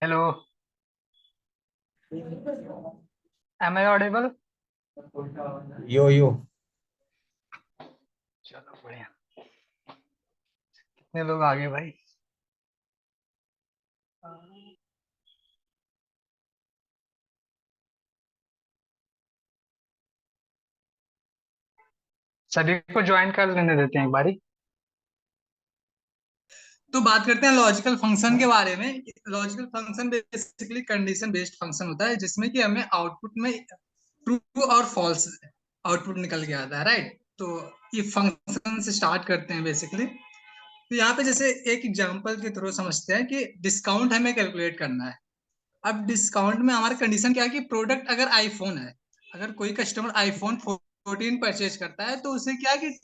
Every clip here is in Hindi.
Hello. Am I audible? Yo yo. चलो बढ़िया। कितने लोग आ गए भाई? सभी को ज्वाइन कर लेने देते हैं एक बारी। तो बात करते हैं लॉजिकल फंक्शन के बारे में। Logical function basically condition based function होता है जिसमें कि हमें आउटपुट में ट्रू और फॉल्स आउटपुट निकल के आता है, राइट। तो ये फंक्शन से स्टार्ट करते हैं बेसिकली। तो यहाँ पे जैसे एक एग्जांपल के थ्रू समझते हैं कि डिस्काउंट हमें कैलकुलेट करना है। अब डिस्काउंट में हमारा कंडीशन क्या है कि प्रोडक्ट अगर आईफोन है, अगर कोई कस्टमर आईफोन 14 परचेज करता है तो उसे क्या है कि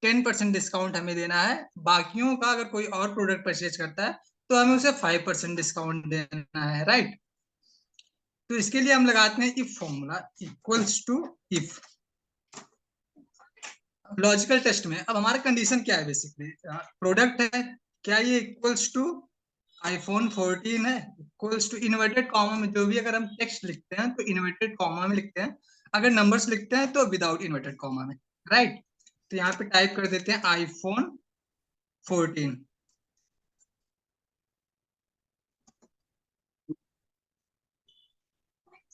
10% डिस्काउंट हमें देना है। बाकियों का अगर कोई और प्रोडक्ट परचेज करता है तो हमें उसे 5% डिस्काउंट देना है, राइट। तो इसके लिए हम लगाते हैं if formula equals to if. Logical test में अब हमारा कंडीशन क्या है, बेसिकली प्रोडक्ट है, क्या ये इक्वल्स टू आईफोन 14 है, इक्वल्स टू इन्वर्टेड कॉमा में जो भी अगर हम टेक्स्ट लिखते हैं तो इन्वर्टेड कॉमा में लिखते हैं, अगर नंबर्स लिखते हैं तो विदाउट इन्वर्टेड कॉमा में, राइट। तो यहाँ पे टाइप कर देते हैं iPhone 14,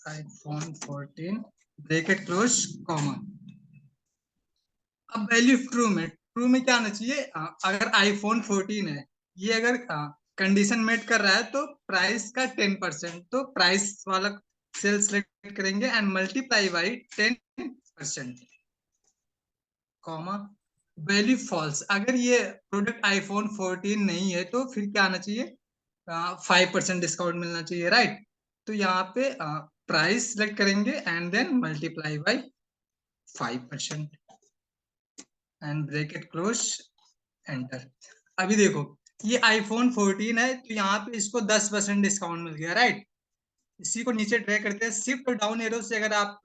iPhone 14 bracket close comma. अब वैल्यू ट्रू में क्या आना चाहिए, अगर आईफोन 14 है, ये अगर कंडीशन मेट कर रहा है तो प्राइस का 10%, तो प्राइस वाला सेल सेलेक्ट करेंगे and multiply by 10%, comma. Value false, अगर ये प्रोडक्ट आईफोन 14 नहीं है तो फिर क्या आना चाहिए, 5% डिस्काउंट मिलना चाहिए, राइट। तो यहाँ पे प्राइस सेलेक्ट करेंगे and then multiply by 5% and bracket close, enter. अभी देखो, ये आईफोन 14 है तो यहाँ पे इसको 10% डिस्काउंट मिल गया, राइट। इसी को नीचे ड्रैग करते हैं, शिफ्ट और डाउन एरो से अगर आप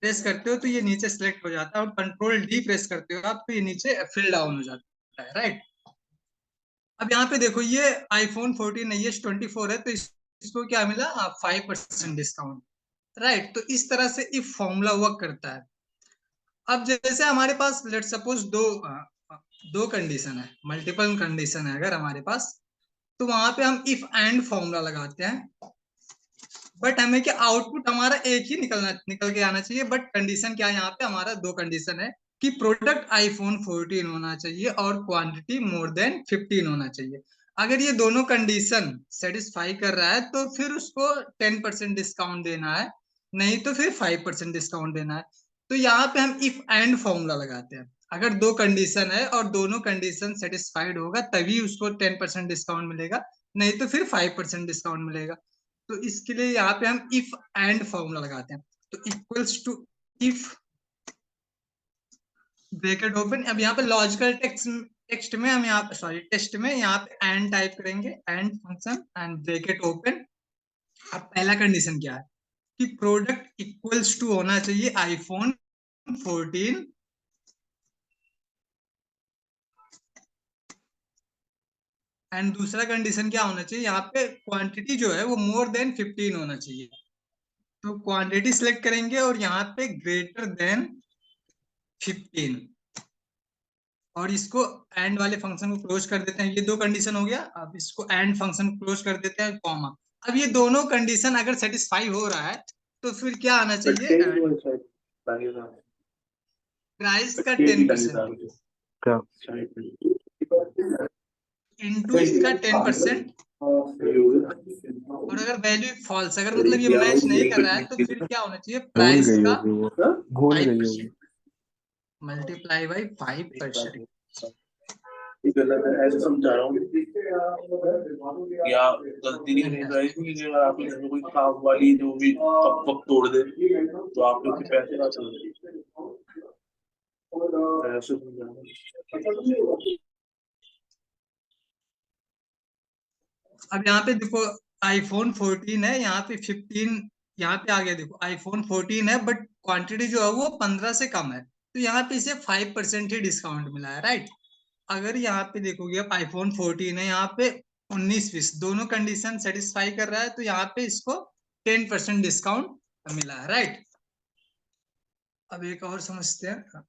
प्रेस करते हो तो ये नीचे सेलेक्ट हो जाता है, और कंट्रोल डी प्रेस करते हो आप तो ये नीचे फिल डाउन हो जाता है, राइट। अब यहाँ पे देखो, ये आईफोन 14 है, ये 24 है, तो इसको क्या मिला, 5% डिस्काउंट, राइट। तो इस तरह से इफ फॉर्मूला वर्क करता है। अब जैसे हमारे पास लेट सपोज दो कंडीशन है, मल्टीपल कंडीशन है अगर हमारे पास, तो वहां पे हम इफ एंड फॉर्मूला लगाते हैं। बट हमें क्या आउटपुट हमारा एक ही निकल के आना चाहिए, बट कंडीशन क्या है, यहाँ पे हमारा दो कंडीशन है कि प्रोडक्ट आईफोन 14 होना चाहिए और क्वांटिटी मोर देन 15 होना चाहिए। अगर ये दोनों कंडीशन सेटिस्फाई कर रहा है तो फिर उसको 10% डिस्काउंट देना है, नहीं तो फिर 5% डिस्काउंट देना है। तो यहाँ पे हम इफ एंड फॉर्मूला लगाते हैं। अगर दो कंडीशन है और दोनों कंडीशन सेटिस्फाइड होगा तभी उसको 10% डिस्काउंट मिलेगा, नहीं तो फिर 5% डिस्काउंट मिलेगा। तो इसके लिए यहाँ पे हम इफ एंड फॉर्मूला लगाते हैं। तो equals to if bracket open. अब यहाँ पे लॉजिकल टेक्स्ट में हम यहाँ पे सॉरी टेस्ट में यहाँ पे एंड टाइप करेंगे, and function and bracket open. अब पहला कंडीशन क्या है कि प्रोडक्ट इक्वल्स टू होना चाहिए आईफोन 14, एंड दूसरा कंडीशन क्या होना चाहिए, यहाँ पे क्वांटिटी जो है वो मोर देन 15 होना चाहिए। तो क्वांटिटी सिलेक्ट करेंगे और यहाँ पे ग्रेटर देन 15, और इसको एंड वाले फंक्शन को क्लोज कर देते हैं। ये दो कंडीशन हो गया, अब इसको एंड फंक्शन क्लोज कर देते हैं, कॉमा। अब ये दोनों कंडीशन अगर सेटिस्फाई हो रहा है तो फिर क्या आना चाहिए, प्राइस का 10% क्या? इंटू इसका 10%। और अगर वैल्यू फॉल्स, अगर मतलब ये मैच नहीं कर रहा है तो फिर क्या होना चाहिए, भूल प्राइस गई का होगी वो। भूल गई 5% होगी। Multiply by 5%। ये गलत है, ऐसे समझा रहा हूँ। या गलती नहीं करनी एंटर। चाहिए कि अगर आपके घर में कोई काम वाली जो भी कप वप तोड़ दे तो आप उसके पैसे ना चल ऐसे समझा रहा हूँ। अब यहाँ पे देखो, आईफोन 14 है, यहाँ पे 15, यहाँ पे आ गया, देखो आईफोन 14 है बट क्वांटिटी जो है वो 15 से कम है, तो यहाँ पे इसे 5% ही डिस्काउंट मिला है, राइट। अगर यहाँ पे देखोगे, अब आईफोन 14 है, यहाँ पे 19 पीस दोनों कंडीशन सेटिस्फाई कर रहा है, तो यहाँ पे इसको 10% डिस्काउंट मिला है, राइट। अब एक और समझते हैं।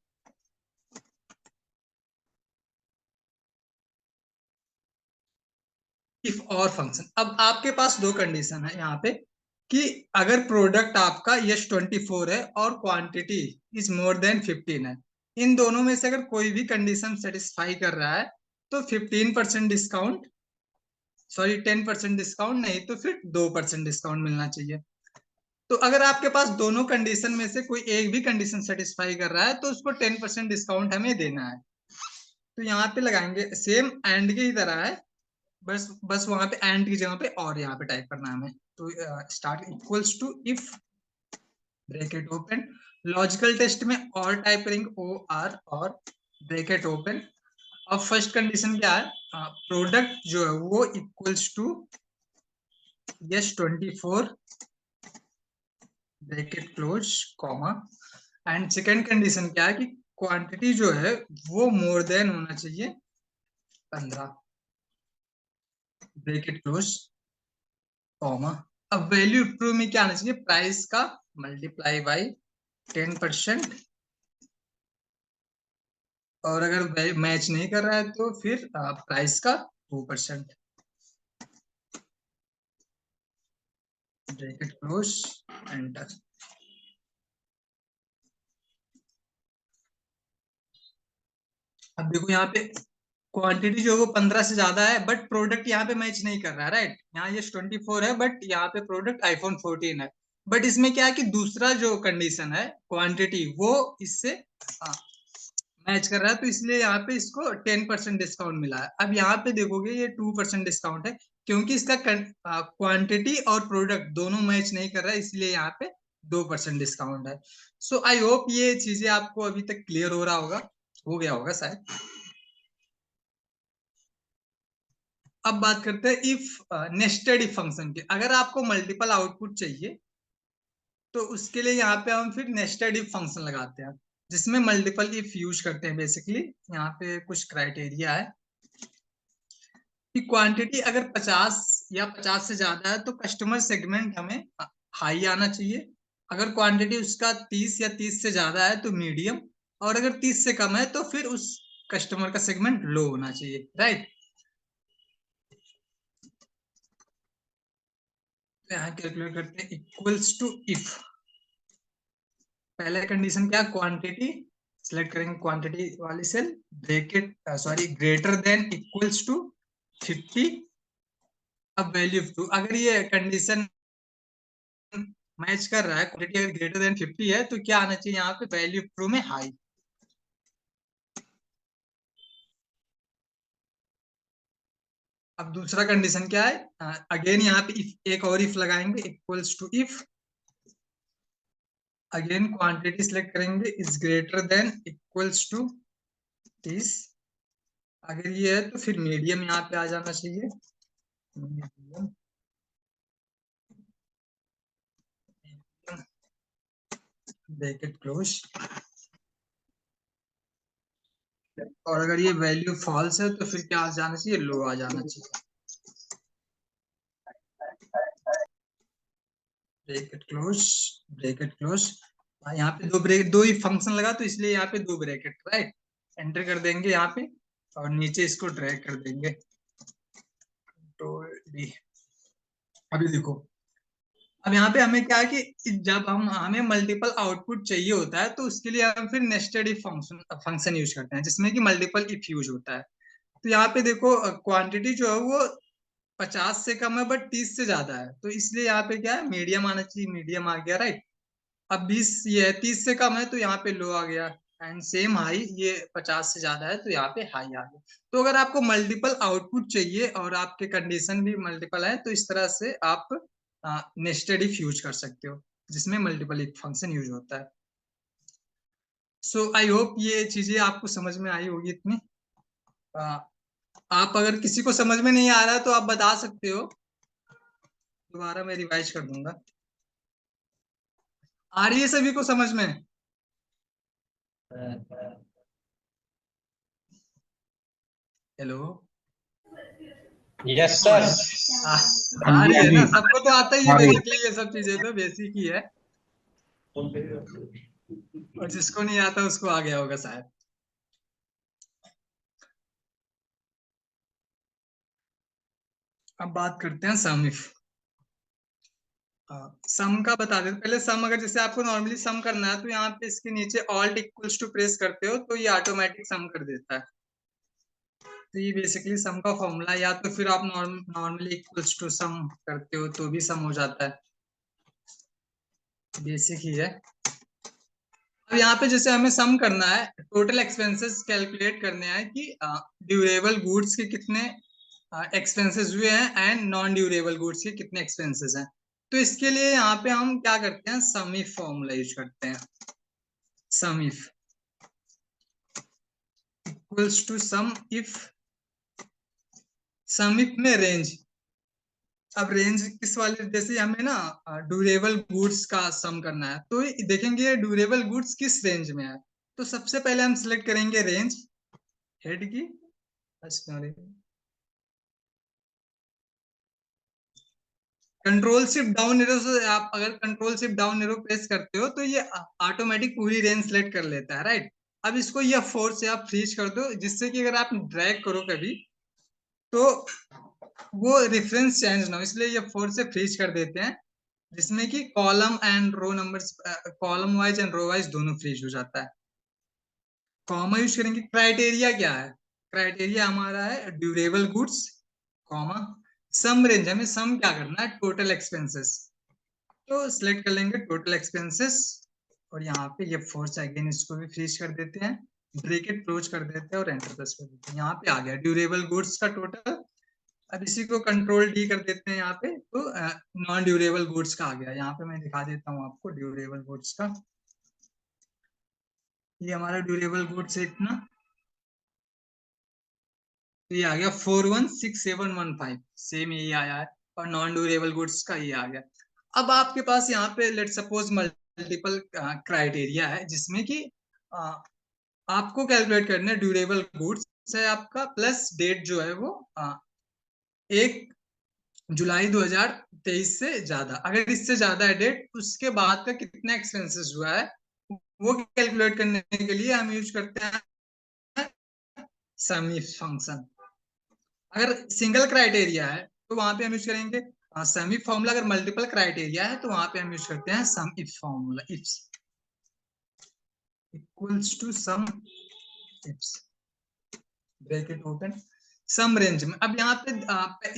इफ और फंक्शन, अब आपके पास दो कंडीशन है यहाँ पे कि अगर प्रोडक्ट आपका यस 24 है और क्वांटिटी इज मोर देन 15 है, इन दोनों में से अगर कोई भी कंडीशन सेटिस्फाई कर रहा है तो 15% डिस्काउंट, सॉरी 10% डिस्काउंट नहीं तो फिर 2% डिस्काउंट मिलना चाहिए। तो अगर आपके पास दोनों कंडीशन में से कोई एक भी कंडीशन सेटिस्फाई कर रहा है तो उसको 10% डिस्काउंट हमें देना है। तो यहाँ पे लगाएंगे सेम एंड की ही तरह है, बस बस वहां पे एंड की जगह पे और यहाँ पे टाइप करना है हमें। तो start equals to if bracket open, logical test में और टाइप करेंगे ओ आर और ब्रैकेट ओपन। अब फर्स्ट कंडीशन क्या है, प्रोडक्ट जो है वो equals to yes 24 bracket close comma, and second condition क्या है कि क्वांटिटी जो है वो मोर देन होना चाहिए 15 ब्रैकेट क्लोज कॉमा। अब वैल्यू ट्रू में क्या आना चाहिए, प्राइस का मल्टीप्लाई बाई 10%, और अगर मैच नहीं कर रहा है तो फिर प्राइस का 2%, ब्रैकेट क्लोज एंटर। अब देखो यहाँ पे क्वांटिटी जो है वो 15 से ज्यादा है बट प्रोडक्ट यहाँ पे मैच नहीं कर रहा है, राइट। यहाँ ये 24 है बट यहाँ पे प्रोडक्ट आईफोन 14 है। बट इसमें क्या है कि दूसरा जो कंडीशन है क्वांटिटी वो इससे मैच कर रहा है, तो इसलिए यहाँ पे इसको 10% डिस्काउंट मिला है। अब यहाँ पे देखोगे ये 2% डिस्काउंट है क्योंकि इसका क्वांटिटी और प्रोडक्ट दोनों मैच नहीं कर रहा है, इसलिए यहाँ पे 2% डिस्काउंट है। सो आई होप ये चीजें आपको अभी तक क्लियर हो रहा होगा, हो गया होगा शायद। अब बात करते हैं इफ नेस्टेड इफ फंक्शन की। अगर आपको मल्टीपल आउटपुट चाहिए तो उसके लिए यहाँ पे हम फिर नेस्टेड इफ फंक्शन लगाते हैं जिसमें मल्टीपल इफ यूज करते हैं। बेसिकली यहाँ पे कुछ क्राइटेरिया है कि क्वांटिटी अगर 50 या 50 से ज्यादा है तो कस्टमर सेगमेंट हमें हाई आना चाहिए। अगर क्वांटिटी उसका 30 या 30 से ज्यादा है तो मीडियम, और अगर 30 से कम है तो फिर उस कस्टमर का सेगमेंट लो होना चाहिए, राइट। तो यहाँ कैलकुलेट करते हैं इक्वल्स टू इफ, पहले कंडीशन क्या, क्वांटिटी सिलेक्ट करेंगे क्वांटिटी वाली cell, bracket sorry greater than equals to 50। अब वैल्यू टू, अगर ये कंडीशन मैच कर रहा है, क्वांटिटी अगर ग्रेटर देन 50 है तो क्या आना चाहिए यहाँ पे, वैल्यू ट्रू में हाई। अब दूसरा कंडीशन क्या है, अगेन यहाँ पे इफ, एक और इफ लगाएंगे equals to if, again quantity select करेंगे is greater than equals to 30। अगर ये है तो फिर मीडियम यहाँ पे आ जाना चाहिए, मीडियम ब्रैकेट क्लोज। और अगर ये वैल्यू फॉल्स है तो फिर क्या आ जाना चाहिए, लो आ जाना चाहिए, ब्रैकेट क्लोज ब्रैकेट क्लोज। यहाँ पे दो ही फंक्शन लगा तो इसलिए यहाँ पे दो ब्रैकेट, राइट। एंटर कर देंगे यहाँ पे और नीचे इसको ड्रैग कर देंगे तो अभी देखो, अब यहाँ पे हमें क्या है कि जब हम हमें मल्टीपल आउटपुट चाहिए होता है तो उसके लिए हम फिर nested if function function use करते हैं जिसमें कि मल्टीपल इफ यूज होता है। तो यहाँ पे देखो क्वांटिटी जो है वो 50 से कम है बट 30 से ज्यादा है, तो इसलिए यहाँ पे क्या है, मीडियम आना चाहिए, मीडियम आ गया, राइट। अब 20 ये है, 30 से कम है तो यहाँ पे लो आ गया, एंड सेम हाई, ये 50 से ज्यादा है तो यहाँ पे हाई आ गया। तो अगर आपको मल्टीपल आउटपुट चाहिए और आपके कंडीशन भी मल्टीपल है तो इस तरह से आप नेस्टेड इफ यूज कर सकते हो जिसमें मल्टीपल इफ फंक्शन यूज होता है। सो आई होप ये चीजें आपको समझ में आई होगी इतनी। आ, आप अगर किसी को समझ में नहीं आ रहा तो आप बता सकते हो, दोबारा मैं रिवाइज कर दूंगा। आ रही है सभी को समझ में? हेलो। Yes sir. आ रही हाँ है जी। ना, सबको तो आता ही है हाँ जी। बेसिकली, ये सब चीजें तो बेसिक ही है, और जिसको नहीं आता उसको आ गया होगा शायद। अब बात करते हैं सम इफ। सम का बता देते पहले। सम अगर जैसे आपको नॉर्मली सम करना है तो यहाँ पे इसके नीचे ऑल्ट इक्वल्स टू प्रेस करते हो तो ये ऑटोमेटिक सम कर देता है। तो ये बेसिकली सम का फॉर्मूला, या तो फिर आप नॉर्मली इक्वल्स टू सम करते हो तो भी सम हो जाता है, बेसिक ही है। अब यहाँ पे जैसे हमें सम करना है, टोटल एक्सपेंसेस कैलकुलेट करने हैं कि ड्यूरेबल गुड्स के कितने एक्सपेंसेस हुए हैं एंड नॉन ड्यूरेबल गुड्स के कितने एक्सपेंसेस हैं। तो इसके लिए यहाँ पे हम क्या करते हैं, सम इफ फॉर्मूला यूज करते हैं। Sum if equals to sum if में रेंज। अब रेंज किस वाले, जैसे हमें ना ड्यूरेबल गुड्स का सम करना है तो देखेंगे ड्यूरेबल गुड्स किस रेंज में है। तो सबसे पहले हम सिलेक्ट करेंगे रेंज हेड की। कंट्रोल शिफ्ट डाउन एरो से आप अगर control shift down arrow press करते हो तो ये ऑटोमेटिक पूरी रेंज सेलेक्ट कर लेता है, राइट। अब इसको ये फोर्स से आप फ्रीज कर दो, जिससे कि अगर आप ड्रैग करो कभी तो वो रेफरेंस चेंज ना हो, इसलिए ये फोर्स से फ्रीज कर देते हैं, जिसमें कि column and row numbers, column wise and row wise दोनों फ्रीज हो जाता है। कॉमा यूज करेंगे। क्राइटेरिया क्या है, क्राइटेरिया हमारा है ड्यूरेबल गुड्स, कॉमा सम रेंज, हमें सम क्या करना है, टोटल एक्सपेंसेस। तो सिलेक्ट कर लेंगे टोटल एक्सपेंसेस, और यहाँ पे ये फोर्स अगेन इसको भी फ्रीज कर देते हैं, ब्रैकेट क्लोज कर देते हैं और एंटर प्रेस कर देते हैं। यहाँ पे आ गया ड्यूरेबल गुड्स का टोटल। अब इसी को कंट्रोल डी कर देते हैं यहाँ पे, तो नॉन ड्यूरेबल गुड्स का आ गया। यहाँ पे मैं दिखा देता हूँ आपको ड्यूरेबल गुड्स का। ये हमारा ड्यूरेबल गुड्स है इतना, तो ये आ गया 416715, सेम यही आया है। और नॉन ड्यूरेबल गुड्स का ये आ गया। अब आपके पास यहाँ पे लेट सपोज मल्टीपल क्राइटेरिया है, जिसमें कि आपको कैलकुलेट करना है ड्यूरेबल गुड्स है आपका, प्लस डेट जो है वो 1 जुलाई 2023 से ज्यादा। अगर इससे ज्यादा है डेट, उसके बाद का कितना एक्सपेंसेस हुआ है वो कैलकुलेट करने के लिए हम यूज करते हैं सम इफ फंक्शन। अगर सिंगल क्राइटेरिया है तो वहां पे हम यूज करेंगे सम इफ फॉर्मूला। अगर मल्टीपल क्राइटेरिया है तो वहां पे हम यूज करते हैं sum if formula, ifs equals to sum ifs, bracket open, sum range में। अब यहाँ पे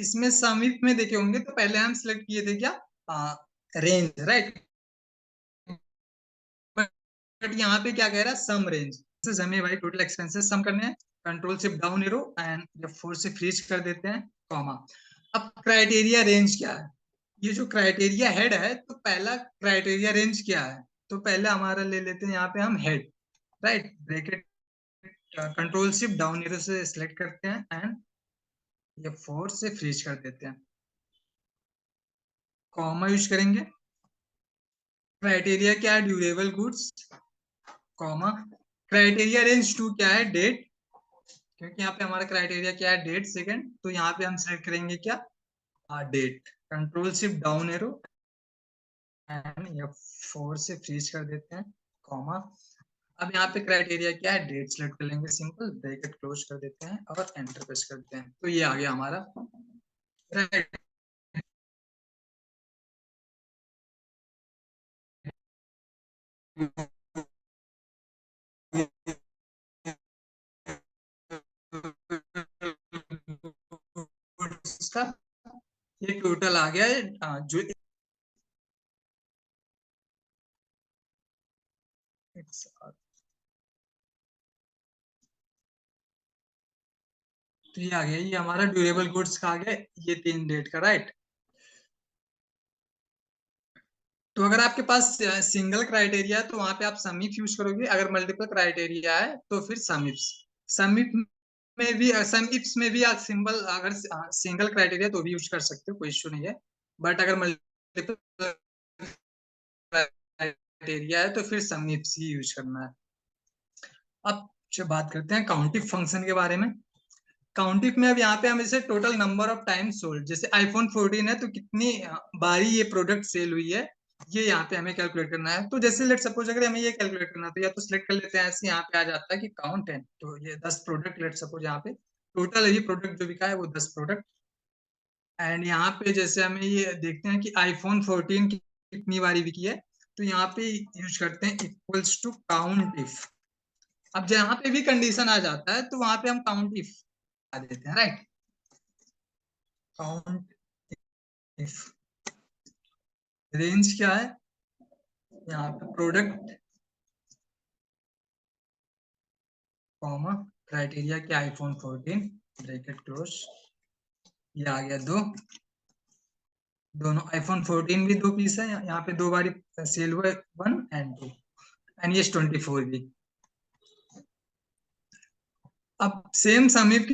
इसमें सम इफ में देखे होंगे तो पहले हम सिलेक्ट किए थे क्या, रेंज, राइट। बट यहाँ पे क्या कह रहा है, सम रेंज। हमें भाई टोटल एक्सपेंसेस सम करने हैं, control shift down arrow and F4 से फ्रीज कर देते हैं, कॉमा। अब क्राइटेरिया रेंज क्या है, ये जो क्राइटेरिया हेड है, तो पहला क्राइटेरिया रेंज क्या है, तो पहले हमारा ले लेते हैं यहाँ पे हम head, right. Bracket control shift down arrow से सिलेक्ट करते हैं एंड F4 से फ्रीज कर देते हैं, कॉमा यूज करेंगे। क्राइटेरिया क्या है, durable goods, comma criteria range two क्या है, डेट, क्योंकि यहाँ पे हमारा क्राइटेरिया क्या है, डेट सेकंड, तो यहाँ पे हम सेलेक्ट करेंगे क्या, date. Control shift down arrow and F4 से फ्रीज कर देते हैं, कॉमा। अब यहाँ पे क्राइटेरिया क्या है, डेट सेलेक्ट कर लेंगे, सिंपल ब्रैकेट क्लोज कर देते हैं और एंटर प्रेस करते हैं, तो ये आ गया हमारा, राइट। का ये टोटल आ गया है, जो तो ये आ गया, ये हमारा ड्यूरेबल गुड्स का आ गया, ये 3 डेट का, राइट। तो अगर आपके पास सिंगल क्राइटेरिया है तो वहां पे आप समीप यूज करोगे, अगर मल्टीपल क्राइटेरिया है तो फिर समीप्स। समीप में भी, समीप्स में भी आप सिंबल, अगर सिंगल क्राइटेरिया तो भी यूज कर सकते हो, कोई इश्यू नहीं है। बट अगर मल्टीपल क्राइटेरिया है तो फिर समीप्स ही यूज करना है। अब जो बात करते हैं काउंटिव फंक्शन के बारे में। काउंटिफ में अब यहाँ पे हम इसे total number of time sold, जैसे आईफोन 14 है तो कितनी बारी ये प्रोडक्ट सेल हुई है, ये यहाँ पे हमें कैलकुलेट करना है। तो जैसे लेट सपोज अगर हमें ये कैलकुलेट करना है तो या तो सिलेक्ट कर लेते हैं, ऐसे यहाँ पे आ जाता है कि काउंट है, तो ये 10 प्रोडक्ट लेट सपोज यहाँ पे टोटल ये प्रोडक्ट जो बिका है वो 10 प्रोडक्ट। एंड यहाँ पे जैसे हमें ये देखते हैं कि आईफोन 14 की कितनी बारी बिकी है, तो यहाँ पे यूज करते हैं इक्वल्स टू काउंट इफ। अब जहाँ पे भी कंडीशन आ जाता है तो वहां पे हम काउंट इफ आ देते हैं, राइट। काउंट इफ रेंज क्या है यहाँ पे, प्रोडक्ट कॉमा क्राइटेरिया के आईफोन 14 ब्रैकेट क्लोज, ये आ गया दो, दोनों आईफोन 14 भी 2 पीस है, यहाँ पे 2 बारी सेल हुआ, 1 एंड 2, एंड ये 24 भी। अब सेम समीप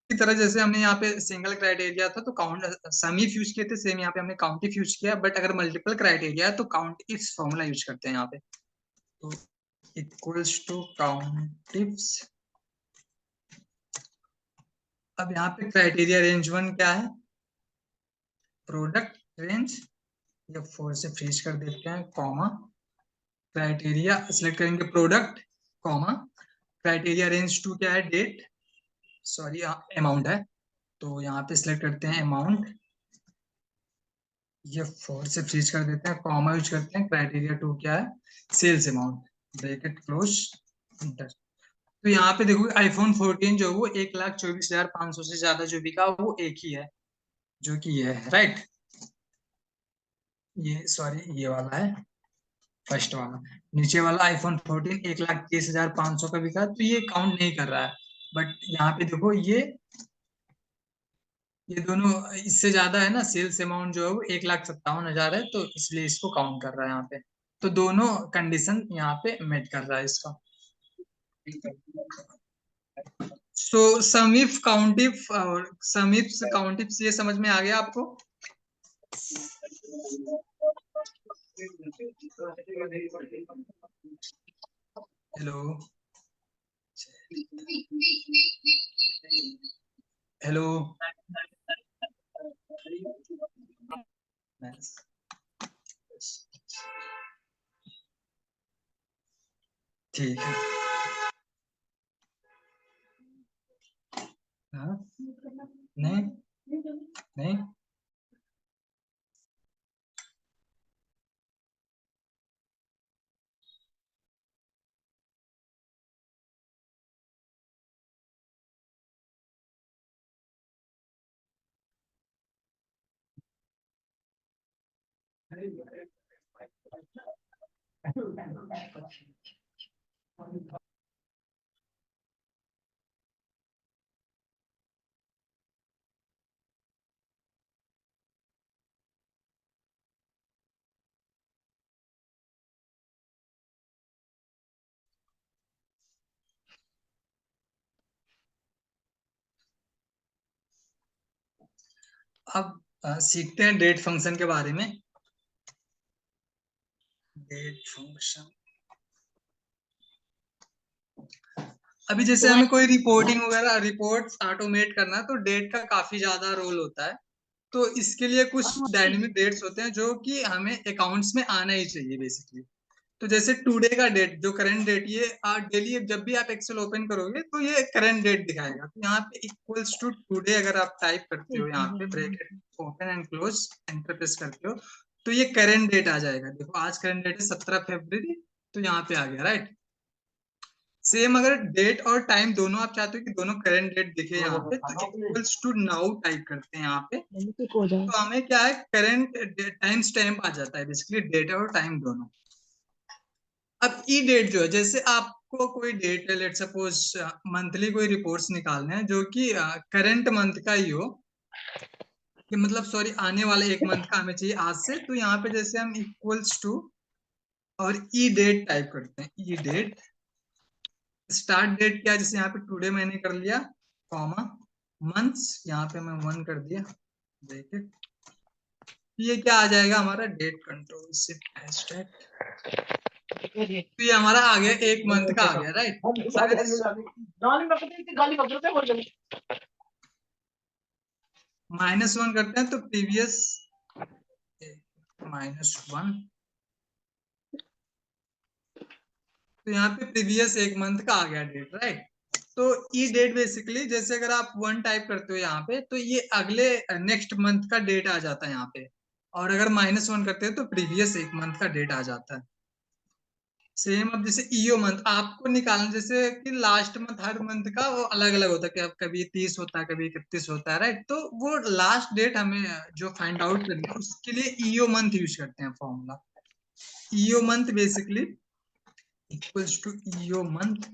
की तरह जैसे हमने यहाँ पे सिंगल क्राइटेरिया था तो काउंट समीप यूज किए थे, सेम यहाँ पे हमने काउंट इफ यूज किया, बट अगर मल्टीपल क्राइटेरिया है तो काउंट इफ फॉर्मूला यूज करते हैं यहाँ पे। तो इक्वल्स टू काउंट इफ्स। अब यहाँ पे क्राइटेरिया रेंज 1 क्या है, प्रोडक्ट रेंज, ये 4 से फ्रीज कर देते हैं, कॉमा क्राइटेरिया सिलेक्ट करेंगे प्रोडक्ट, कॉमा क्राइटेरिया रेंज 2 क्या है, डेट, सॉरी अमाउंट है, तो यहाँ पे सिलेक्ट करते हैं अमाउंट, ये 4 से फ्रीज कर देते हैं, कॉमा यूज करते हैं, क्राइटेरिया 2 क्या है, sales amount, bracket close, enter. तो यहाँ पे देखो आईफोन 14 जो वो 1,24,500 से ज्यादा जो बिका वो एक ही है, जो कि ये है, राइट। ये सॉरी ये वाला है फर्स्ट वाला, नीचे वाला आईफोन 14 1,30,500 का बिका, तो ये काउंट नहीं कर रहा है। बट यहाँ पे देखो ये दोनों इससे ज्यादा है ना, सेल्स अमाउंट जो है वो 1,57,000 है, तो इसलिए इसको काउंट कर रहा है यहाँ पे। तो दोनों कंडीशन यहाँ पे मेट कर रहा है इसका। सो समीफ काउंटिफ और समीफ से काउंटिफ से ये समझ में आ गया आपको। हेलो हेलो, ठीक है। हाँ नहीं नहीं, अब सीखते हैं डेट फंक्शन के बारे में। डेट फंक्शन, अभी जैसे हमें कोई रिपोर्टिंग वगैरह रिपोर्ट्स ऑटोमेट करना है तो डेट का काफी ज्यादा रोल होता है। तो इसके लिए कुछ डायनेमिक डेट्स होते हैं जो कि हमें अकाउंट्स में आना ही चाहिए बेसिकली। तो जैसे टुडे का डेट, जो करंट डेट, ये डेली जब भी आप एक्सेल ओपन करोगे तो ये करंट डेट दिखाएगा। तो यहाँ पे इक्वल्स टू टुडे अगर आप टाइप करते हो, यहाँ पे bracket open and close enter press करते हो, तो ये करंट डेट आ जाएगा। देखो आज करंट डेट है 17 फरवरी, तो यहाँ पे आ गया, राइट। सेम अगर डेट और टाइम दोनों आप चाहते हो कि दोनों करंट डेट दिखे यहाँ पे, तो इक्वल्स टू नाउ टाइप करते हैं यहाँ पे, तो हमें क्या है करंट टाइम स्टैम्प आ जाता है, बेसिकली डेट और टाइम दोनों। अब ई डेट जो है, जैसे आपको कोई डेट है, लेट सपोज मंथली कोई रिपोर्ट्स निकालने हैं जो कि करंट मंथ का ही हो, कि मतलब सॉरी आने वाले एक मंथ का हमें चाहिए आज से, तो यहाँ पे जैसे हम इक्वल्स टू और ई डेट टाइप करते हैं, ई डेट, स्टार्ट डेट क्या है, जैसे यहाँ पे टुडे मैंने कर लिया, कॉमा मंथ्स यहाँ पे मैं 1 कर दिया, ब्रैकेट, ये क्या आ जाएगा हमारा डेट कंट्रोल शिफ्ट हैशटैग तो ये हमारा आ गया, एक मंथ का आ गया, राइट। अगर -1 करते हैं तो प्रीवियस -1, तो यहाँ पे प्रीवियस एक मंथ का आ गया डेट, राइट। तो ये डेट बेसिकली, जैसे अगर आप 1 टाइप करते हो यहाँ पे, तो ये अगले नेक्स्ट मंथ का डेट आ जाता है यहाँ पे, और अगर -1 करते हैं तो प्रीवियस एक मंथ का डेट आ जाता है। सेम अब जैसे ईओ मंथ आपको निकालना, जैसे कि लास्ट मंथ, हर मंथ का वो अलग अलग होता है, कि अब कभी 30 होता है, कभी 31 होता है, राइट। तो वो लास्ट डेट हमें जो फाइंड आउट करनी है, उसके लिए ईओ मंथ यूज करते हैं formula. EO month basically equals to EO month,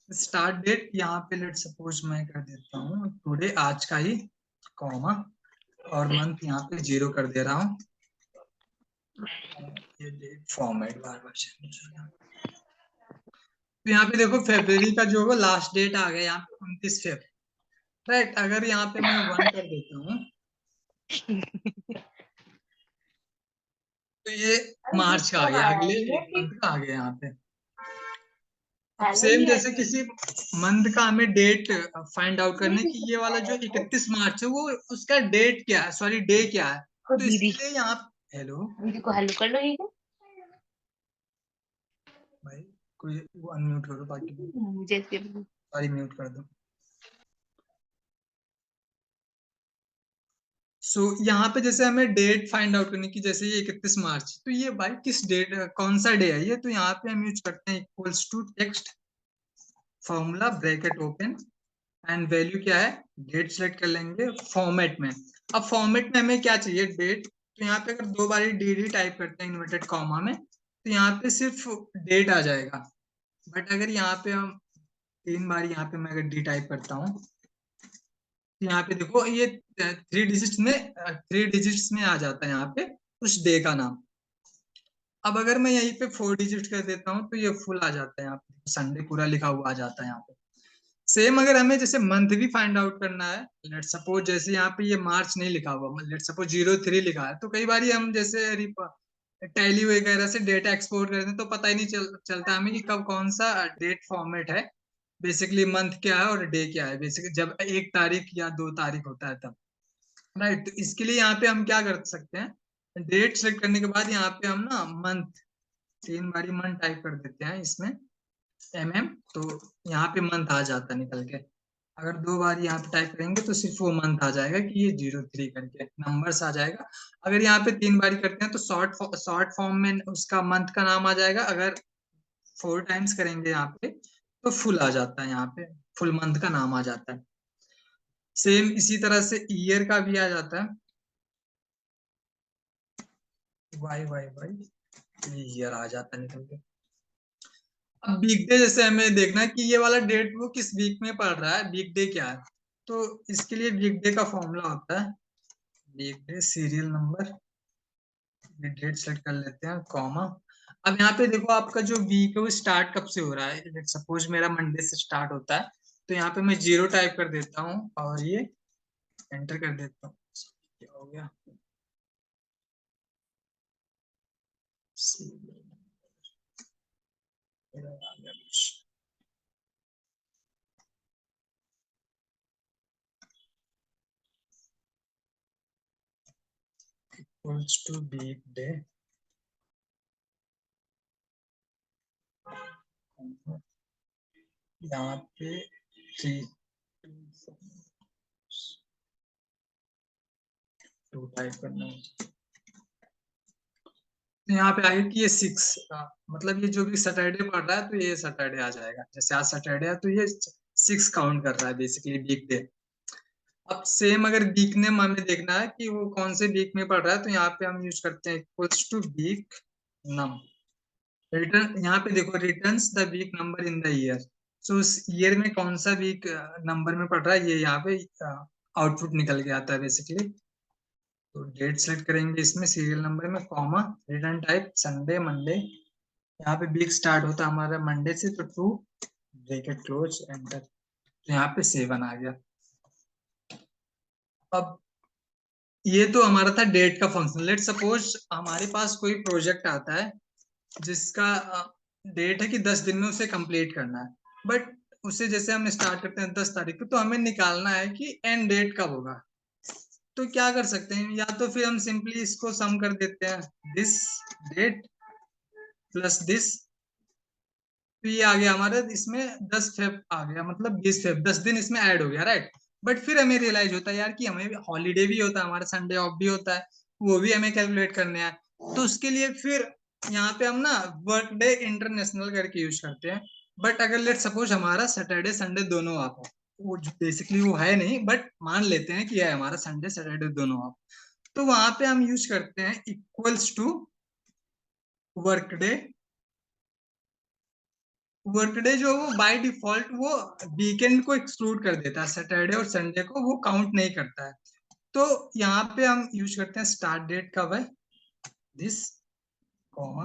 start date यहाँ पे लेट सपोज मैं कर देता हूँ टुडे, आज का ही, कॉमा, और मंथ यहाँ पे 0 कर दे रहा हूँ। ये डेट फॉर्मेट बार बार तो यहाँ पे देखो फरवरी का जो है लास्ट डेट आ गया यहाँ पे 29 फेब, राइट। अगर यहाँ पे मैं 1 कर देता हूँ तो ये मार्च का आ गया, अगले एक मंथ का आ गया यहाँ पे। अब सेम जैसे किसी मंथ का हमें डेट फाइंड आउट करने की, ये वाला जो 31 मार्च है वो उसका डेट क्या है, सॉरी डे क्या है, तो इसके लिए यहाँ, हेलो दीदी को हेलो कर लो। ये भाई, कोई वो अनम्यूट करो, बाकी मुझे सॉरी म्यूट कर दो। सो यहाँ पे जैसे हमें डेट फाइंड आउट करने की, जैसे ये 31 मार्च, तो ये भाई किस डेट, कौन सा डे है ये, तो यहाँ पे हम यूज करते हैं equals to text formula bracket open and value क्या है, डेट सेलेक्ट कर लेंगे फॉर्मेट में। अब फॉर्मेट में हमें क्या चाहिए, डेट, तो यहाँ पे अगर 2 बारी डी टाइप करते हैं इन्वर्टेड कॉमा में, तो यहाँ पे सिर्फ डेट आ जाएगा। बट अगर यहाँ पे हम 3 बारी यहाँ पे मैं अगर डी टाइप करता हूँ, तो यहाँ पे देखो ये 3 डिजिट्स में आ जाता है यहाँ पे उस डे का नाम। अब अगर मैं यहीं पे 4 डिजिट कर देता हूँ तो ये फुल आ जाता है, यहाँ पे संडे पूरा लिखा हुआ आ जाता है यहाँ पे। सेम अगर हमें जैसे मंथ भी फाइंड आउट करना है, लेट सपोज जैसे यहाँ पे ये मार्च नहीं लिखा हुआ, लेट सपोज 03 लिखा है, तो कई बार हम जैसे टैली वगैरह से डेटा एक्सपोर्ट करते हैं तो पता ही नहीं चलता हमें कि कब कौन सा डेट फॉर्मेट है, बेसिकली मंथ क्या है और डे क्या है, बेसिकली जब 1 तारीख या 2 तारीख होता है तब, राइट। तो इसके लिए यहाँ पे हम क्या कर सकते हैं, डेट सेलेक्ट करने के बाद यहाँ पे हम ना मंथ, 3 बारी मंथ टाइप कर देते हैं इसमें तो यहाँ पे मंथ आ जाता है निकल के। अगर 2 बार यहाँ पे टाइप करेंगे तो सिर्फ वो मंथ आ जाएगा कि ये 03 करके नंबर्स आ जाएगा। अगर यहाँ पे 3 बारी करते हैं तो शॉर्ट फॉर्म में उसका मंथ का नाम आ जाएगा। अगर 4 टाइम्स करेंगे यहाँ पे तो फुल आ जाता है, यहाँ पे फुल मंथ का नाम आ जाता है। सेम इसी तरह से ईयर का भी आ जाता है, वाई वाई वाई ईयर आ जाता है निकल के। अब वीक डे जैसे हमें देखना है कि ये वाला डेट वो किस वीक में पड़ रहा है, वीक डे क्या है, तो इसके लिए वीक डे का फॉर्मूला होता है weekday serial number, date select कर लेते हैं कॉमा। अब यहाँ पे देखो आपका जो वीक है वो स्टार्ट कब से हो रहा है, लेट सपोज मेरा मंडे से स्टार्ट होता है, तो यहाँ पे मैं 0 टाइप कर देता हूँ और ये एंटर कर देता हूँ। क्या हो गया, equals to week day यहाँ पे 2 टाइप करना है, तो यहाँ पे आगे कि ये 6 मतलब ये जो भी सैटरडे पड़ रहा है तो ये सैटरडे आ जाएगा, जैसे आज सैटरडे है तो ये 6 काउंट कर रहा है बेसिकली वीक डे। अब सेम अगर वीक नेम हमें देखना है कि वो कौन से वीक में पड़ रहा है, तो यहाँ पे हम यूज करते हैं equals to week num, return, यहाँ पे देखो returns the week number in the year, so उस ईयर में कौन सा वीक नंबर में पड़ रहा है ये यहाँ पे आउटपुट निकल के आता है बेसिकली। तो डेट सेलेक्ट करेंगे इसमें सीरियल नंबर में comma, return type Sunday Monday, यहाँ पे वीक स्टार्ट होता है हमारा मंडे से, तो टू ब्रैकेट क्लोज एंटर, तो यहाँ पे 7 आ गया। अब ये तो हमारा था डेट का फंक्शन। लेट सपोज हमारे पास कोई प्रोजेक्ट आता है जिसका डेट है कि 10 दिन में उसे कंप्लीट करना है, बट उसे जैसे हम स्टार्ट करते हैं 10 तारीख को, तो हमें निकालना है कि एंड डेट कब होगा। तो क्या कर सकते हैं, या तो फिर हम सिंपली इसको सम कर देते हैं, दिस डेट प्लस दिस, तो ये आ गया हमारा, इसमें 10 फेब आ गया, मतलब 20 फेब, 10 दिन इसमें ऐड हो गया, राइट। बट फिर हमें रियलाइज होता है यार कि हमें हॉलीडे भी होता है, हमारा संडे ऑफ भी होता है, वो भी हमें कैलकुलेट करने हैं। तो उसके लिए फिर यहाँ पे हम ना वर्क डे इंटरनेशनल करके यूज करते हैं। बट अगर लेट सपोज हमारा सैटरडे संडे दोनों ऑफ है, वो बेसिकली वो है नहीं, बट मान लेते हैं कि है हमारा संडे सैटरडे दोनों ऑफ, तो वहां पे हम यूज करते हैं equals to workday. Workday जो वो बाय डिफॉल्ट वो वीकेंड को एक्सक्लूड कर देता है, सैटरडे और संडे को वो काउंट नहीं करता है। तो यहाँ पे हम यूज करते हैं स्टार्ट डेट कब है, दिस कॉमा,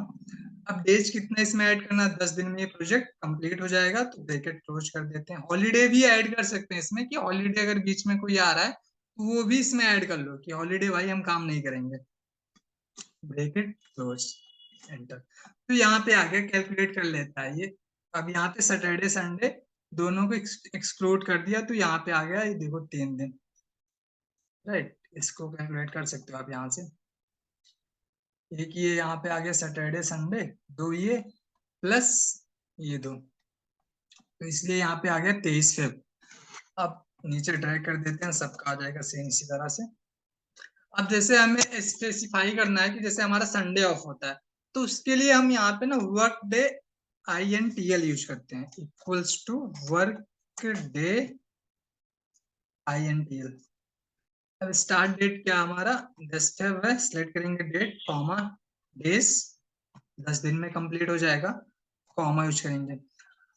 अब डेज कितना इसमें ऐड करना, 10 दिन में ये प्रोजेक्ट कंप्लीट हो जाएगा, तो ब्रैकेट क्लोज कर देते हैं। हॉलीडे भी ऐड कर सकते हैं इसमें, कि हॉलीडे अगर बीच में कोई आ रहा है तो वो भी इसमें ऐड कर लो कि हॉलीडे भाई हम काम नहीं करेंगे, ब्रैकेट क्लोज, एंटर। तो यहाँ पे आगे कैलकुलेट कर लेता है ये। अब यहाँ पे सैटरडे संडे दोनों को एक्सक्लूड कर दिया, तो यहाँ पे आ गया ये देखो 3 दिन, राइट। इसको कैलकुलेट कर सकते हो आप यहाँ से, एक ये यहाँ पे आ गया सैटरडे संडे, दो ये प्लस ये दो, तो इसलिए यहाँ पे आ गया 23 फेब। अब नीचे ड्रैग कर देते हैं, सबका आ जाएगा सेम इसी तरह से। अब जैसे हमें स्पेसिफाई करना है कि जैसे हमारा संडे ऑफ होता है, तो उसके लिए हम यहाँ पे ना वर्क डे INTL यूज करते हैं, equals to workday INTL। अब स्टार्ट डेट क्या हमारा 10 फेब है, सिलेक्ट करेंगे डेट कॉमा डेज, 10 दिन में कंप्लीट हो जाएगा, कॉमा यूज करेंगे।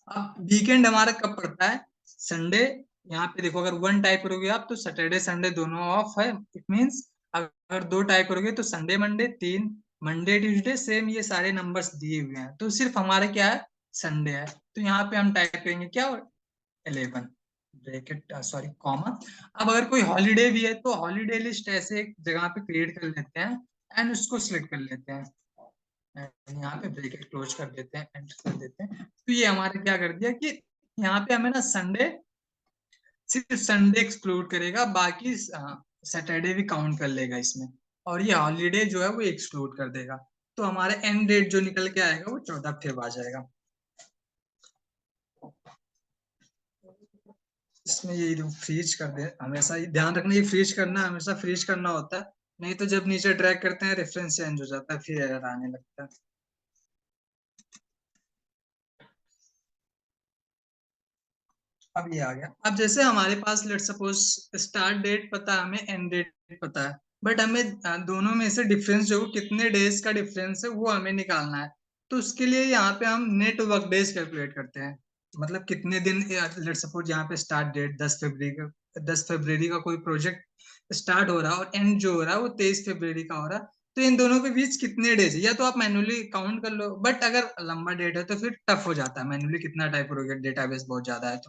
अब वीकेंड हमारा कब पड़ता है, संडे। यहाँ पे देखो अगर वन टाइप करोगे आप तो सैटरडे संडे दोनों ऑफ है, इट मींस अगर दो टाइप करोगे तो संडे मंडे तीन, मंडे ट्यूसडे सेम, ये सारे नंबर्स दिए हुए हैं, तो सिर्फ हमारे क्या है संडे है, तो यहाँ पे हम टाइप करेंगे क्या 11, ब्रैकेट सॉरी कॉमा। अब अगर कोई हॉलीडे भी है तो हॉलीडे लिस्ट ऐसे एक जगह पे क्रिएट कर लेते हैं एंड उसको सिलेक्ट कर लेते हैं, यहाँ पे ब्रैकेट क्लोज कर देते हैं, एंटर कर देते हैं। तो ये हमारे क्या कर दिया कि यहाँ पे हमें ना संडे, सिर्फ संडे एक्सक्लूड करेगा, बाकी सैटरडे भी काउंट कर लेगा इसमें, और ये हॉलीडे जो है वो एक्सक्लूड कर देगा। तो हमारा एंड डेट जो निकल के आएगा वो 14 फेब आ जाएगा। इसमें ये फ्रीज कर दे, हमेशा ये ध्यान रखना, ये फ्रीज करना हमेशा फ्रीज करना होता है, नहीं तो जब नीचे ड्रैग करते हैं रेफरेंस चेंज हो जाता है, फिर एरर आने लगता है। अब ये आ गया। अब जैसे हमारे पास लेट सपोज स्टार्ट डेट पता है हमें, एंड डेट पता है, बट हमें दोनों में से डिफरेंस जो कितने डेज का डिफरेंस है वो हमें निकालना है। तो उसके लिए यहाँ पे हम नेट वर्क डेज कैलकुलेट करते हैं, मतलब कितने दिन, लेट सपोज यहाँ पे स्टार्ट डेट 10 फरवरी का, 10 फरवरी का कोई प्रोजेक्ट स्टार्ट हो रहा है और एंड जो हो रहा है वो 23 फरवरी का हो रहा है, तो इन दोनों के बीच कितने डेज है, या तो आप मैन्युअली काउंट कर लो, बट अगर लंबा डेट है तो फिर टफ हो जाता है, मैन्युअली कितना टाइप करोगे, डेटाबेस बहुत ज्यादा है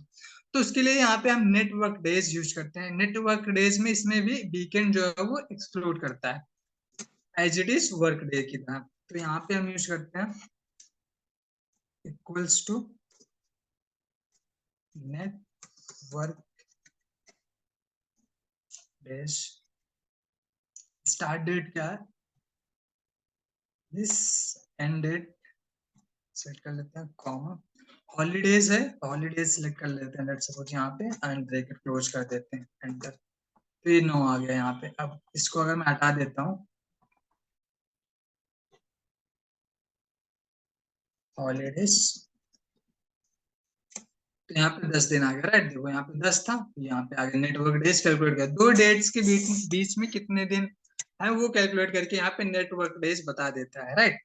तो उसके लिए यहाँ पे हम नेटवर्क डेज यूज करते हैं। नेटवर्क डेज में इसमें भी वीकेंड जो है वो एक्सक्लूड करता है, as it is workday की तरह। तो यहाँ पे हम यूज करते हैं equals to network days, start date क्या है दिस, एंड डेट सेट कर लेते हैं कॉमा, हॉलीडेज है हॉलीडेज सिलेक्ट कर लेते हैं, लेट्स सपोज यहाँ पे एंड ब्रैकेट क्लोज कर देते हैं, एंटर। तो ये 9 आ गया यहाँ पे। अब इसको अगर मैं हटा देता हूँ, हॉलीडेज, तो यहाँ पे 10 दिन आ गया, राइट। देखो यहाँ पे 10 था, यहाँ पे आ गया, नेटवर्क डेज कैलकुलेट किया, दो डेट्स के बीच बीच में कितने दिन है वो कैलकुलेट करके यहाँ पे नेटवर्क डेज बता देता है, राइट।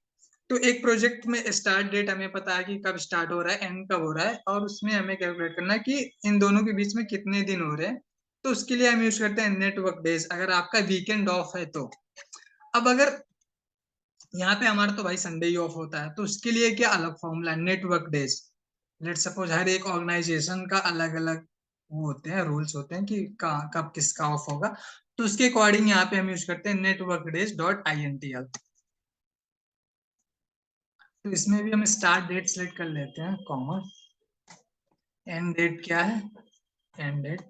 तो एक प्रोजेक्ट में स्टार्ट डेट हमें पता है कि कब स्टार्ट हो रहा है, एंड कब हो रहा है, और उसमें हमें कैलकुलेट करना है कि इन दोनों के बीच में कितने दिन हो रहे हैं। तो उसके लिए हम यूज करते हैं नेटवर्क डेज, अगर आपका वीकेंड ऑफ है तो। अब अगर यहाँ पे हमारा तो भाई संडे ही ऑफ होता है, तो उसके लिए क्या अलग formula, network days. Let suppose हर एक ऑर्गेनाइजेशन का अलग अलग वो होते हैं, रूल्स होते हैं कि कब किसका ऑफ होगा, तो उसके अकॉर्डिंग यहाँ पे हम यूज करते हैं नेटवर्क डेज डॉट INTL। तो इसमें भी हम स्टार्ट डेट सेलेक्ट कर लेते हैं, कॉमा, एंड डेट क्या है, एंड डेट,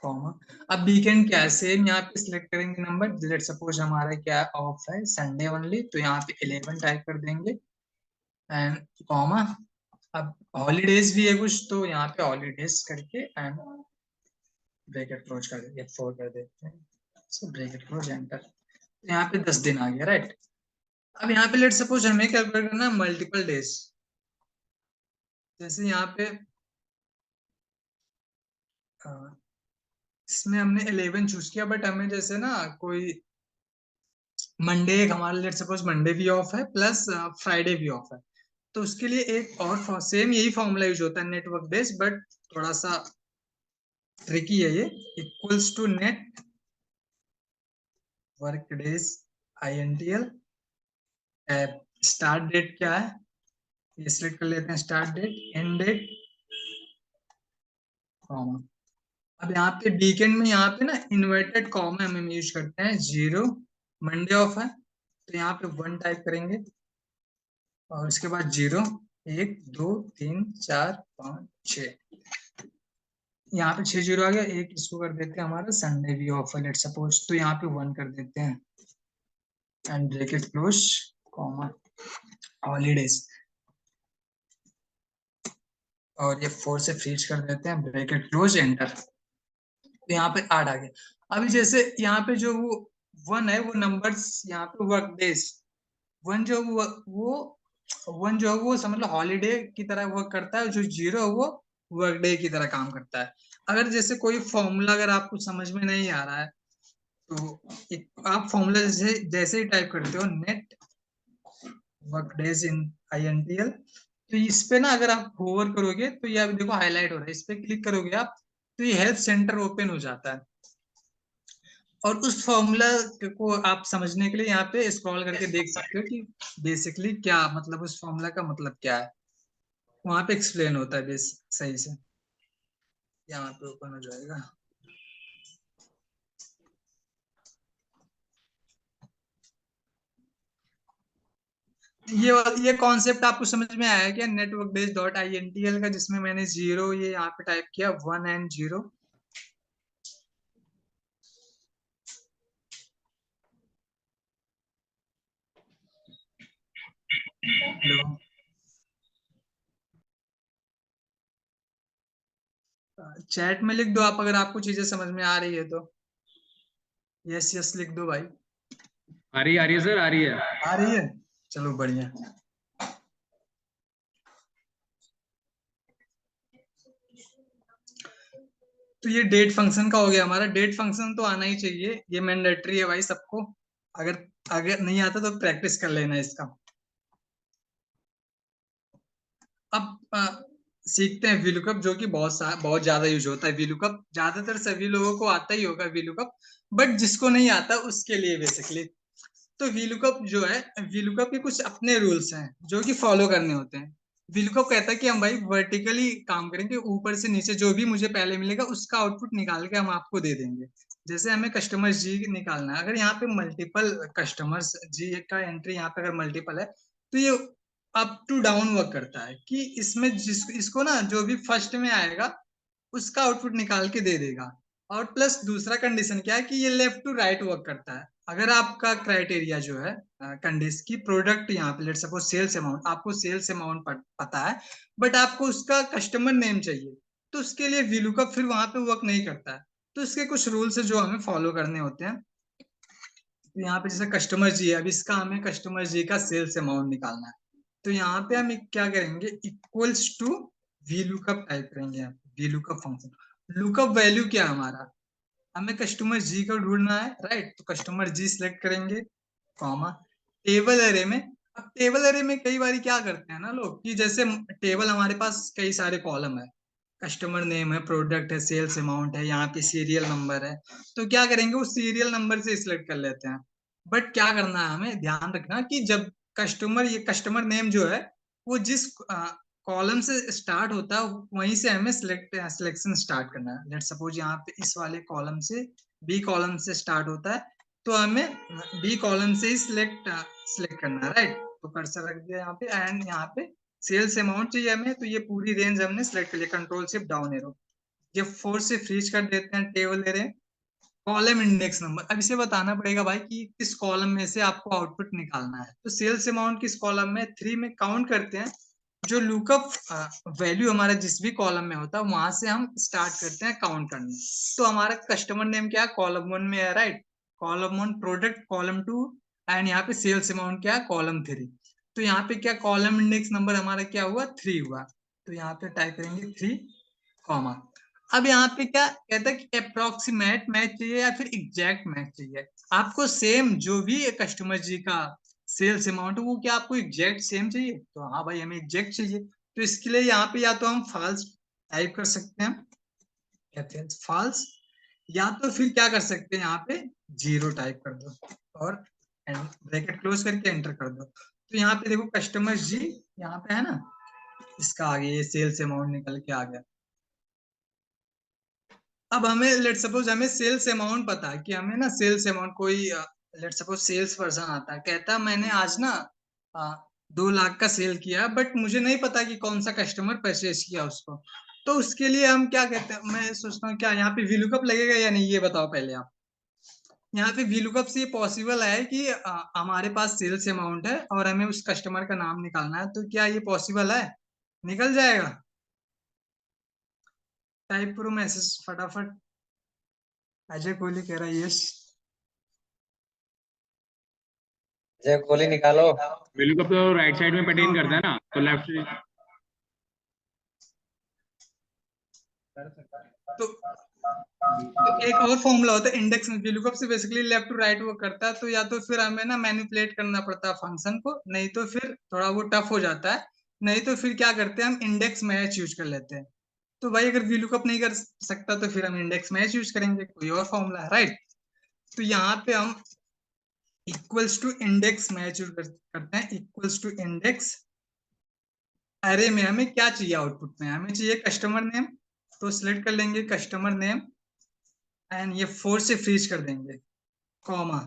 कॉमा। अब वीकेंड क्या है, सेम यहाँ पे सिलेक्ट करेंगे नंबर, लेट सपोज हमारा क्या ऑफ है, संडे ओनली, तो यहाँ पे 11 टाइप कर देंगे एंड कॉमा। अब हॉलीडेज भी है कुछ, तो यहाँ पे हॉलीडेज करके एंड ब्रैकेट क्लोज कर देंगे, 4 कर देते हैं, सो ब्रैकेट क्लोज, एंटर। यहाँ पे 10 दिन आ गया, राइट। अब यहाँ पे लेट सपोज हमें कैलकुलेट करना है मल्टीपल डेज, जैसे यहाँ पे इसमें हमने 11 चूज किया, बट हमें जैसे ना कोई मंडे, हमारा लेट सपोज मंडे भी ऑफ है प्लस फ्राइडे भी ऑफ है, तो उसके लिए एक और सेम यही फॉर्मूला यूज होता है, नेटवर्क डेज, बट थोड़ा सा ट्रिकी है ये, equals to network days INTL, start date क्या है, ये सिलेक्ट कर लेते हैं, start date, end date, comma. अब यहाँ पे वीकेंड में यहाँ पे ना इन्वर्टेड कॉमा हम यूज करते हैं, 0, मंडे ऑफ है तो यहाँ पे 1 टाइप करेंगे और उसके बाद 0, 1 2 3 4 5 6, यहाँ पे 6 0 आ गया, एक इसको कर देते हैं हमारा संडे भी ऑफ है लेट सपोज, तो यहाँ पे 1 कर देते हैं and bracket close, comma, holidays, और ये 4 से फ्रीज कर देते हैं, ब्रैकेट क्लोज, एंटर। तो यहाँ पे 8 आ गया। अभी जैसे यहाँ पे जो वो 1 है, वो नंबर्स यहाँ पे वर्क डेज, 1 जो वो 1 जो है वो समझ लो हॉलीडे की तरह वर्क करता है, जो 0 है वो वर्क डे की तरह काम करता है। अगर जैसे कोई फॉर्मूला अगर आपको समझ में नहीं आ रहा है, तो आप फॉर्मूला जैसे जैसे ही टाइप करते हो, net work days in INTL, तो इस पे ना अगर आप होवर करोगे तो ये देखो हाईलाइट हो रहा है, इस पे क्लिक करोगे आप तो ये हेल्प सेंटर ओपन हो जाता है, और उस फॉर्मूला को आप समझने के लिए यहाँ पे स्क्रॉल करके देख सकते हो कि बेसिकली क्या मतलब, उस फॉर्मूला का मतलब क्या है, वहां पे एक्सप्लेन होता है बेस सही से, यहाँ पे ओपन हो जाएगा। ये कॉन्सेप्ट आपको समझ में आया क्या, नेटवर्क बेस्ड .INTL का, जिसमें मैंने 0 ये यहाँ पे टाइप किया, 1 एंड 0। हेलो, चैट में लिख दो आप अगर आपको चीजें समझ में आ रही है तो, यस यस लिख दो भाई। आ रही है सर, आ रही है। आ रही है, चलो बढ़िया। तो ये डेट फंक्शन का हो गया हमारा, डेट फंक्शन तो आना ही चाहिए, ये मैंडेटरी है भाई सबको, अगर अगर नहीं आता तो प्रैक्टिस कर लेना इसका। अब सीखते हैं VLOOKUP, जो कि बहुत ज्यादा यूज होता है। VLOOKUP ज्यादातर सभी लोगों को आता ही होगा VLOOKUP, बट जिसको नहीं आता उसके लिए बेसिकली। तो VLOOKUP जो है, VLOOKUP के कुछ अपने रूल्स हैं जो कि फॉलो करने होते हैं। VLOOKUP कहता है कि हम भाई वर्टिकली काम करेंगे, ऊपर से नीचे जो भी मुझे पहले मिलेगा उसका आउटपुट निकाल के हम आपको दे देंगे। जैसे हमें कस्टमर जी निकालना है, अगर यहाँ पे मल्टीपल कस्टमर्स जी का एंट्री यहाँ पे अगर मल्टीपल है, तो ये अप टू डाउन वर्क करता है कि इसमें इसको ना जो भी फर्स्ट में आएगा उसका आउटपुट निकाल के दे देगा। और प्लस दूसरा कंडीशन क्या है कि ये लेफ्ट टू राइट वर्क करता है। अगर आपका क्राइटेरिया जो है कंडीशन की प्रोडक्ट, यहाँ पे लेट सपोज सेल्स अमाउंट, आपको सेल्स अमाउंट पता है बट आपको उसका कस्टमर नेम चाहिए, तो उसके लिए VLOOKUP फिर वहां पे वर्क नहीं करता है। तो इसके कुछ रूल्स है जो हमें फॉलो करने होते हैं। तो यहाँ पे जैसे कस्टमर जी है, अब इसका हमें कस्टमर जी का सेल्स अमाउंट निकालना है, तो यहाँ पे हम क्या करेंगे, इक्वल्स टू VLOOKUP टाइप करेंगे, यहाँ पे VLOOKUP फंक्शन। लुकअप वैल्यू क्या है हमारा, हमें कस्टमर जी को ढूंढना है, राइट, तो कस्टमर जी सिलेक्ट करेंगे, कॉमा, टेबल एरे में। अब टेबल एरे में कई बार क्या करते हैं ना लोग, कि जैसे टेबल हमारे पास कई सारे कॉलम है, कस्टमर नेम है, प्रोडक्ट है, सेल्स अमाउंट है, यहाँ पे सीरियल नंबर है, तो क्या करेंगे वो सीरियल नंबर से सिलेक्ट कर लेते हैं। बट क्या करना है, हमें ध्यान रखना कि जब ये कस्टमर नेम जो है वो जिस कॉलम से स्टार्ट होता है वहीं से हमें सिलेक्शन स्टार्ट करना है। लेट सपोज यहाँ पे इस वाले कॉलम से, बी कॉलम से स्टार्ट होता है, तो हमें बी कॉलम से ही सिलेक्ट करना है, राइट। तो कर्सर रख दिया यहाँ पे, एंड यहाँ पे सेल्स अमाउंट चाहिए हमें, तो ये पूरी रेंज हमने सेलेक्ट कर लिया, कंट्रोल शिफ्ट डाउन एरो। ये 4 से फ्रीज कर देते हैं, टेबल ले रहे हैं, कॉलम इंडेक्स नंबर। अब इसे बताना पड़ेगा भाई कि किस कॉलम में से आपको आउटपुट निकालना है। तो सेल्स अमाउंट किस कॉलम में, 3 में काउंट करते हैं। जो लुकअप वैल्यू हमारा जिस भी कॉलम में होता है वहां से हम स्टार्ट करते हैं काउंट करना। तो हमारा कस्टमर नेम क्या है, कॉलम 1 में है, right. Column 1 product, column 2, and यहाँ पे सेल्स अमाउंट क्या है, कॉलम 3। तो यहाँ पे क्या कॉलम इंडेक्स नंबर हमारा क्या हुआ, 3 हुआ। तो यहाँ पे टाइप करेंगे 3, कॉमा। अब यहाँ पे क्या कहता है कि अप्रोक्सीमेट मैच चाहिए या फिर एग्जैक्ट मैच चाहिए। आपको सेम जो भी कस्टमर जी का सेल्स अमाउंट है वो क्या आपको एग्जैक्ट सेम चाहिए, तो हाँ भाई हमें एग्जैक्ट चाहिए। तो इसके लिए यहाँ पे या तो हम फॉल्स टाइप कर सकते हैं, फॉल्स, या तो फिर क्या कर सकते हैं, यहाँ पे 0 टाइप कर दो और ब्रैकेट क्लोज करके एंटर कर दो। तो यहाँ पे देखो कस्टमर जी यहाँ पे है ना, इसका आगे ये सेल्स अमाउंट निकल के आ गया। अब हमें लेट सपोज हमें सेल्स अमाउंट पता है कि हमें ना सेल्स अमाउंट, कोई लेट सपोज सेल्स पर्सन आता है, कहता है मैंने आज ना 2 लाख का सेल किया, बट मुझे नहीं पता कि कौन सा कस्टमर परचेज किया उसको। तो उसके लिए हम क्या कहते हैं, मैं सोचता हूँ क्या यहाँ पे वीलुकअप लगेगा या नहीं, ये बताओ पहले आप। यहाँ पे वीलुकअप से ये पॉसिबल है कि हमारे पास सेल्स अमाउंट है और हमें उस कस्टमर का नाम निकालना है, तो क्या ये पॉसिबल है, निकल जाएगा? टाइप करो मैसेज फटाफट। अजय कोहली कह रहा है यस। जय कोहली निकालो। VLOOKUP तो राइट साइड में पर्टेन करता है ना, तो लेफ्ट तो एक और फॉर्मूला होता है इंडेक्स में, VLOOKUP से बेसिकली लेफ्ट टू राइट वो करता है। तो या तो फिर हमें ना मैनिपुलेट करना पड़ता है फंक्शन को, नहीं तो फिर थोड़ा वो टफ हो जाता है। नहीं तो फिर क्या करते हैं, हम इंडेक्स मैच यूज कर लेते हैं। तो भाई अगर VLOOKUP नहीं कर सकता तो फिर हम इंडेक्स मैच यूज करेंगे, कोई और फॉर्मूला है, राइट। तो यहाँ पे हम equals to index match use करते हैं, इक्वल्स टू इंडेक्स। अरे में हमें क्या चाहिए, आउटपुट में हमें चाहिए कस्टमर नेम, तो सिलेक्ट कर लेंगे कस्टमर नेम एंड ये 4 से फ्रीज कर देंगे, कॉमा।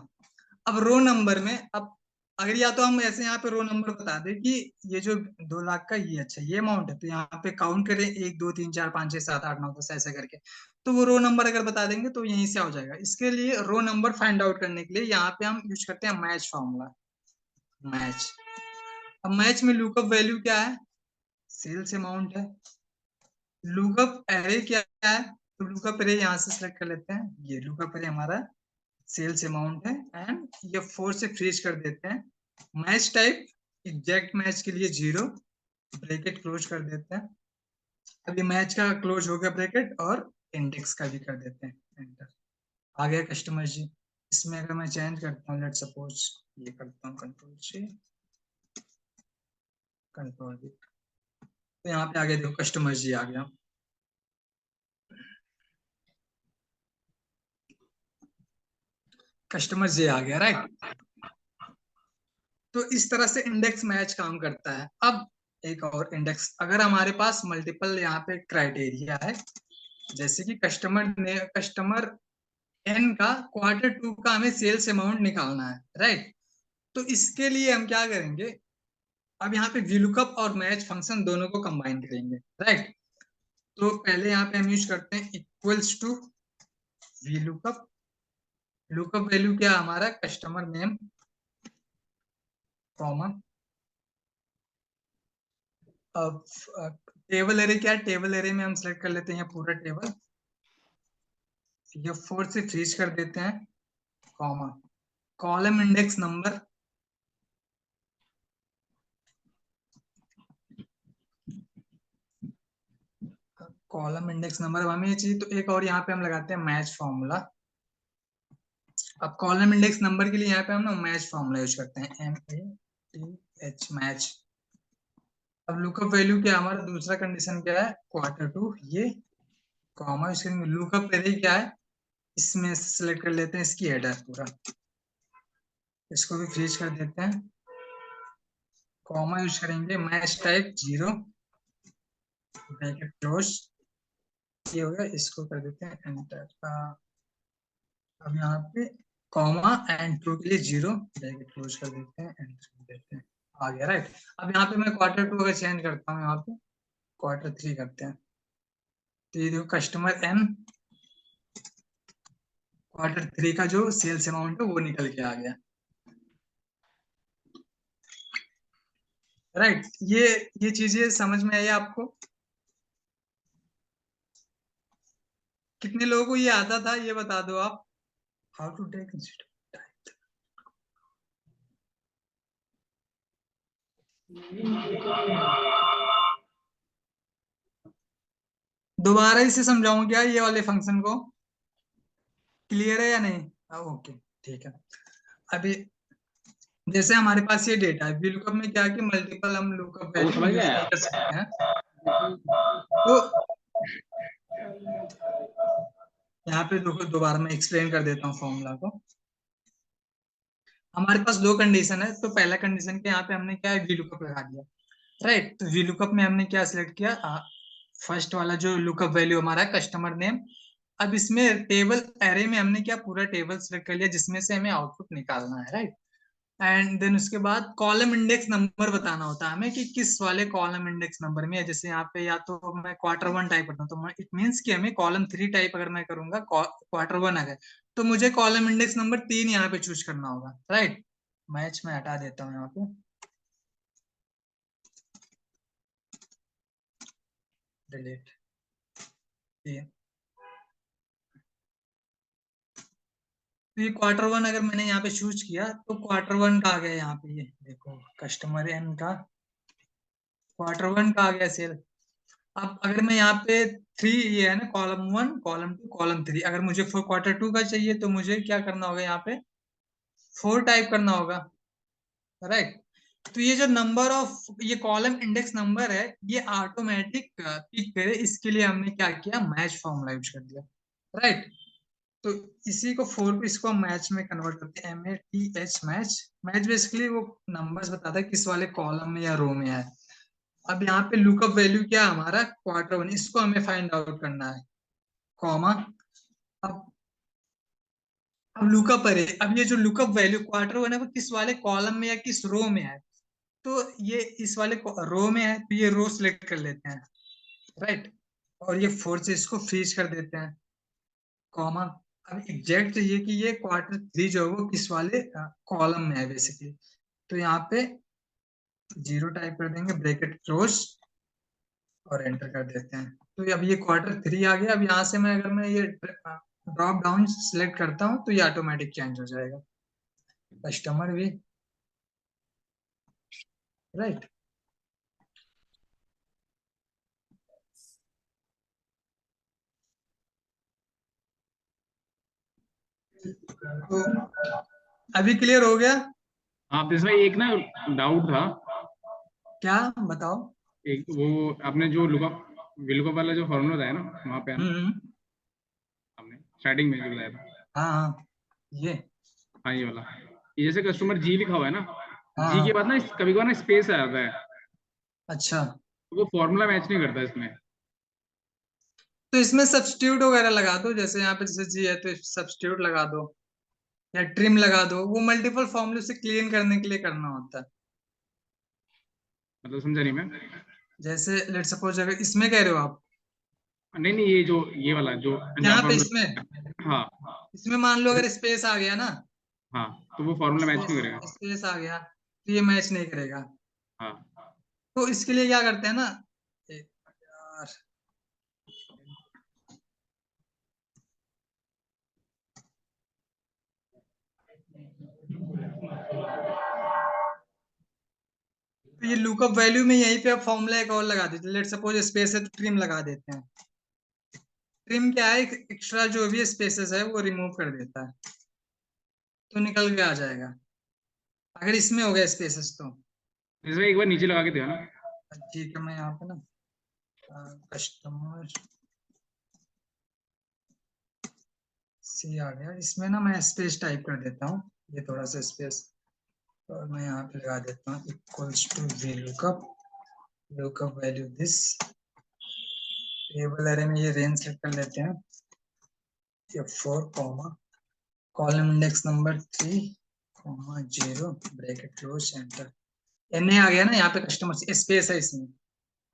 अब रो नंबर में, अब अगर या तो हम ऐसे यहाँ पे रो नंबर बता दें कि ये जो 2 लाख का ये अच्छा ये अमाउंट है, तो यहाँ पे काउंट करें 1 2 3 4 5 6 7 8 9 10 ऐसे करके, तो वो रो नंबर अगर बता देंगे तो यहीं से आ जाएगा। इसके लिए रो नंबर फाइंड आउट करने के लिए यहाँ पे हम यूज करते हैं मैच फॉर्मूला, मैच। अब मैच में लुकअप वैल्यू क्या है, सेल्स अमाउंट है। लुकअप एरे क्या है, तो लुकअप एरे यहाँ से सिलेक्ट कर लेते हैं, ये लुकअप एरे हमारा सेल्स अमाउंट है, एंड ये 4 से फ्रीज कर देते हैं। मैच टाइप एग्जैक्ट मैच के लिए 0, ब्रैकेट क्लोज कर देते हैं। अभी मैच का क्लोज हो गया ब्रैकेट, और इंडेक्स का भी कर देते हैं एंटर। आ गया कस्टमर जी। इसमें अगर मैं चेंज करता हूँ, लेट सपोज ये करता हूँ कंट्रोल से कंट्रोल भी, तो यहाँ पे आ गया, देखो कस्टमर जी आ गया। कस्टमर जी आ गया, राइट। तो इस तरह से इंडेक्स मैच काम करता है। अब एक और इंडेक्स, अगर हमारे पास मल्टीपल यहाँ पे क्राइटेरिया है, जैसे कि कस्टमर एन का Q2 का हमें सेल्स अमाउंट निकालना है, राइट। तो इसके लिए हम क्या करेंगे, अब यहाँ पे VLOOKUP और मैच फंक्शन दोनों को कंबाइन करेंगे, राइट। तो पहले यहाँ पे हम यूज करते हैं equals to VLOOKUP। Lookup value क्या हमारा, कस्टमर नेम, कॉमा। अब टेबल एरे क्या, टेबल एरे में हम सेलेक्ट कर लेते हैं पूरा टेबल, ये 4 से फ्रीज कर देते हैं, comma. Column index number, column index number हमें ये चाहिए, तो एक और यहाँ पे हम लगाते हैं मैच फॉर्मूला। अब कॉलम इंडेक्स नंबर के लिए यहाँ पे हम ना मैच फॉर्मूला यूज करते हैं, MATH मैच। अब लुकअप वैल्यू क्या, हमारा दूसरा कंडीशन क्या है, Q2 ये, कॉमा। इसके लुकअप एरे क्या है, इसमें सेलेक्ट कर लेते हैं इसकी हेडर पूरा, इसको भी फ्रीज कर देते हैं, कॉमा यूज करेंगे, मैच टाइप 0, ब्रैकेट क्लोज, ये हो गया। इसको कर देते हैं एंटर। अब यहाँ पे कॉमा एंड ट्रू के लिए 0, ब्रैकेट क्लोज कर देते हैं, एंटर कर देते हैं। आ गया राइट। अब यहाँ पे मैं Q2 अगर चेंज करता हूँ, यहाँ पे Q3 करते हैं, तो ये देखो कस्टमर N Q3 का जो सेल्स अमाउंट है वो निकल के आ गया राइट। ये चीजें समझ में आई आपको? कितने लोगों को ये आता था ये बता दो आप। हाउ टू टेक दोबारा इसे समझाऊं क्या ये वाले फंक्शन को? क्लियर है या नहीं? ओके ठीक है। अभी जैसे हमारे पास ये डेटा है, VLOOKUP में क्या है कि मल्टीपल हम लुकअप वो वैल्यू समझ यूज गया। नहीं कर सकते हैं। तो यहाँ पे देखो दोबारा मैं एक्सप्लेन कर देता हूँ फॉर्मूला को। हमारे पास दो कंडीशन है, तो पहला कंडीशन के यहाँ पे हमने क्या है VLOOKUP लगा दिया राइट। तो VLOOKUP में हमने क्या सिलेक्ट किया, फर्स्ट वाला जो लुकअप वैल्यू हमारा है कस्टमर नेम। अब इसमें टेबल एरे में हमने क्या पूरा टेबल सिलेक्ट कर लिया जिसमें से हमें आउटपुट निकालना है राइट। एंड देन उसके बाद कॉलम इंडेक्स नंबर बताना होता है हमें कि किस वाले कॉलम इंडेक्स नंबर में है। जैसे यहाँ पे या तो मैं Q1 टाइप करता हूँ तो इट मीन्स कि हमें कॉलम 3 टाइप अगर मैं करूंगा Q1 अगर, तो मुझे कॉलम इंडेक्स नंबर 3 यहाँ पे चूज करना होगा राइट। मैच में हटा देता हूँ यहाँ पे, डिलीट ये। तो ये Q1 अगर मैंने यहाँ पे चूज किया तो Q1 का आ गया यहाँ पे, ये देखो कस्टमर एन का Q1 का आ गया सेल। अब अगर मैं यहाँ पे 3, ये है ना कॉलम 1 कॉलम 2 कॉलम 3, अगर मुझे फॉर Q2 का चाहिए तो मुझे क्या करना होगा, यहाँ पे 4 टाइप करना होगा राइट। तो ये जो नंबर ऑफ ये कॉलम इंडेक्स नंबर है ये ऑटोमेटिक पिक करे, इसके लिए हमने क्या किया, मैच फॉर्मूला यूज कर दिया राइट। तो इसी को 4 को इसको मैच में कन्वर्ट करते हैं, MATH मैच। मैच बेसिकली वो नंबर्स बताता है किस वाले कॉलम में या रो में है। अब यहाँ पे लुकअप वैल्यू क्या है हमारा Q1, इसको हमें फाइंड आउट करना है कॉमा। अब अब लुकअप अरे, अब ये जो लुकअप वैल्यू Q1 है वो किस वाले कॉलम में या किस रो में है, तो ये इस वाले रो में है तो ये रो सिलेक्ट कर लेते हैं राइट। और ये 4 से इसको फ्रीज कर देते हैं कॉमा। अब एग्जैक्ट चाहिए कि ये Q3 जो है वो किस वाले कॉलम में है बेसिकली, तो यहाँ पे 0 टाइप कर देंगे, ब्रैकेट क्लोज और एंटर कर देते हैं। तो अब ये Q3 आ गया। अब यहाँ से मैं अगर मैं ये ड्रॉप डाउन सिलेक्ट करता हूँ तो ये ऑटोमेटिक चेंज हो जाएगा कस्टमर भी राइट। तो अभी क्लियर हो गया? हाँ तो इसमें एक ना डाउट था। क्या बताओ? एक वो आपने जो लुकअप विलुकअप वाला जो फॉर्मूला बताया ना वहाँ पे आना, हम्म। आपने स्टार्टिंग में जो बताया था। हाँ हाँ ये हाँ ये वाला, ये जैसे कस्टमर जी लिखा हुआ है ना, हाँ जी के हाँ बाद ना कभी कभार ना स्पेस आ जाता है, अच्छा। तो वो फॉर्मूला मैच नहीं करता इसमें। तो इसमें सब्स्टिट्यूट वगैरह लगा दो, जैसे यहाँ पे जैसे जी है तो सब्स्टिट्यूट लगा दो या ट्रिम लगा दो, वो मल्टीपल फॉर्मूले से क्लीन करने के लिए करना होता है। मतलब समझा नहीं मैं। जैसे लेट सपोज अगर इसमें कह रहे हो आप, नहीं नहीं, ये जो ये वाला जो जहाँ यहाँ पे फॉर्मूला। इसमें हाँ इसमें मान लो अगर स्पेस आ गया ना, हाँ, तो वो फॉर्मूला मैच स्पेस नहीं करेगा। स्पेस आ गया तो ये मैच नहीं करेगा। हाँ तो इसके लिए क्या करते हैं ना, एक यार, तो ये लुकअप वैल्यू में यहीं पे आप फॉर्मूला एक और लगा देते हैं। लेट सपोज स्पेस है तो ट्रिम लगा देते हैं। ट्रिम क्या है, एक्स्ट्रा जो भी स्पेसेस है वो रिमूव कर देता है, तो निकल के आ जाएगा अगर इसमें हो गया स्पेसेस तो। इसमें एक बार नीचे लगा के दिया ना। ठीक है, मैं यहाँ पे ना कस्टमर सी आ गया, इसमें ना मैं स्पेस टाइप कर देता हूँ, ये थोड़ा सा स्पेस, और मैं यहाँ पे लगा देता हूँ equals to V lookup value this. Table array में ये रेंज सेट कर लेते हैं, F4 comma column index number 3 comma 0 bracket close enter. NA आ गया ना, यहाँ पे कस्टमर स्पेस है इसमें,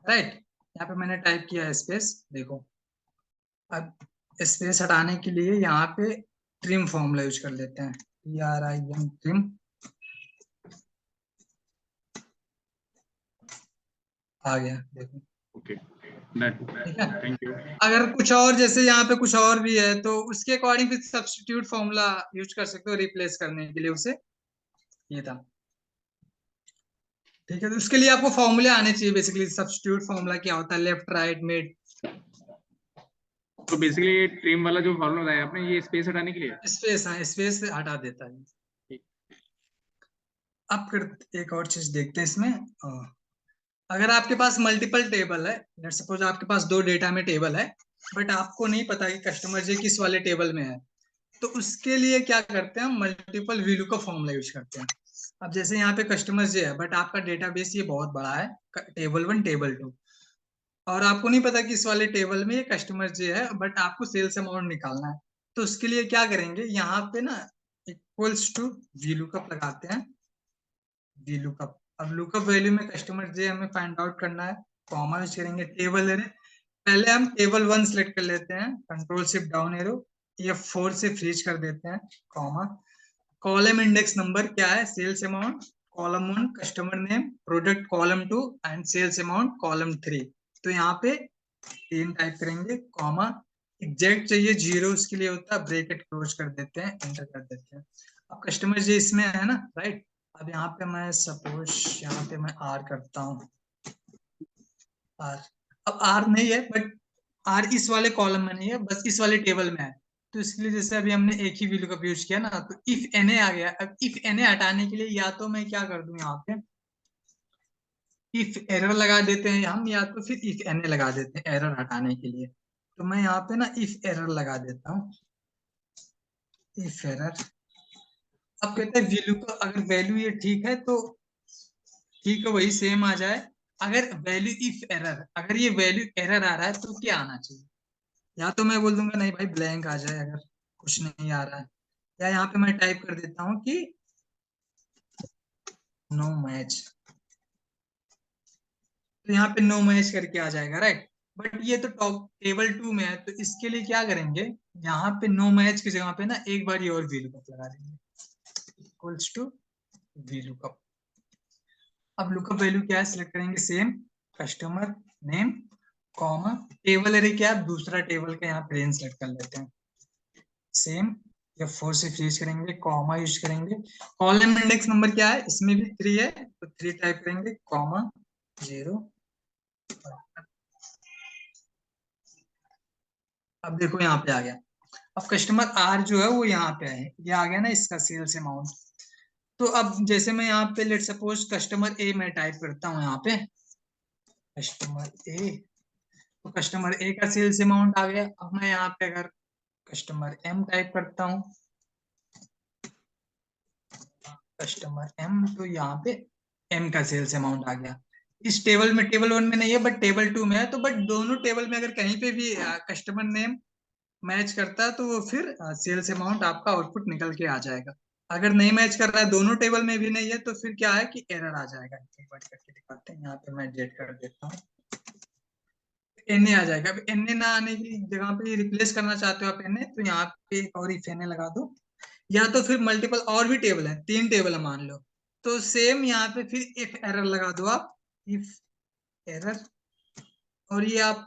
राइट। यहाँ पे मैंने टाइप किया स्पेस, देखो। अब स्पेस हटाने के लिए यहाँ पे ट्रिम फॉर्मूला यूज कर लेते हैं, TRIM, ट्रिम। आ गया, देखो। ओके, डन, ठीक है। Thank you. अगर कुछ और, जैसे यहाँ पे कुछ और भी है, तो उसके अकॉर्डिंग फिर सब्स्टिट्यूट फॉर्मूला यूज कर सकते हो रिप्लेस करने के लिए उसे। ये था, ठीक है। तो उसके लिए आपको फॉर्मूले आने चाहिए बेसिकली। सब्स्टिट्यूट फॉर्मूला क्या होता है, लेफ्ट राइट मिड। तो बेसिकली ये ट्रिम वाला जो फॉर्मूला बताया आपने, ये स्पेस हटाने के लिए है? स्पेस, हाँ, स्पेस हटा देता है। ठीक। अब फिर एक और चीज देखते हैं इसमें। अगर आपके पास मल्टीपल टेबल है, लेट्स सपोज आपके पास 2 डेटा में टेबल है, बट आपको नहीं पता कि कस्टमर जी किस वाले टेबल में है, तो उसके लिए क्या करते हैं, हम मल्टीपल वैल्यू का फॉर्मूला यूज करते हैं। अब जैसे यहाँ पे कस्टमर जी है, बट आपका डेटाबेस ये बहुत बड़ा है, टेबल 1 टेबल 2, और आपको नहीं पता कि इस वाले टेबल में ये कस्टमर जी है, बट आपको सेल्स अमाउंट निकालना है। तो उसके लिए क्या करेंगे, यहाँ पे ना इक्वल्स टू VLOOKUP लगाते हैं, VLOOKUP। अब लुकअप वैल्यू में कस्टमर जे हमें फाइंड आउट करना है, कॉमा यूज करेंगे, टेबल एरे। पहले हम टेबल 1 सेलेक्ट कर लेते हैं, control shift down arrow, F4 से फ्रीज कर देते हैं, कॉमा। कॉलम इंडेक्स नंबर क्या है, sales amount, column 1 customer name, product column 2 and sales amount column 3। तो यहाँ पे 3 टाइप करेंगे, कॉमा। एग्जैक्ट चाहिए 0, उसके लिए होता है ब्रैकेट क्लोज कर देते हैं, एंटर कर देते हैं। अब कस्टमर जी इसमें है ना, राइट। अब यहाँ पे मैं सपोज, यहाँ पे मैं R करता हूँ, R। अब R नहीं है, बट R इस वाले कॉलम में नहीं है, बस इस वाले टेबल में है। तो इसके लिए जैसे अभी हमने एक ही वैल्यू का यूज किया ना, तो इफ NA आ गया। अब इफ NA हटाने के लिए या तो मैं क्या कर दूं, यहाँ पे इफ एरर लगा देते हैं हम, या तो फिर इफ NA लगा देते हैं एरर हटाने के लिए। तो मैं यहाँ पे ना इफ एरर लगा देता हूँ, इफ एरर। अब कहते हैं वैल्यू का, अगर वैल्यू ये ठीक है तो ठीक है, वही सेम आ जाए। अगर वैल्यू इफ एरर, अगर ये वैल्यू एरर आ रहा है तो क्या आना चाहिए, या तो मैं बोल दूंगा नहीं भाई ब्लैंक आ जाए अगर कुछ नहीं आ रहा है, या यहाँ पे मैं टाइप कर देता हूँ कि नो मैच। तो यहाँ पे नो मैच करके आ जाएगा, राइट। बट ये तो टॉप टेबल 2 में है, तो इसके लिए क्या करेंगे, यहाँ पे नो मैच की जगह पे ना एक बार ये और VLOOKUP लगा देंगे, इक्वल्स टू VLOOKUP। अब लुकअप वैल्यू क्या है, सिलेक्ट करेंगे same, customer name, comma, table array क्या है, दूसरा टेबल का यहाँ पे रेंज सेलेक्ट कर लेते हैं, सेम, F4 से फ्रीज करेंगे, कॉमा यूज करेंगे। कॉलम इंडेक्स नंबर क्या है, इसमें भी 3 है, तो 3 टाइप करेंगे, कॉमा 0। अब देखो यहाँ पे आ गया। अब कस्टमर R जो है वो यहाँ पे है, ये आ गया ना इसका सेल्स अमाउंट। तो अब जैसे मैं यहाँ पे लेट सपोज कस्टमर A मैं टाइप करता हूँ, यहाँ पे कस्टमर A, तो कस्टमर ए का सेल्स अमाउंट आ गया। अब मैं यहाँ पे अगर कस्टमर M टाइप करता हूँ, कस्टमर M, तो यहाँ पे M का सेल्स अमाउंट आ गया। इस टेबल में, टेबल 1 में नहीं है बट टेबल 2 में है, तो बट दोनों टेबल में अगर कहीं पे भी कस्टमर नेम मैच करता है तो वो फिर सेल्स अमाउंट आपका आउटपुट निकल के आ जाएगा। अगर नहीं मैच कर रहा है, दोनों टेबल में भी नहीं है, तो फिर क्या है कि एरर आ जाएगा। एक बार करके दिखाते हैं, यहाँ पे मैं जेड कर देता हूँ, NA आ जाएगा। अब NA ना आने की जगह पे रिप्लेस करना चाहते हो आप NA, तो यहाँ पे एक और इफ NA लगा दो, या तो फिर मल्टीपल और भी टेबल है, 3 टेबल है मान लो, तो सेम यहाँ पे फिर इफ एरर लगा दो आप, इफ एरर। और ये आप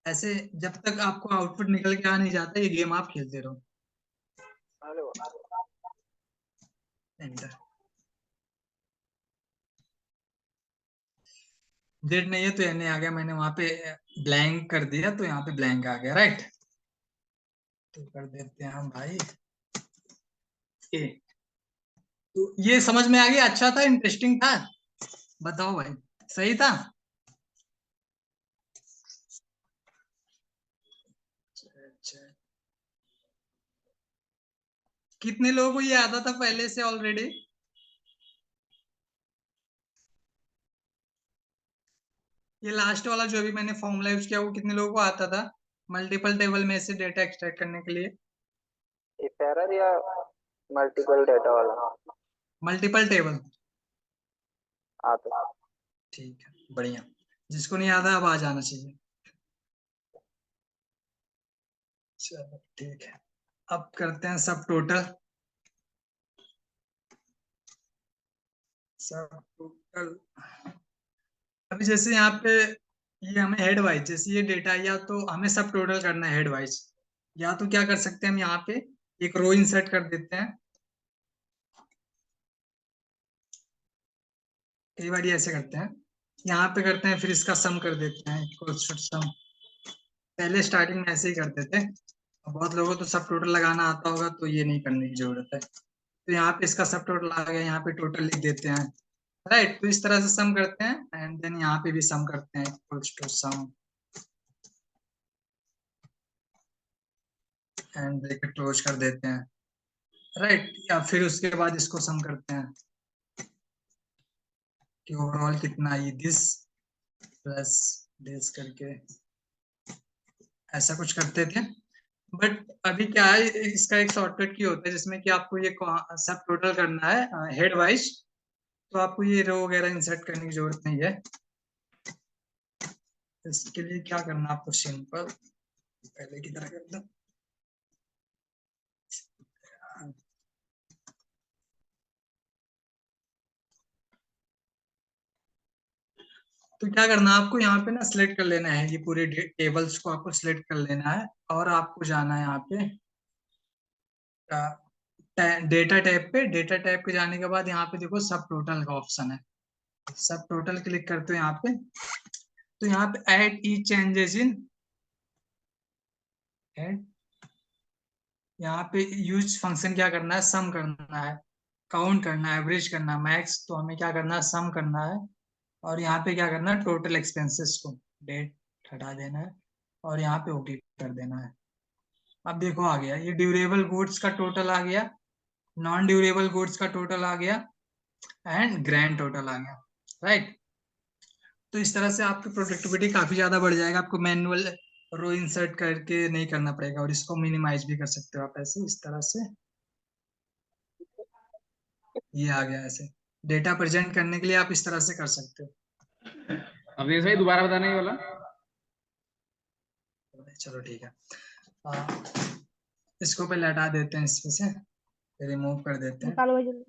ऐसे जब तक आपको आउटपुट निकल के आ नहीं जाता, ये गेम आप खेलते रहो। हेलो। एंटर। जेड नहीं है तो NA आ गया, मैंने वहां पे ब्लैंक कर दिया तो यहाँ पे ब्लैंक आ गया, राइट। तो कर देते हैं हम भाई ए। तो ये समझ में आ गया, अच्छा था, इंटरेस्टिंग था, बताओ भाई, सही था। अच्छा, कितने लोगों को ये आता था पहले से ऑलरेडी, ये लास्ट वाला जो भी मैंने फॉर्मूला यूज किया वो कितने लोगों को आता था, मल्टीपल टेबल में से डेटा एक्सट्रैक्ट करने के लिए। इफ एरर या मल्टीपल डेटा वाला? मल्टीपल टेबल, आता है। ठीक है, बढ़िया। जिसको नहीं आता अब आ जाना चाहिए। चलो ठीक है, अब करते हैं सब टोटल। सब टोटल अभी जैसे यहाँ पे ये हमें हेड वाइज, जैसे ये डेटा या तो हमें सब टोटल करना है हेड वाइज, या तो क्या कर सकते हैं हम यहाँ पे एक रो इंसर्ट कर देते हैं। कई बार ये ऐसे करते हैं, यहाँ पे करते हैं फिर इसका सम कर देते हैं, इक्वल्स टू सम। पहले स्टार्टिंग में ऐसे ही करते थे, बहुत लोगों को तो सब टोटल लगाना आता होगा तो ये नहीं करने की जरूरत है। तो यहाँ पे इसका सब टोटल आ गया, यहाँ पे टोटल लिख देते हैं। राइट, तो इस तरह से सम करते हैं एंड देन यहाँ पे भी सम करते हैं, equals to sum and bracket close कर देते हैं। राइट, या फिर उसके बाद इसको सम करते हैं कि ओवरऑल कितना ये दिस प्लस दिस करके ऐसा कुछ करते थे। बट अभी क्या है, इसका एक शॉर्टकट की होता है जिसमें कि आपको ये सब टोटल करना है हेड वाइज, तो आपको ये रो वगैरह इंसर्ट करने की जरूरत नहीं है। इसके लिए क्या करना है आपको, सिंपल पहले की तरह कर दो। तो क्या करना है आपको, यहाँ पे ना सिलेक्ट कर लेना है, ये पूरे टेबल्स को आपको सिलेक्ट कर लेना है और आपको जाना है यहाँ पे डेटा टैब पे। डेटा टैब पे जाने के बाद यहाँ पे देखो सब टोटल का ऑप्शन है, सब टोटल क्लिक करते हो यहाँ पे। तो यहाँ पे add each changes in add, यहाँ पे यूज फंक्शन क्या करना है, सम करना है, काउंट करना है, एवरेज करना है, मैक्स। तो हमें क्या करना है, सम करना है। और यहाँ पे क्या करना है, टोटल एक्सपेंसेस को डेट हटा देना है और यहाँ पे ओके कर देना है। अब देखो आ गया, ये ड्यूरेबल गुड्स का टोटल आ गया, नॉन ड्यूरेबल गुड्स का टोटल आ गया एंड ग्रैंड टोटल आ गया। राइट, तो इस तरह से आपकी प्रोडक्टिविटी काफी ज्यादा बढ़ जाएगा, आपको मैनुअल रो इंसर्ट करके नहीं करना पड़ेगा और इसको मिनिमाइज भी कर सकते हो आप ऐसे, इस तरह से। ये आ गया ऐसे, डेटा प्रेजेंट करने के लिए आप इस तरह से कर सकते हो। अवधेश भाई दोबारा बताने ये वाला। चलो ठीक है, इसको पहले हटा देते हैं, इसमें से रिमूव कर देते हैं। निकालो भाई जल्दी।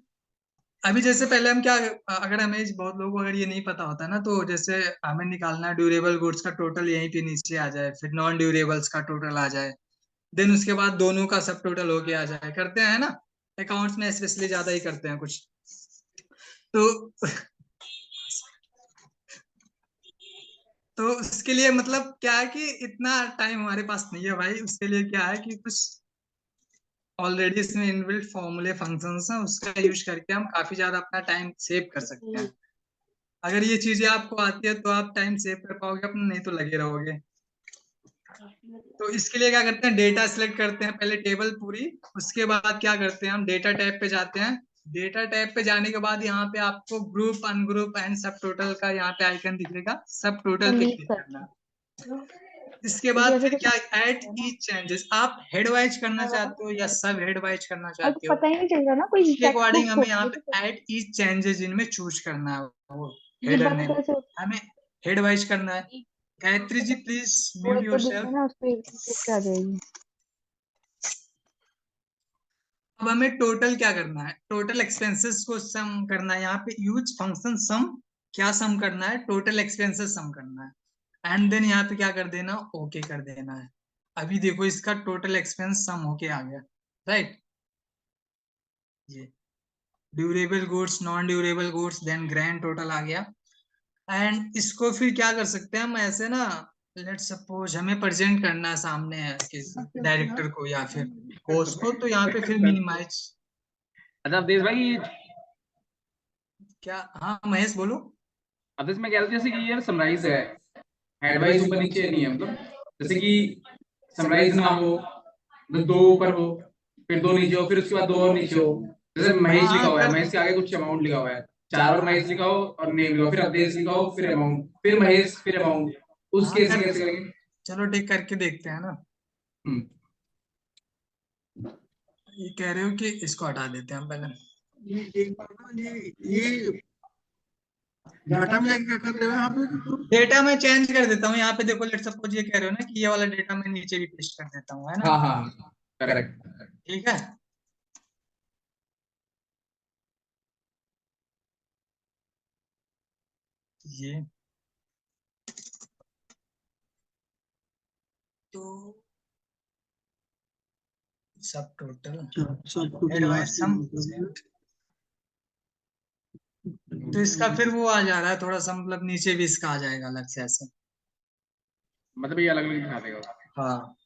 अभी जैसे पहले हम क्या, अगर हमें बहुत लोगों को अगर ये नहीं पता होता ना, तो जैसे हमें निकालना है ड्यूरेबल गुड्स का टोटल यहीं पे नीचे आ जाए, फिर नॉन ड्यूरेबल्स का टोटल आ जाए, देन उसके बाद दोनों का सब टोटल होके आ जाए, करते हैं ना अकाउंट्स में, स्पेशली ज्यादा ही करते हैं कुछ। तो तो उसके लिए मतलब क्या है कि इतना टाइम हमारे पास नहीं है भाई, उसके लिए क्या है कि कुछ ऑलरेडी इसमें इनबिल्ट फॉर्मूले फंक्शंस हैं, उसका यूज करके हम काफी ज्यादा अपना टाइम सेव कर सकते हैं। अगर ये चीजें आपको आती है तो आप टाइम सेव कर पाओगे अपना, नहीं तो लगे रहोगे। तो इसके लिए क्या करते हैं, डेटा सिलेक्ट करते हैं पहले टेबल पूरी, उसके बाद क्या करते हैं हम डेटा टैब पे जाते हैं। डेटा टैब पे जाने के बाद यहाँ पे आपको ग्रुप अनग्रुप एंड सब टोटल का यहाँ पे आइकन दिखेगा, सब टोटल पे क्लिक करना है। इसके बाद फिर क्या, ऐड ईच चेंजेस, आप हेड वाइज करना चाहते हो या सब हेड वाइज करना अब चाहते हो, पता ही नहीं चल रहा ना, कोई उसके अकॉर्डिंग टेक्स्ट हमें बुक यहाँ होती पे ऐड ईच चेंजेस इनमें चूज करना है, वो ये हेडर बंद नेम कैसे होता हमें हेड वाइज करना है। गायत्री जी प्लीज है? वो म्यूट एक तो दिख योरसेल्फ। रहा है ना, उस पर क्लिक क्या जाएगी। अब हमें टोटल क्या करना है, टोटल एक्सपेंसेस को सम करना है, यहाँ पे यूज फंक्शन सम, क्या सम करना है, टोटल एक्सपेंसेस सम करना है एंड देन यहाँ पे क्या कर देना, ओके कर देना है। अभी देखो इसका टोटल एक्सपेंस सम होके आ गया। राइट, ये durable goods, non durable goods, then grand total आ गया। एंड इसको फिर क्या कर सकते हैं हम ऐसे ना, लेट सपोज हमें प्रेजेंट करना है सामने डायरेक्टर को या फिर बॉस को, तो यहाँ पे फिर मिनिमाइज। अच्छा अवधेश भाई, क्या, हाँ महेश बोलो। अवधेश मैं कह रहा था जैसे कि यार समराइज है, हेडवाइज ऊपर नीचे नहीं है, मतलब जैसे कि समराइज ना हो, मतलब दो ऊपर हो, फिर दो नीचे हो, फिर उसके बाद दो और नीचे हो। जैसे महेश लिखा हाँ हुआ है, कर, महेश के आगे कुछ अमाउंट लिखा हुआ है, चार और महेश लिखा हो और नेम लिखा हो, फिर अवधेश लिखा हो, फिर अमाउंट, फिर महेश, फिर अमाउंट, उस हाँ केस में कर, कैसे करेंगे? चलो ठीक करके देखते हैं ना। हम्म, ये कह रहे हो कि इसको हटा देते हैं हम पहले। ये एक बार ना ये डाटा में क्या कर रहे हो यहाँ पे? डेटा में चेंज कर देता हूँ। यहाँ पे देखो, लेट सपोज ये कह रहे हो ना कि ये वाला डेटा मैं नीचे भी पेस्ट कर देता हूँ, है ना? हाँ हाँ करेक्ट। ठीक है। ये तो सब टोटल सब एडवाइस सम, तो इसका फिर वो आ जा रहा है थोड़ा सा, मतलब नीचे भी इसका आ जाएगा अलग से ऐसे। मतलब ये अलग अलग दिखा देगा। हाँ,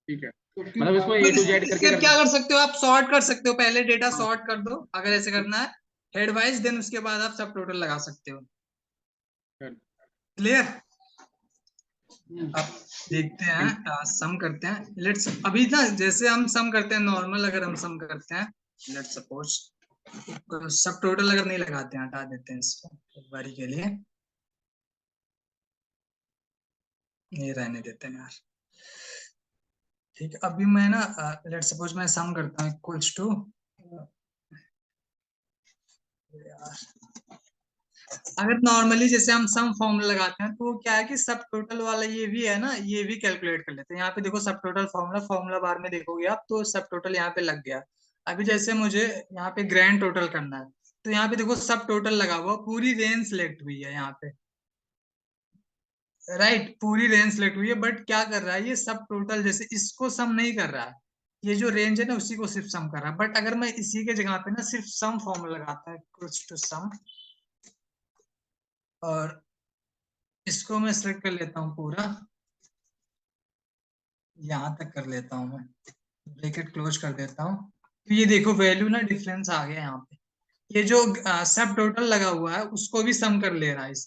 ठीक है, मतलब इसको ए टू जेड करके इसके कर क्या दो। कर सकते हो आप, सॉर्ट कर सकते हो, पहले डेटा सॉर्ट कर दो अगर ऐसे करना है हेड वाइज, देन उसके बाद आप सब टोटल लगा सकते हो। क्लियर? अब देखते हैं, सम करते हैं। लेट्स अभी ना, जैसे हम सम करते हैं नॉर्मल, अगर हम सम करते हैं, लेट्स सपोज सब टोटल अगर नहीं लगाते हैं, हटा देते हैं इसको एक बारी के लिए, ये रहने देते हैं यार। ठीक है, अभी मैं ना लेट्स सपोज मैं सम करता हूँ इक्वल्स टू, यार अगर नॉर्मली जैसे हम सम फॉर्मूला लगाते हैं तो वो क्या है कि सब टोटल वाला ये भी है ना, ये भी कैलकुलेट कर लेते हैं। यहाँ पे देखो सब टोटल फॉर्मूला बार में देखोगे आप, तो सब टोटल यहाँ पे लग गया। अभी जैसे मुझे यहाँ पे ग्रैंड टोटल करना है, तो यहाँ पे देखो सब टोटल लगा हुआ, पूरी रेंज सिलेक्ट हुई है यहाँ पे, राइट? पूरी रेंज सिलेक्ट हुई है, बट क्या कर रहा है ये सब टोटल, जैसे इसको सम नहीं कर रहा है, ये जो रेंज है ना उसी को सिर्फ सम कर रहा है। बट अगर मैं इसी के जगह पे ना सिर्फ सम फॉर्मूला लगाता है, इक्वल्स टू सम, और इसको मैं सिलेक्ट कर लेता हूँ पूरा, यहाँ तक कर लेता हूँ मैं, ब्रैकेट क्लोज कर देता हूँ, तो ये देखो वैल्यू ना डिफरेंस आ गया यहाँ पे। ये जो सब टोटल लगा हुआ है उसको भी सम कर ले रहा है इस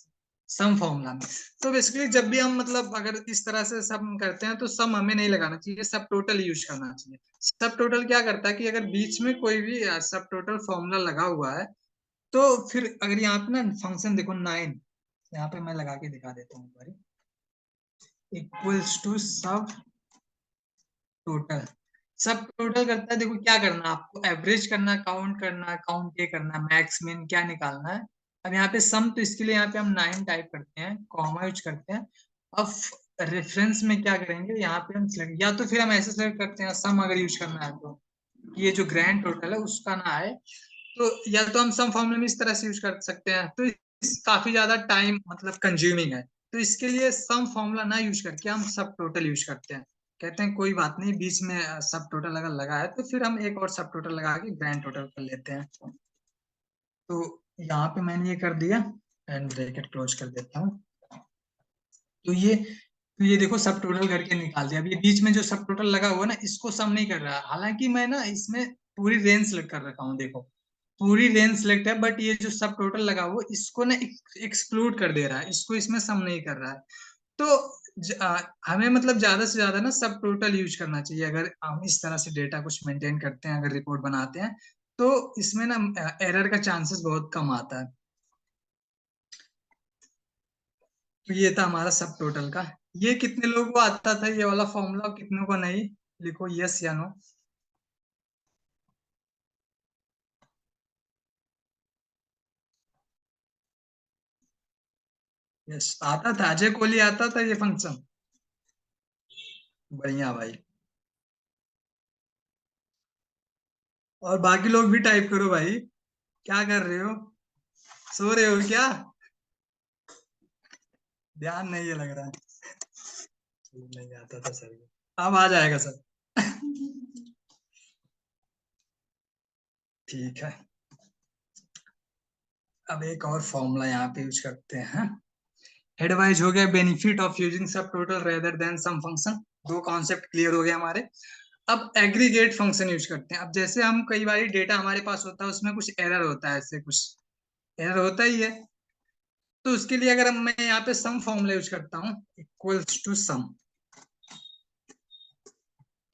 सम फॉर्मूला में। तो बेसिकली जब भी हम मतलब अगर इस तरह से सम करते हैं तो सम हमें नहीं लगाना चाहिए, सब टोटल यूज करना चाहिए। सब टोटल क्या करता है कि अगर बीच में कोई भी सब टोटल फॉर्मूला लगा हुआ है, तो फिर अगर यहाँ पे ना फंक्शन देखो 9, यहाँ पे मैं लगा के दिखा देता हूँ, इक्वल्स टू सब टोटल। सब टोटल करता है, देखो क्या करना है आपको, एवरेज करना, काउंट करना, काउंट ये करना, मैक्स मिन क्या निकालना है। अब यहाँ पे सम, तो इसके लिए यहाँ पे हम 9 टाइप करते हैं, कॉमा यूज करते हैं। अब रेफरेंस में क्या करेंगे, यहाँ पे हम सिलेक्ट, या तो फिर हम ऐसे सिलेक्ट करते हैं सम अगर यूज करना है तो, ये जो ग्रैंड टोटल है उसका ना आए, तो या तो हम सम फॉर्मूले में इस तरह से यूज कर सकते हैं, तो काफी ज्यादा टाइम मतलब कंज्यूमिंग है। तो इसके लिए सम फॉर्मूला ना यूज करके हम सब टोटल यूज करते हैं, कहते हैं कोई बात नहीं, बीच में सब टोटल अगर लगा है तो फिर हम एक और सब टोटल लगा के ग्रैंड टोटल कर लेते हैं। तो यहाँ पे मैंने ये कर दिया एंड ब्रैकेट क्लोज कर देता हूँ। तो ये देखो सब टोटल करके निकाल दिया। अब ये बीच में जो सब टोटल लगा हुआ ना, इसको सम नहीं कर रहा, हालांकि मैं ना इसमें पूरी रेंज सेलेक्ट कर रखा हूँ, देखो पूरी रेंज सेलेक्ट है, बट ये जो सब टोटल लगा हुआ इसको ना एक्सक्लूड कर दे रहा है, इसको इसमें सम नहीं कर रहा है। तो हमें मतलब ज्यादा से ज्यादा ना सब टोटल यूज करना चाहिए अगर हम इस तरह से डेटा कुछ मेंटेन करते हैं, अगर रिपोर्ट बनाते हैं, तो इसमें ना एरर का चांसेस बहुत कम आता है। तो ये था हमारा सब टोटल का। ये कितने लोगों को आता था ये वाला फॉर्मूला, कितनों को नहीं, लिखो यस या नो। यस, आता था, अजय कोहली आता था ये फंक्शन। बढ़िया भाई। और बाकी लोग भी टाइप करो भाई, क्या कर रहे हो, सो रहे हो क्या? ध्यान नहीं है लग रहा है। नहीं आता था सर, अब आ जाएगा सर। ठीक है, अब एक और फॉर्मूला यहाँ पे यूज करते हैं। हेडवाइज हो गया, बेनिफिट ऑफ यूजिंग सब total rather then some function, दो कॉन्सेप्ट क्लियर हो गए हमारे। अब एग्रीगेट फंक्शन यूज करते हैं। अब जैसे हम कई बार डेटा हमारे पास होता है, उसमें कुछ एरर होता है, ऐसे कुछ एरर होता ही है, तो उसके लिए अगर मैं यहाँ पे सम फॉर्मूला यूज करता हूँ, इक्वल्स टू सम,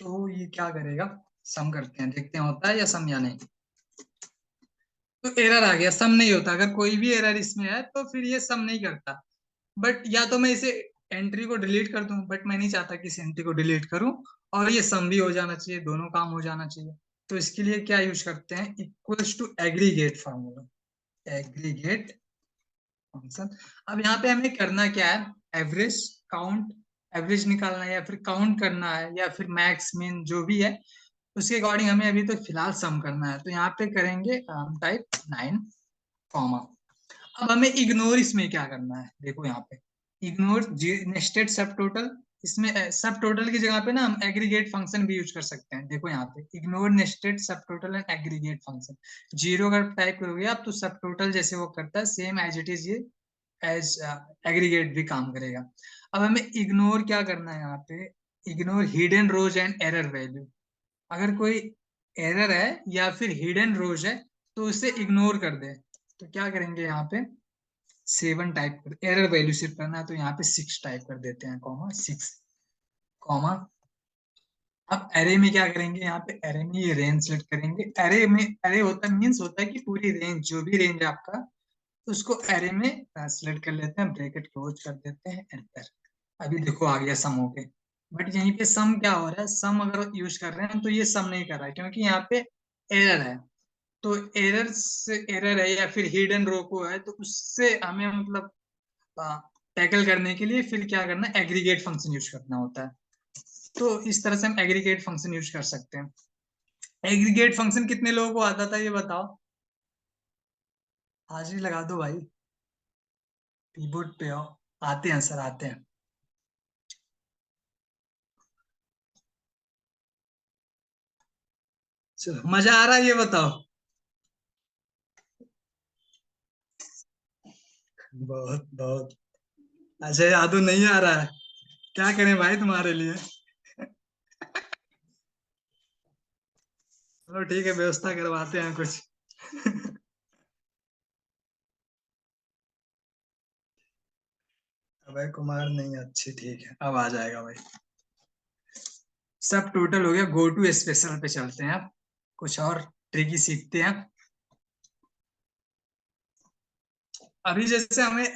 तो ये क्या करेगा, सम करते हैं, देखते हैं होता है या सम या नहीं। तो एरर आ गया, सम नहीं होता, अगर कोई भी एरर इसमें है तो फिर ये सम नहीं करता। बट या तो मैं इसे एंट्री को डिलीट कर दूं, बट मैं नहीं चाहता कि इस एंट्री को डिलीट करूं, और ये सम भी हो जाना चाहिए, दोनों काम हो जाना चाहिए। तो इसके लिए क्या यूज करते हैं, equals to aggregate formula, aggregate function. अब यहाँ पे हमें करना क्या है, एवरेज काउंट, एवरेज निकालना है या फिर काउंट करना है या फिर मैक्स मिन जो भी है, उसके अकॉर्डिंग हमें अभी तो फिलहाल सम करना है। तो यहाँ पे करेंगे टाइप 9 कॉमा। अब हमें इग्नोर इसमें क्या करना है, देखो यहाँ पे इग्नोर नेस्टेड सब टोटल, इसमें सब टोटल की जगह पे ना हम एग्रीगेट फंक्शन भी यूज कर सकते हैं। देखो यहाँ पे इग्नोर नेस्टेड सब total and aggregate function, zero अगर टाइप करोगे आप तो सब टोटल जैसे वो करता है सेम एज इट इज, ये एज एग्रीगेट भी काम करेगा। अब हमें इग्नोर क्या करना है यहाँ पे, ignore hidden rows and error value. अगर कोई एरर है या फिर हिडन रोज है तो उसे इग्नोर कर दे। तो क्या करेंगे यहाँ पे 7 टाइप कर, एरर वैल्यू सिर्फ करना है तो यहाँ पे 6 टाइप कर देते हैं, कॉमा 6 कॉमा। अब एरे में क्या करेंगे, यहाँ पे एरे में ये रेंज सेलेक्ट करेंगे। एरे में एरे होता है मीन्स होता है कि पूरी रेंज जो भी रेंज है आपका उसको एरे में सेलेक्ट कर लेते हैं, ब्रैकेट क्लोज कर देते हैं, एंटर। अभी देखो आ गया सम होके। बट यहीं पे सम क्या हो रहा है, सम अगर यूज कर रहे हैं तो ये सम नहीं कर रहा है क्योंकि यहाँ पे एरर है। तो एरर से एरर है या फिर हिडन रो को है तो उससे हमें मतलब टैकल करने के लिए फिर क्या करना है, एग्रीगेट फंक्शन यूज करना होता है। तो इस तरह से हम एग्रीगेट फंक्शन यूज कर सकते हैं। एग्रीगेट फंक्शन कितने लोगों को आता था ये बताओ, हाजिरी लगा दो भाई, कीबोर्ड पे आओ। आते हैं सर, आते हैं। चलो मजा आ रहा है ये बताओ। बहुत बहुत। अच्छा यादू नहीं आ रहा है, क्या करें भाई तुम्हारे लिए। चलो ठीक है, व्यवस्था करवाते हैं कुछ। अभय कुमार नहीं, अच्छी ठीक है, अब आ जाएगा भाई। सब टोटल हो गया, गो टू स्पेशल पे चलते हैं अब, कुछ और ट्रिकी सीखते हैं। अभी जैसे हमें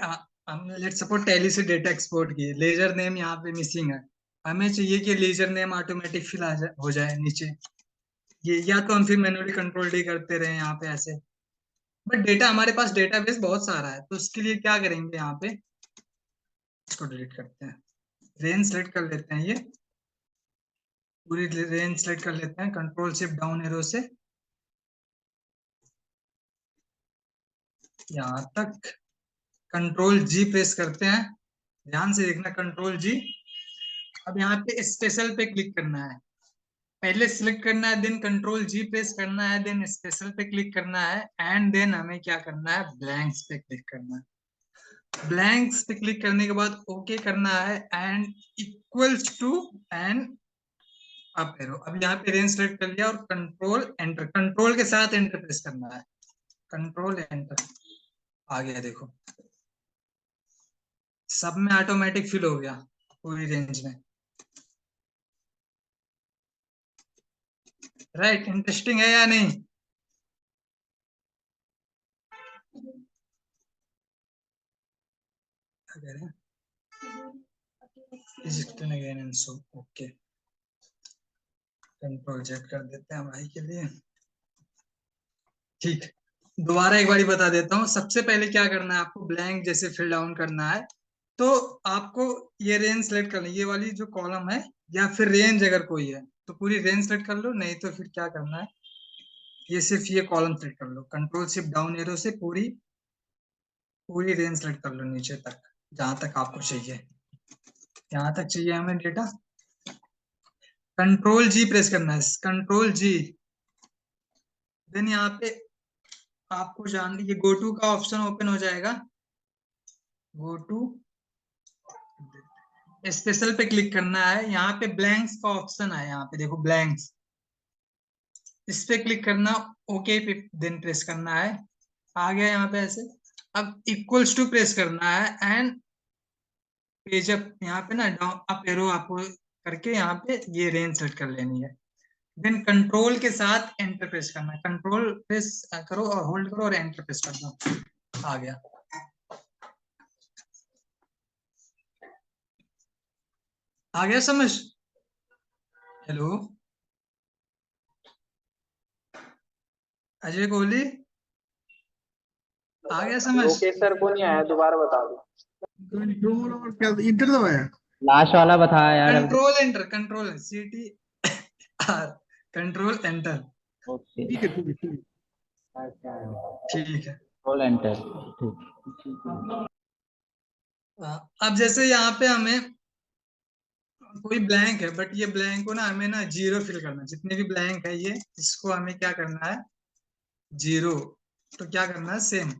हमने लेट सपोज टैली से डेटा एक्सपोर्ट किए, लेजर नेम यहाँ पे मिसिंग है, हमें चाहिए कि लेजर नेम ऑटोमेटिक फिल हो जाए नीचे। ये या तो हम फिर मैन्युअली कंट्रोल डी करते रहे यहाँ पे ऐसे। बट डेटा हमारे पास डेटाबेस बहुत सारा है तो उसके लिए क्या करेंगे, यहाँ पे इसको डिलीट करते हैं, रेंज सेलेक्ट कर लेते हैं, ये पूरी रेंज सेलेक्ट कर लेते हैं, कंट्रोल शिफ्ट डाउन एरो से यहाँ तक, कंट्रोल जी प्रेस करते हैं, ध्यान से देखना कंट्रोल जी। अब यहाँ पे स्पेशल पे क्लिक करना है, पहले सिलेक्ट करना है, देन कंट्रोल जी प्रेस करना है, देन स्पेशल पे क्लिक करना है, एंड देन हमें क्या करना है, ब्लैंक्स पे क्लिक करना है। ब्लैंक्स पे क्लिक करने के बाद ओके करना है and equals to end up arrow. अब यहाँ पे रेंज सेलेक्ट कर लिया और कंट्रोल एंटर, कंट्रोल के साथ एंटर प्रेस करना है, कंट्रोल एंटर। आ गया देखो, सब में ऑटोमेटिक फिल हो गया पूरी रेंज में। राइट, इंटरेस्टिंग है या नहीं। ओके, कंट्रोल जेड कर देते हैं भाई के लिए। ठीक, दोबारा एक बारी बता देता हूँ। सबसे पहले क्या करना है आपको, ब्लैंक जैसे फिल डाउन करना है तो आपको ये रेंज सेलेक्ट करनी, ये वाली जो कॉलम है या फिर रेंज अगर कोई है तो पूरी रेंज सेलेक्ट कर लो, नहीं तो फिर क्या करना है, ये सिर्फ ये कॉलम सेलेक्ट कर लो, कंट्रोल शिफ्ट डाउन एरो से पूरी पूरी रेंज सेलेक्ट कर लो नीचे तक, जहां तक आपको चाहिए। यहाँ तक चाहिए हमें डेटा, कंट्रोल जी प्रेस करना है, कंट्रोल जी। देन यहाँ पे आपको जान, ये गो टू का ऑप्शन ओपन हो जाएगा, गो टू स्पेशल पे क्लिक करना है, यहाँ पे ब्लैंक्स का ऑप्शन है, यहाँ पे देखो ब्लैंक्स, इस पे क्लिक करना, ओके पे देन प्रेस करना है। आ गया यहाँ पे ऐसे। अब इक्वल्स टू प्रेस करना है एंड पेज अप, यहाँ पे ना डाउन अप एरो आपको करके यहाँ पे ये रेंज सेलेक्ट कर लेनी है। देन कंट्रोल के साथ एंटर प्रेस करना है, कंट्रोल प्रेस करो और होल्ड करो और एंटर प्रेस कर दो। आ गया, आ गया समझ। हेलो अजय कोहली, आ गया समझ? लोकेश सर को नहीं आया, दोबारा बता दो। कंट्रोल और क्या इंटर दबाया? लास्ट वाला बताया यार अभी। Control CT R control enter. Okay, ठीक है ठीक है ठीक है। ठीक है। Control enter. अब जैसे यहाँ पे हमें कोई ब्लैंक है, बट ये ब्लैंक को ना हमें ना 0 फिल करना है। जितने भी ब्लैंक है ये, इसको हमें क्या करना है? 0। तो क्या करना है? सेम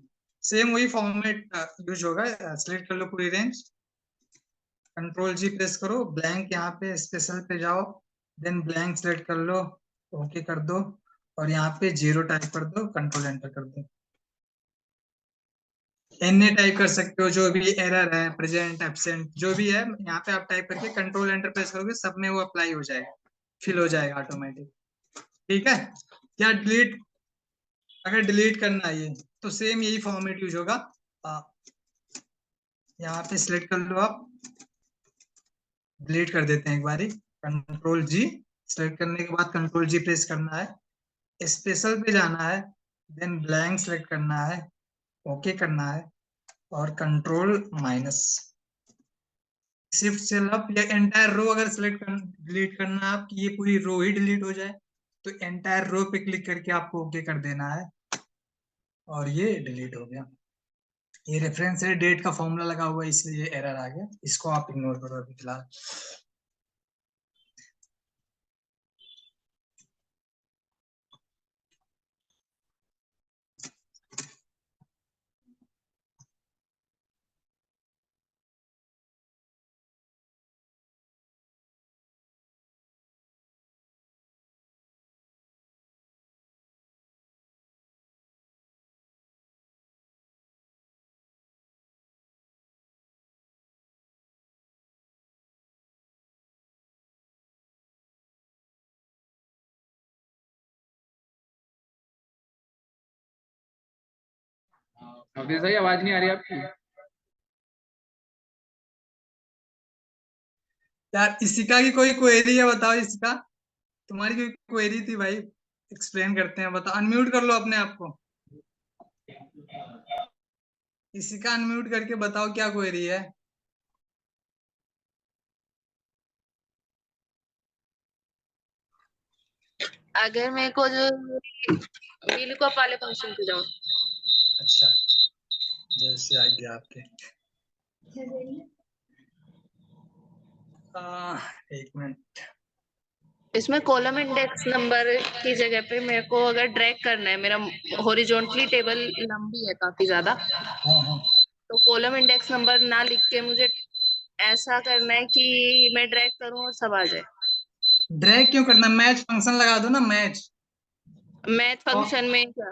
सेम वही फॉर्मेट यूज होगा। सिलेक्ट कर लो पूरी रेंज, कंट्रोल G प्रेस करो, ब्लैंक यहाँ पे स्पेशल पे जाओ, देन ब्लैंक सिलेक्ट कर लो, ओके कर दो, और यहाँ पे 0 टाइप कर दो, कंट्रोल एंटर कर दो। एनए टाइप कर सकते हो, जो भी एरर है, प्रेजेंट, एब्सेंट, जो भी है यहाँ पे आप टाइप करके कंट्रोल एंटर प्रेस करोगे, सब में वो अप्लाई हो जाएगा, फिल हो जाएगा ऑटोमेटिक। ठीक है। क्या डिलीट, अगर डिलीट करना है ये, तो सेम यही फॉर्मेट यूज होगा। यहाँ पे सिलेक्ट कर लो आप, डिलीट कर देते हैं एक बारी, कंट्रोल G। सिलेक्ट करने के बाद कंट्रोल G प्रेस करना है, स्पेशल पे जाना है, देन ब्लैंक सिलेक्ट करना है, ओके करना है, और control minus shift cell up, या एंटायर रो अगर सिलेक्ट कर डिलीट करना है आप, कि ये पूरी रो ही डिलीट हो जाए, तो एंटायर रो पे क्लिक करके आपको ओके कर देना है, और ये डिलीट हो गया। ये रेफरेंस है, डेट का फॉर्मूला लगा हुआ है, इसलिए एरर आ गया, इसको आप इग्नोर करो अभी फिलहाल। अवधेश भाई आवाज नहीं आ रही आपकी? यार इसिका की कोई क्वेरी है, बताओ इसका। तुम्हारी कोई क्वेरी थी भाई, एक्सप्लेन करते हैं, बताओ। अनम्यूट कर लो अपने आप को, इसिका अनम्यूट करके बताओ क्या क्वेरी है। अगर मेरे को जो VLOOKUP वाले फंक्शन पे जाओ। अच्छा, जैसे आ गया आपके। एक मिनट। इसमें कॉलम इंडेक्स नंबर की जगह पे मेरे को अगर ड्रैग करना है, मेरा हॉरिजॉन्टली टेबल लंबी है काफी ज्यादा, हाँ, तो कॉलम इंडेक्स नंबर ना लिख के मुझे ऐसा करना है कि मैं ड्रैग करूं और सब आ जाए। ड्रैग क्यों करना? मैच फंक्शन लगा दो ना, मैच। मैथ फंक्शन में क्या?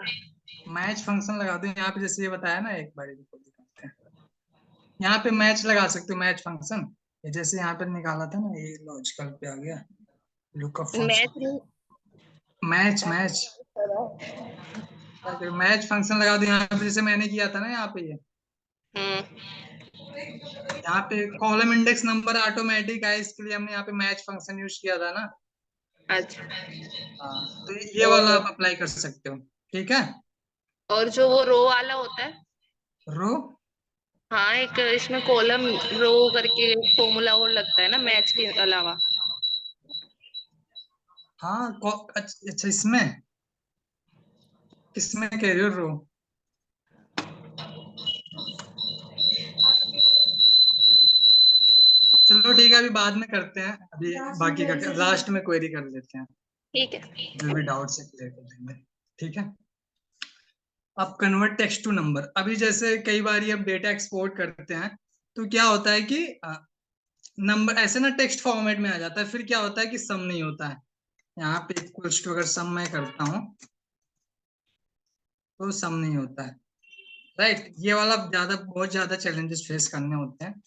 मैच फंक्शन लगा दो यहाँ पे, जैसे ये बताया ना, एक बार दिखाते हैं। यहाँ पे मैच लगा सकते हो, मैच फंक्शन। जैसे यहाँ पे निकाला था ना, ये लॉजिकल पे आ गया, lookup math function, match match match function लगा दो यहाँ पे, जैसे मैंने किया था ना यहाँ पे। ये यहाँ पे कॉलम इंडेक्स नंबर ऑटोमेटिक है, इसके लिए हमने यहाँ पे मैच फंक्शन यूज किया था ना। अच्छा। हाँ, तो ये वाला आप अप्लाई कर सकते हो। ठीक है। और जो वो रो वाला होता है, रो, हाँ, एक इसमें कॉलम रो करके फॉर्मूला और लगता है ना मैच के अलावा। हाँ, अच्छा, इसमें किसमें कह रहे हो रो? चलो ठीक है, अभी बाद में करते हैं, अभी बाकी का लास्ट में क्वेरी कर लेते हैं, ठीक है। जो भी डाउट से क्लियर कर देंगे। ठीक है। अब कन्वर्ट टेक्स्ट टू नंबर। अभी जैसे कई बार अब डेटा एक्सपोर्ट करते हैं, तो क्या होता है कि नंबर ऐसे ना टेक्स्ट फॉर्मेट में आ जाता है, फिर क्या होता है कि सम नहीं होता है। यहाँ पे इक्वल्स टू अगर सम मैं करता हूँ, तो सम नहीं होता है। राइट, ये वाला बहुत ज्यादा चैलेंजेस फेस करने होते हैं।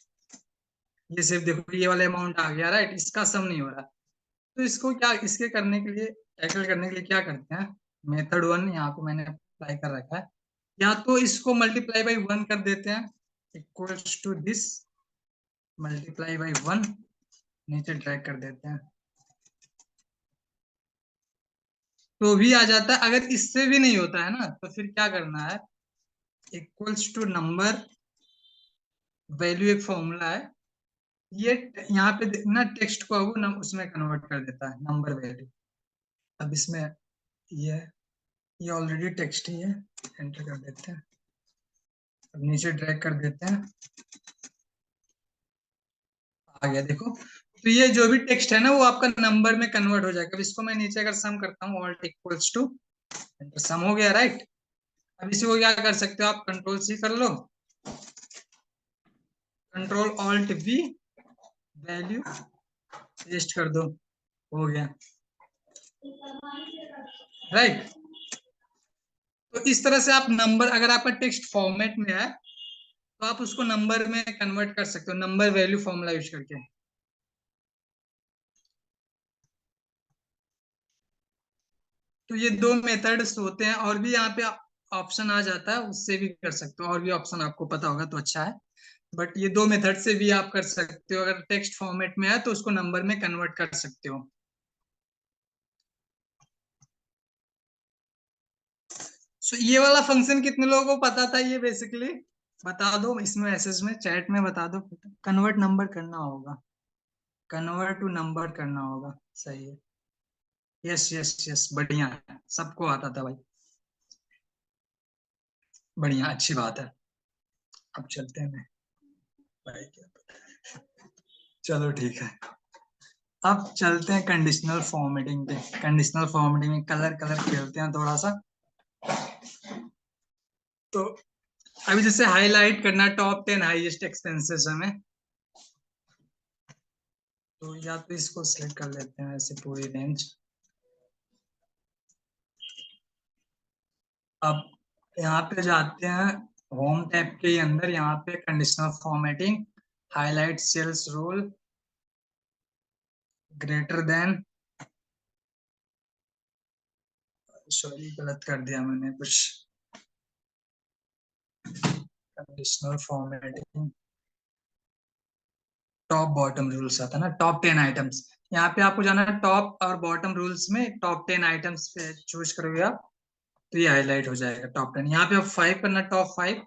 ये सिर्फ देखो, ये वाला अमाउंट आ गया, राइट, इसका सम नहीं हो रहा। तो इसको क्या, इसके करने के लिए, टैकल करने के लिए क्या करते हैं? मेथड 1 यहाँ पे मैंने अप्लाई कर रखा है। या तो इसको मल्टीप्लाई बाई 1 कर देते हैं, equals to this multiply by 1, नीचे ड्रैग कर देते हैं, तो भी आ जाता है। अगर इससे भी नहीं होता है ना, तो फिर क्या करना है? इक्वल्स टू नंबर वैल्यू एक फॉर्मूला है, ये यहाँ पे ना टेक्स्ट को वो उसमें कन्वर्ट कर देता है नंबर वैल्यू। अब इसमें ये ऑलरेडी टेक्स्ट ही है, एंटर कर देते हैं, अब नीचे ड्रैग कर देते हैं, आ गया देखो। तो ये जो भी टेक्स्ट है ना वो आपका नंबर में कन्वर्ट हो जाएगा। अब इसको मैं नीचे अगर सम करता हूँ, ऑल्ट इक्वल्स टू सम हो गया, राइट। अब इसी को क्या कर सकते हो आप, कंट्रोल सी कर लो, control alt V, value paste कर दो, हो गया, राइट। तो इस तरह से आप नंबर, अगर आपका टेक्स्ट फॉर्मेट में है तो आप उसको नंबर में कन्वर्ट कर सकते हो, नंबर वैल्यू फॉर्मूला यूज करके। तो ये दो मेथड्स होते हैं, और भी यहाँ पे ऑप्शन आ जाता है, उससे भी कर सकते हो, और भी ऑप्शन आपको पता होगा तो अच्छा है। बट ये दो मेथड से भी आप कर सकते हो, अगर टेक्स्ट फॉर्मेट में है तो उसको नंबर में कन्वर्ट कर सकते हो। सो ये वाला फंक्शन कितने लोगों को पता था, ये बेसिकली बता दो इसमें, मैसेज में, चैट में बता दो। कन्वर्ट नंबर करना होगा, कन्वर्ट टू नंबर करना होगा, सही है। यस यस यस, बढ़िया है, सबको आता था भाई, बढ़िया, अच्छी बात है। अब चलते हैं भाई, क्या पता। चलो ठीक है, अब चलते हैं कंडीशनल फॉर्मेटिंग पे। कंडीशनल फॉर्मेटिंग में कलर खेलते हैं थोड़ा सा। तो अभी जैसे हाईलाइट करना टॉप 10 हाईएस्ट एक्सपेंसेस हमें, तो या तो इसको सिलेक्ट कर लेते हैं ऐसे पूरी रेंज। अब यहाँ पे जाते हैं होम टैब के अंदर, यहाँ पे conditional formatting, highlight cells rules, greater than, sorry गलत कर दिया मैंने कुछ, conditional formatting top bottom rules आता है ना, टॉप 10 आइटम्स। यहाँ पे आपको जाना है टॉप और बॉटम रूल्स में, टॉप 10 आइटम्स पे चूज करोगे आप तो ये हाईलाइट हो जाएगा टॉप 10। यहाँ पे आप 5 करना, टॉप 5,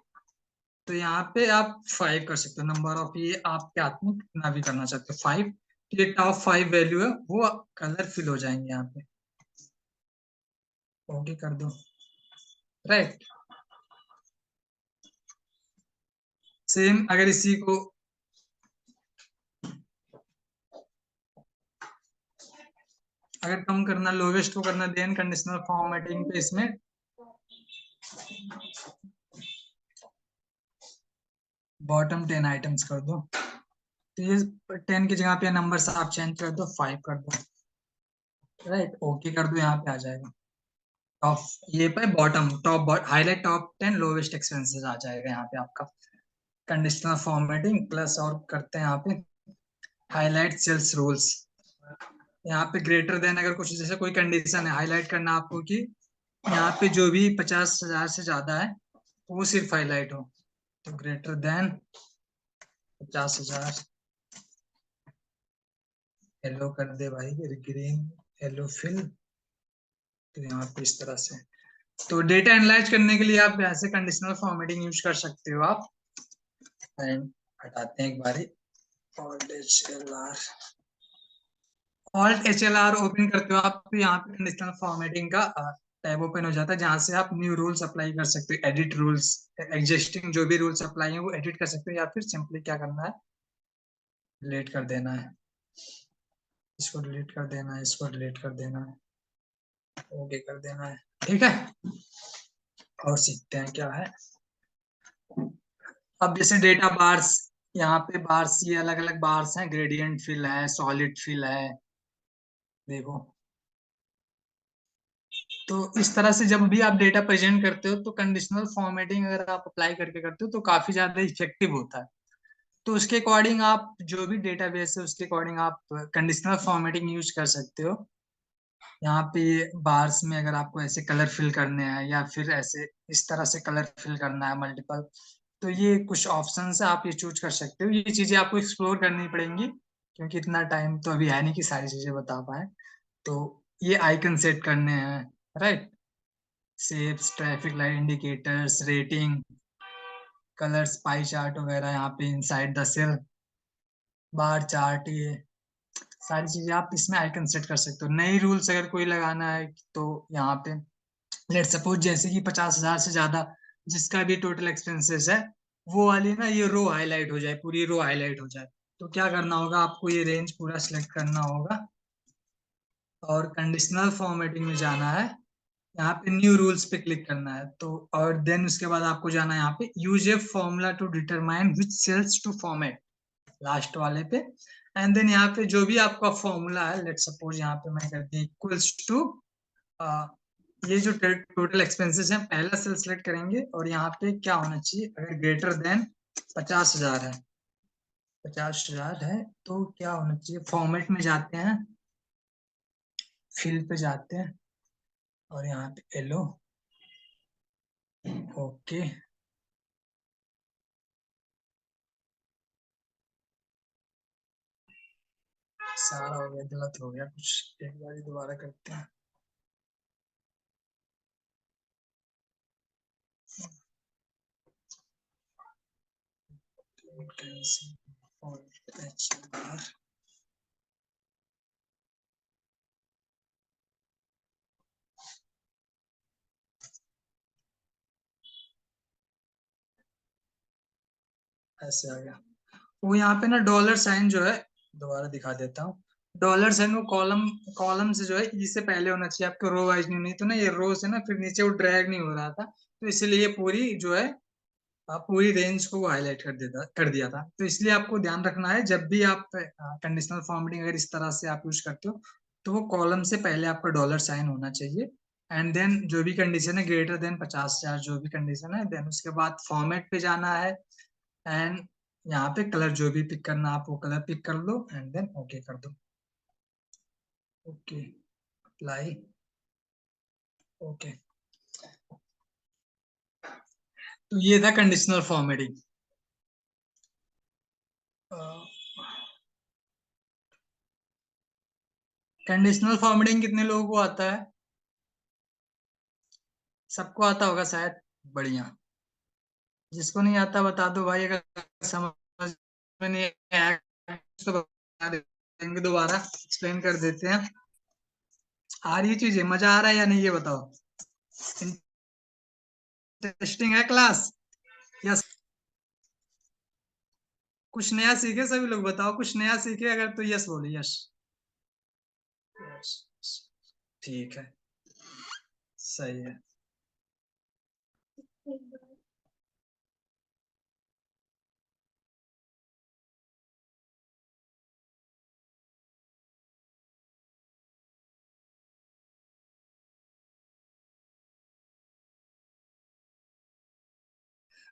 तो यहाँ पे आप 5 कर सकते हो, नंबर ऑफ, ये आपके हाथ में कितना भी करना चाहते हो 5। तो ये टॉप 5 वैल्यू है, वो कलर फिल हो जाएंगे यहाँ पे, ओके कर दो, राइट। सेम अगर इसी को अगर कम करना, लोवेस्ट को करना, देन कंडीशनल फॉर्मेटिंग पे इसमें बॉटम 10 आइटम्स कर दो। तो ये 10 की जगह पे नंबर आप चेंज कर दो, 5 कर दो, राइट, ओके कर दो, यहाँ पे आ जाएगा टॉप, ये पे bottom, top highlight top 10 lowest expenses आ जाएगा यहाँ पे आपका। कंडीशनल फॉर्मेटिंग प्लस और करते हैं यहाँ पे हाईलाइट सेल्स रूल्स। यहाँ पे ग्रेटर देन, अगर कुछ जैसे कोई कंडीशन है हाईलाइट करना आपको कि यहाँ पे जो भी 50,000 से ज्यादा है वो सिर्फ हाईलाइट हो, तो ग्रेटर देन 50,000, येलो कर दे भाई, ग्रीन येलो फिल, तो यहाँ पे इस तरह से। तो डेटा एनालाइज करने के लिए आप ऐसे कंडीशनल फॉर्मेटिंग यूज कर सकते हो आप। एंड हटाते हैं एक बारी, ऑल्ट HLR ओपन करते हो आप, तो यहाँ पे कंडीशनल फॉर्मेटिंग का टैब ओपन हो जाता है, जहां से आप न्यू रूल्स अप्लाई कर सकते हो, एडिट रूल्स, एग्जिस्टिंग जो भी रूल्स अप्लाई है वो एडिट कर सकते हो, या फिर सिंपली क्या करना है, डिलीट कर देना है, इसको डिलीट कर देना है, इसको डिलीट कर देना है, ओके कर देना है, ठीक है। और सीखते हैं क्या है। अब जैसे डेटा बार्स, यहाँ पे बार्स, ये अलग अलग बार्स हैं, ग्रेडियंट फिल है, सॉलिड फिल है, देखो। तो इस तरह से जब भी आप डेटा प्रेजेंट करते हो तो कंडीशनल फॉर्मेटिंग अगर आप अप्लाई करके करते हो तो काफी ज्यादा इफेक्टिव होता है। तो उसके अकॉर्डिंग आप जो भी डेटाबेस है उसके अकॉर्डिंग आप कंडीशनल फॉर्मेटिंग यूज कर सकते हो। यहाँ पे बार्स में अगर आपको ऐसे कलर फिल करने हैं या फिर ऐसे इस तरह से कलर फिल करना है मल्टीपल, तो ये कुछ ऑप्शन है, आप ये चूज कर सकते हो। ये चीजें आपको एक्सप्लोर करनी पड़ेंगी क्योंकि इतना टाइम तो अभी है नहीं कि सारी चीजें बता पाए। तो ये आइकन सेट करने हैं, right, shapes, traffic light indicators, rating, colours, pie chart वगैरह, यहाँ पे inside the cell, bar chart, ये सारी चीजें आप इसमें आइकन सेट कर सकते हो। नई रूल्स अगर कोई लगाना है तो यहाँ पे लेट सपोज जैसे कि 50,000 से ज्यादा जिसका भी टोटल एक्सपेंसेस है, वो वाली ना ये रो हाईलाइट हो जाए, पूरी रो हाईलाइट हो जाए, तो क्या करना होगा आपको, ये रेंज पूरा सिलेक्ट करना होगा और कंडीशनल फॉर्मेटिंग में जाना है, यहाँ पे न्यू रूल्स पे क्लिक करना है। तो और देन उसके बाद आपको जाना है यहाँ पे use a formula to determine which cells to format, last वाले पे। एंड देन यहाँ पे जो भी आपका फॉर्मूला है, लेट सपोज यहाँ पे मैं कर दी इक्वल्स टू, ये जो टोटल एक्सपेंसेस है पहला सेल सेलेक्ट करेंगे और यहाँ पे क्या होना चाहिए, अगर ग्रेटर देन 50,000 है, 50,000 है तो क्या होना चाहिए, फॉर्मेट में जाते हैं, फिल पे जाते हैं और यहाँ पे एलो, ओके, सारा हो गया, गलत हो गया कुछ, एक बार दोबारा करते हैं। ऐसे आ गया। वो यहाँ पे ना डॉलर साइन जो है, दोबारा दिखा देता हूँ, डॉलर साइन वो कॉलम, कॉलम से जो है ई से पहले होना चाहिए आपको, रो वाइज नहीं तो ना ये रो से ना फिर नीचे वो ड्रैग नहीं हो रहा था, तो इसलिए ये पूरी जो है पूरी रेंज को हाईलाइट कर दिया था। तो इसलिए आपको ध्यान रखना है जब भी आप कंडीशनल फॉर्मेटिंग अगर इस तरह से आप यूज करते हो तो वो कॉलम से पहले आपका डॉलर साइन होना चाहिए। एंड देन जो भी कंडीशन है ग्रेटर देन 50,000 जो भी कंडीशन है, देन उसके बाद फॉर्मेट पे जाना है एंड यहाँ पे कलर जो भी पिक करना आप वो कलर पिक कर लो एंड देन ओके कर दो, ओके अप्लाई, ओके। तो ये था कंडीशनल फॉर्मेटिंग। कंडीशनल फॉर्मेटिंग कितने लोगों को आता है? सबको आता होगा शायद, बढ़िया। जिसको नहीं आता बता दो भाई, अगर समझ में नहीं आया तो बता देंगे, दोबारा एक्सप्लेन कर देते हैं। आ रही चीजें, मजा आ रहा है या नहीं ये बताओ, इंटरेस्टिंग है क्लास? यस, कुछ नया सीखे सभी लोग, बताओ कुछ नया सीखे, अगर तो यस बोले, यस, ठीक है, सही है।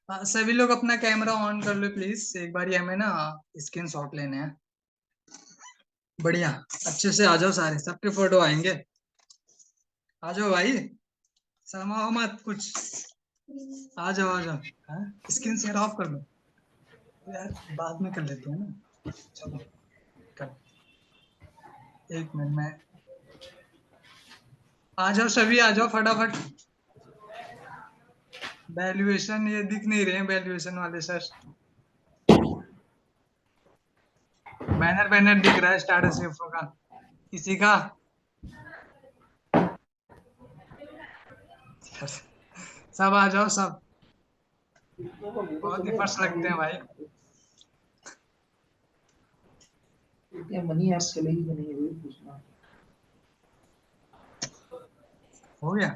सभी लोग अपना कैमरा ऑन कर लो प्लीज, एक बार हमें ना स्क्रीन शॉट लेने हैं। बढ़िया, अच्छे से आ जाओ सारे, सबके फोटो आएंगे, आ जाओ भाई, शर्माओ मत कुछ, आ जाओ आ जाओ। स्क्रीन शेयर ऑफ कर लो यार, बाद में कर लेते हैं ना, चलो कर, एक मिनट में, आ जाओ सभी, आ जाओ फटाफट। वैल्यूएशन ये दिख नहीं रहे हैं, वैल्यूएशन वाले सर, बैनर बैनर दिख रहा है स्टार्टस इन्फो का, किसी का? सब आ जाओ सब, बहुत ही फर्स्ट लगते हैं भाई। मनी ऐप चलेगी कि नहीं वही पूछना। हो गया,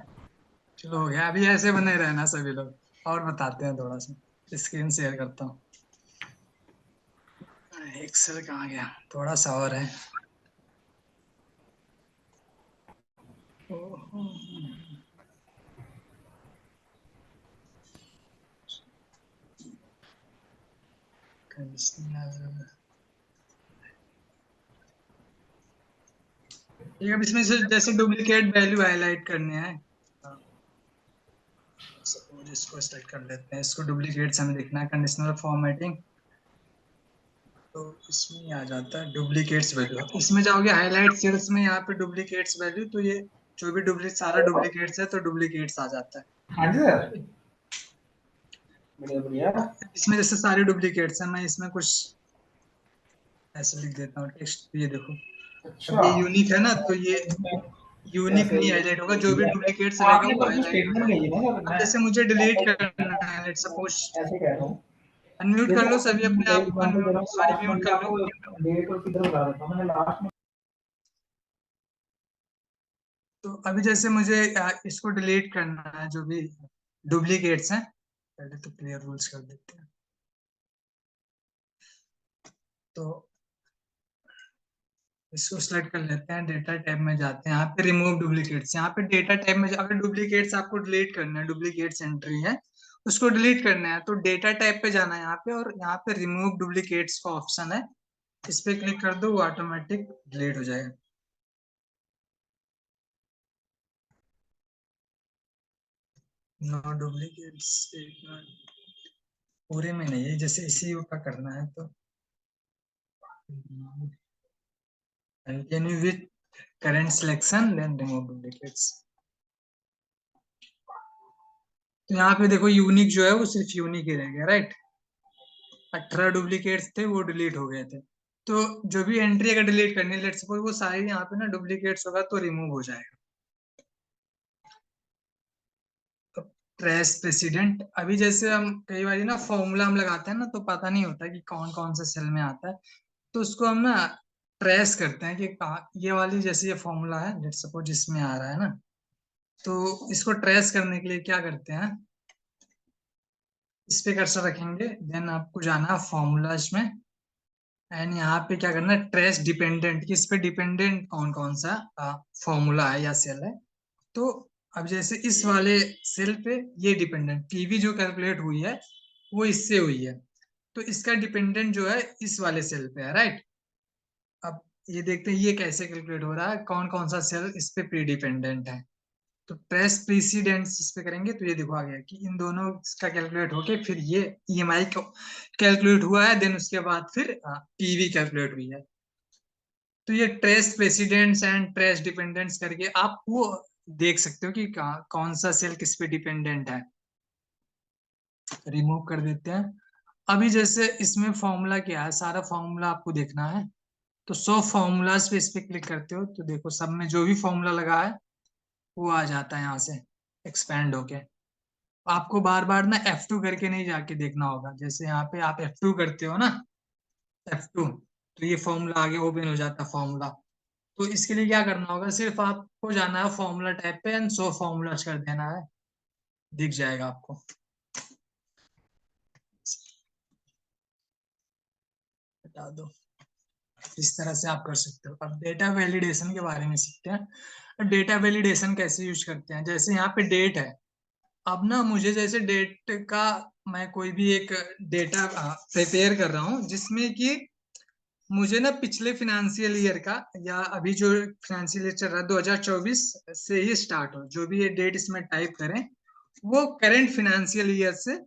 चलो हो गया, अभी ऐसे बने रहना सभी लोग। और बताते हैं थोड़ा सा, स्क्रीन शेयर करता हूँ। एक्सेल कहाँ गया, थोड़ा सा और है। ठीक है, अब इसमें से जैसे डुप्लीकेट वैल्यू हाईलाइट करने हैं, सपोज इसको सेलेक्ट कर लेते हैं, इसको डुप्लीकेट्स हमें देखना है, कंडीशनल फॉर्मेटिंग, तो इसमें आ जाता है डुप्लीकेट्स वैल्यू। इसमें जाओगे हाईलाइट सेल्स में, यहाँ पे डुप्लीकेट्स वैल्यू, तो ये जो भी सारा डुप्लीकेट्स है तो डुप्लीकेट्स आ जाता है। हाँ जी सर। बढ़िया बढ़िया। इसमें जैसे सारे डुप्लीकेट्स हैं, मैं इसमें कुछ ऐसे लिख देता हूँ टेक्स्ट। ये देखो, अब अच्छा ये यूनिक है ना, तो ये यूनिक कैसे नहीं ये हाईलाइट होगा, जो भी डुप्लीकेट्स रहेगा आपने वो तो अपनी हाईलाइट हो स्टेटमेंट जाएगा। भेजी ना क्या अब करना जैसे है? मुझे डिलीट ऐसा करना है, लेट्स सपोज, ऐसे कह रहा हूँ। अनम्यूट कर लो सभी अपने मैं आप को, एग्जांपल दे रहा हूँ, सॉरी लास्ट म्यूट मंथ कर लो। आपको डेट और किधर बता देता हूँ। मैंने लास्ट में तो अभी जैसे मुझे इसको डिलीट करना है, जो भी डुप्लीकेट्स हैं, पहले तो क्लियर रूल्स कर देते हैं। तो इसको सिलेक्ट कर लेते हैं, डेटा टैब में जाते हैं, यहाँ पे रिमूव डुप्लीकेट्स, यहाँ पे डेटा टैब में अगर डुप्लीकेट्स आपको डिलीट करना है, डुप्लीकेट्स एंट्री है उसको डिलीट करना है, तो डेटा टैब पे जाना है यहाँ पे, और यहाँ पे रिमूव डुप्लीकेट्स का ऑप्शन है, इस पे क्लिक कर दो, वो ऑटोमेटिक डिलीट हो जाएगा। नो डुप्लीकेट्स, पूरे में नहीं है, जैसे इसी का करना है तो continue with current selection then remove duplicates. तो यहाँ पे देखो यूनिक जो है वो सिर्फ यूनिक ही रह गया, राइट। 18 डुप्लीकेट्स थे वो डिलीट हो गए थे। तो जो भी एंट्री अगर डिलीट करनी है, लेट्स सपोज वो सारी यहाँ पे ना डुप्लीकेट्स होगा तो रिमूव हो जाएगा। ट्रेस प्रेसिडेंट, अभी जैसे हम कई बार ना फॉर्मूला हम लगाते हैं ना, तो पता नहीं होता कि कौन कौन से सेल में आता है, तो उसको हम ना ट्रेस करते हैं कि कहाँ, ये वाली जैसे ये फॉर्मूला है, लेट्स सपोज इसमें आ रहा है ना, तो इसको ट्रेस करने के लिए क्या करते हैं, इस पे कर्सर रखेंगे, देन आपको जाना है फॉर्मूलाज में, एंड यहाँ पे क्या करना है, ट्रेस डिपेंडेंट, किस पे डिपेंडेंट कौन कौन सा फॉर्मूला है या सेल है। तो अब जैसे इस वाले सेल पे ये डिपेंडेंट पीवी जो कैलकुलेट हुई है वो इससे हुई है, तो इसका डिपेंडेंट जो है इस वाले सेल पे है, राइट। अब ये देखते हैं ये कैसे कैलकुलेट हो रहा है, कौन कौन सा सेल इस पे प्री डिपेंडेंट है। तो ट्रेस प्रीसीडेंट्स इस पे करेंगे तो ये देखो आ गया कि इन दोनों का कैलकुलेट होके फिर ये ईएमआई कैलकुलेट हुआ है, देन उसके बाद फिर पीवी कैलकुलेट हुई है। तो ये trace precedents and trace dependents करके आप वो देख सकते हो कि कौन सा सेल किस पे डिपेंडेंट है। रिमूव कर देते हैं। अभी जैसे इसमें फॉर्मूला क्या है, सारा फॉर्मूला आपको देखना है, तो 100 फॉर्मूलाज पे इस पे क्लिक करते हो तो देखो सब में जो भी फॉर्मूला लगा है वो आ जाता है यहाँ से एक्सपैंड होके। आपको बार बार ना F2 करके नहीं जाके देखना होगा, जैसे यहाँ पे आप F2 करते हो ना, F2, तो ये फॉर्मूला आगे ओपन हो जाता है फॉर्मूला। तो इसके लिए क्या करना होगा, सिर्फ आपको जाना है फॉर्मूला टैब पे एंड 100 फॉर्मूलाज कर देना है, दिख जाएगा आपको। बता दो, इस तरह से आप कर सकते हो। अब डेटा वैलिडेशन के बारे में सीखते हैं। डेटा वैलिडेशन कैसे यूज करते हैं, जैसे यहाँ पे डेट है, अब ना मुझे जैसे डेट का, मैं कोई भी एक डेटा प्रिपेयर कर रहा हूँ जिसमें कि मुझे ना पिछले फिनेंशियल ईयर का, या अभी जो फिनेंशियल ईयर चल रहा है 2024 से ही स्टार्ट हो, जो भी ये डेट इसमें टाइप करें वो करंट फिनेंशियल ईयर से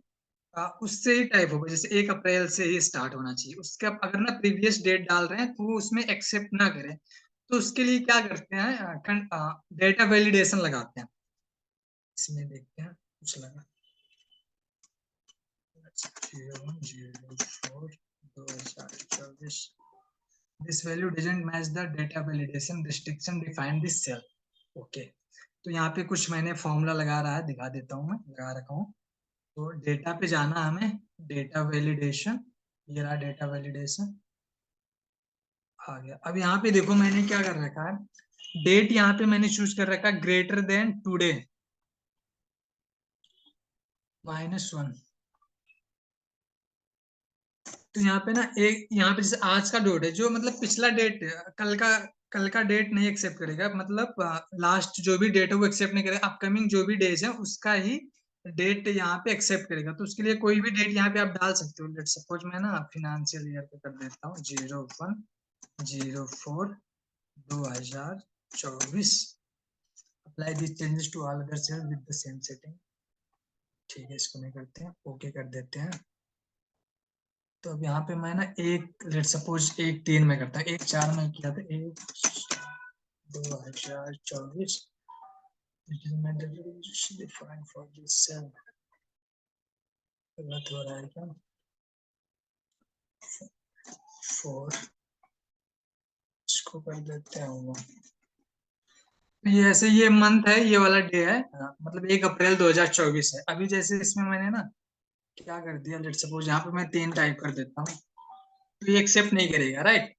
उससे ही टाइप होगा, जैसे 1 अप्रैल से ही स्टार्ट होना चाहिए उसका। अगर ना प्रीवियस डेट डाल रहे हैं तो वो उसमें एक्सेप्ट ना करें, तो उसके लिए क्या करते हैं, डेटा वैलिडेशन लगाते हैं। इसमें देखते हैं कुछ लगा 01/04/2024, this value doesn't match the data validation restriction defined this cell, okay. तो यहाँ पे कुछ मैंने फॉर्मूला लगा रहा है, दिखा देता हूँ, मैं लगा रखा हूँ। तो डेटा पे जाना हमें, डेटा वैलिडेशन, ये रहा डेटा वैलिडेशन, आ गया। अब यहाँ पे देखो मैंने क्या कर रखा है, डेट यहाँ पे मैंने चूज कर रखा है ग्रेटर देन टुडे -1। तो यहाँ पे ना एक, यहाँ पे जैसे आज का डेट है, जो मतलब पिछला डेट, कल का डेट नहीं एक्सेप्ट करेगा, मतलब लास्ट जो भी डेट है वो एक्सेप्ट नहीं करेगा, अपकमिंग जो भी डेज है उसका ही डेट यहाँ पे एक्सेप्ट करेगा। तो उसके लिए कोई भी डेट यहाँ पे आप डाल सकते हो, लेट सपोज मैं ना फिनेंशियल ईयर पे कर देता हूँ 01/04/2024, apply this changes to all other cells with the same setting. ठीक है, इसको नहीं करते हैं, ओके कर देते हैं। तो अब यहाँ पे मैं ना एक, लेट सपोज 1/3 में करता हूँ, 1/4 में किया था, 1/2024 डिफाइन फॉर दिस सेल। गलत हो रहा है क्या? 4 इसको कर देते हैं। ये ऐसे ये मंथ है, ये वाला डे है, मतलब 1 अप्रैल 2024 है। अभी जैसे इसमें मैंने ना क्या कर दिया, लेट सपोज यहाँ पे मैं 3 टाइप कर देता हूँ, तो ये एक्सेप्ट नहीं करेगा, राइट।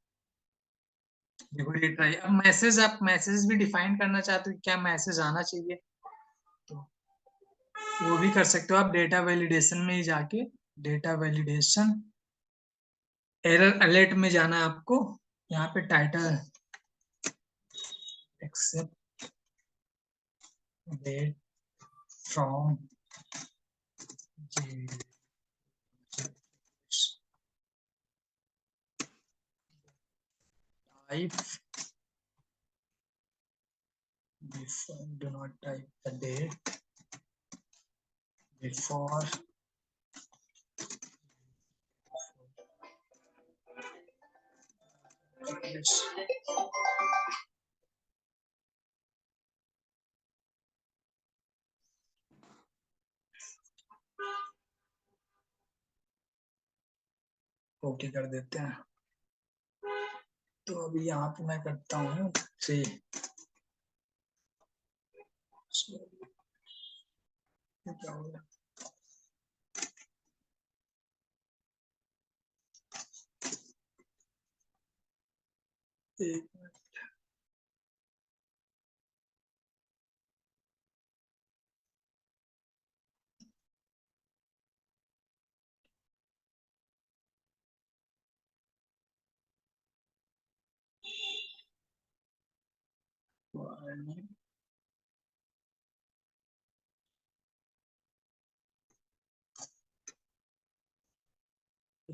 देखो ये ट्राई। अब मैसेज, आप मैसेज भी डिफाइन करना चाहते हो कि क्या मैसेज आना चाहिए, तो वो भी कर सकते हो आप डेटा वैलिडेशन में ही जाके। डेटा वैलिडेशन, एरर अलर्ट में जाना है आपको। यहाँ पे title accept date from type, before, do not type the date before this. Okay कर देते हैं। तो अभी यहाँ पे मैं करता हूँ 3। क्या हो गया? एक मिनट।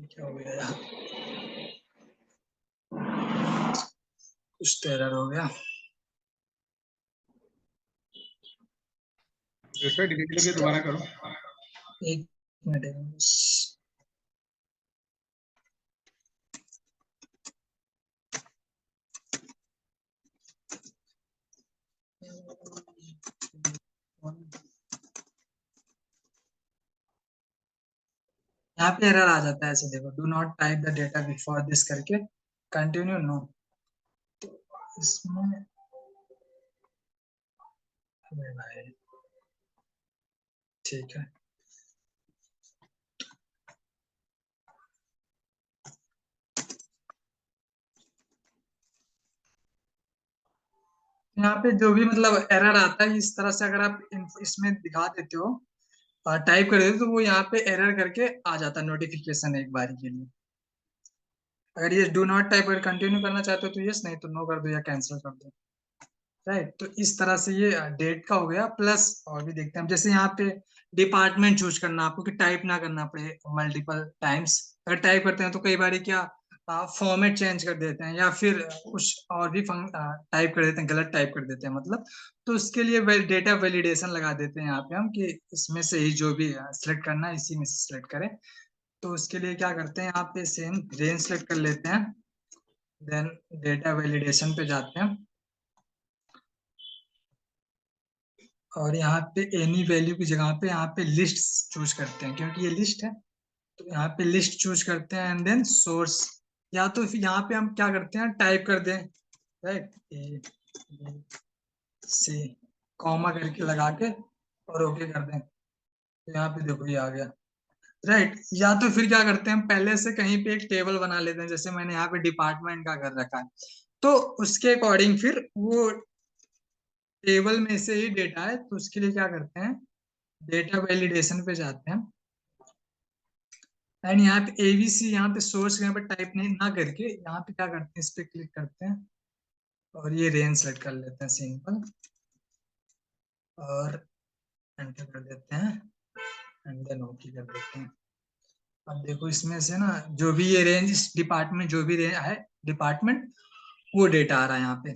क्या हो गया यार? कुछ तो एरर हो गया। डिलीट करके दोबारा करो। एक मिनट। यहाँ पे एरर आ जाता है ऐसे, देखो, do not type the data before this करके कंटिन्यू नो। तो इसमें अरे भाई, ठीक है। यहाँ पे जो भी मतलब एरर आता है, इस तरह से अगर आप इसमें दिखा देते हो, टाइप कर देते हो, तो वो यहाँ पे एरर करके आ जाता है नोटिफिकेशन एक बार के लिए। अगर ये डू नॉट टाइप अगर कंटिन्यू करना चाहते हो तो यस, नहीं तो नो कर दो या कैंसिल कर दो, राइट। तो इस तरह से ये डेट का हो गया। प्लस और भी देखते हैं, जैसे यहाँ पे डिपार्टमेंट चूज करना आपको कि टाइप ना करना पड़े मल्टीपल टाइम्स। अगर टाइप करते हैं तो कई बार क्या फॉर्मेट चेंज कर देते हैं या फिर कुछ और भी टाइप कर देते हैं, गलत टाइप कर देते हैं मतलब। तो उसके लिए डेटा वैलिडेशन लगा देते हैं यहाँ पे हम कि इसमें से ही जो भी सिलेक्ट करना है इसी में से सिलेक्ट करें। तो उसके लिए क्या करते हैं, यहाँ पे सेम रेंज सिलेक्ट कर लेते हैं, देन डेटा वैलिडेशन पे जाते हैं और यहाँ पे एनी वैल्यू की जगह पे यहाँ पे लिस्ट चूज करते हैं, क्योंकि ये लिस्ट है। तो यहाँ पे लिस्ट चूज करते हैं एंड देन सोर्स, या तो फिर यहाँ पे हम क्या करते हैं, टाइप कर दें, right, A B C comma करके लगा के और ओके कर दें। तो यहाँ पे देखो ये आ गया, राइट। या तो फिर क्या करते हैं, हम पहले से कहीं पे एक टेबल बना लेते हैं, जैसे मैंने यहाँ पे डिपार्टमेंट का कर रखा है, तो उसके अकॉर्डिंग फिर वो टेबल में से ही डेटा है, तो उसके लिए क्या करते हैं, डेटा वैलिडेशन पे जाते हैं एंड यहाँ पे एबीसी, यहाँ पे सोर्स यहाँ पे टाइप नहीं ना करके यहाँ पे क्या करते हैं, इस पे क्लिक करते हैं और ये रेंज सेलेक्ट कर लेते हैं सिंपल और एंटर कर देते हैं एंड देन ओके कर देते हैं। अब देखो इसमें से ना जो भी ये रेंज, इस डिपार्टमेंट जो भी रेंज है डिपार्टमेंट, वो डेटा आ रहा है यहाँ पे।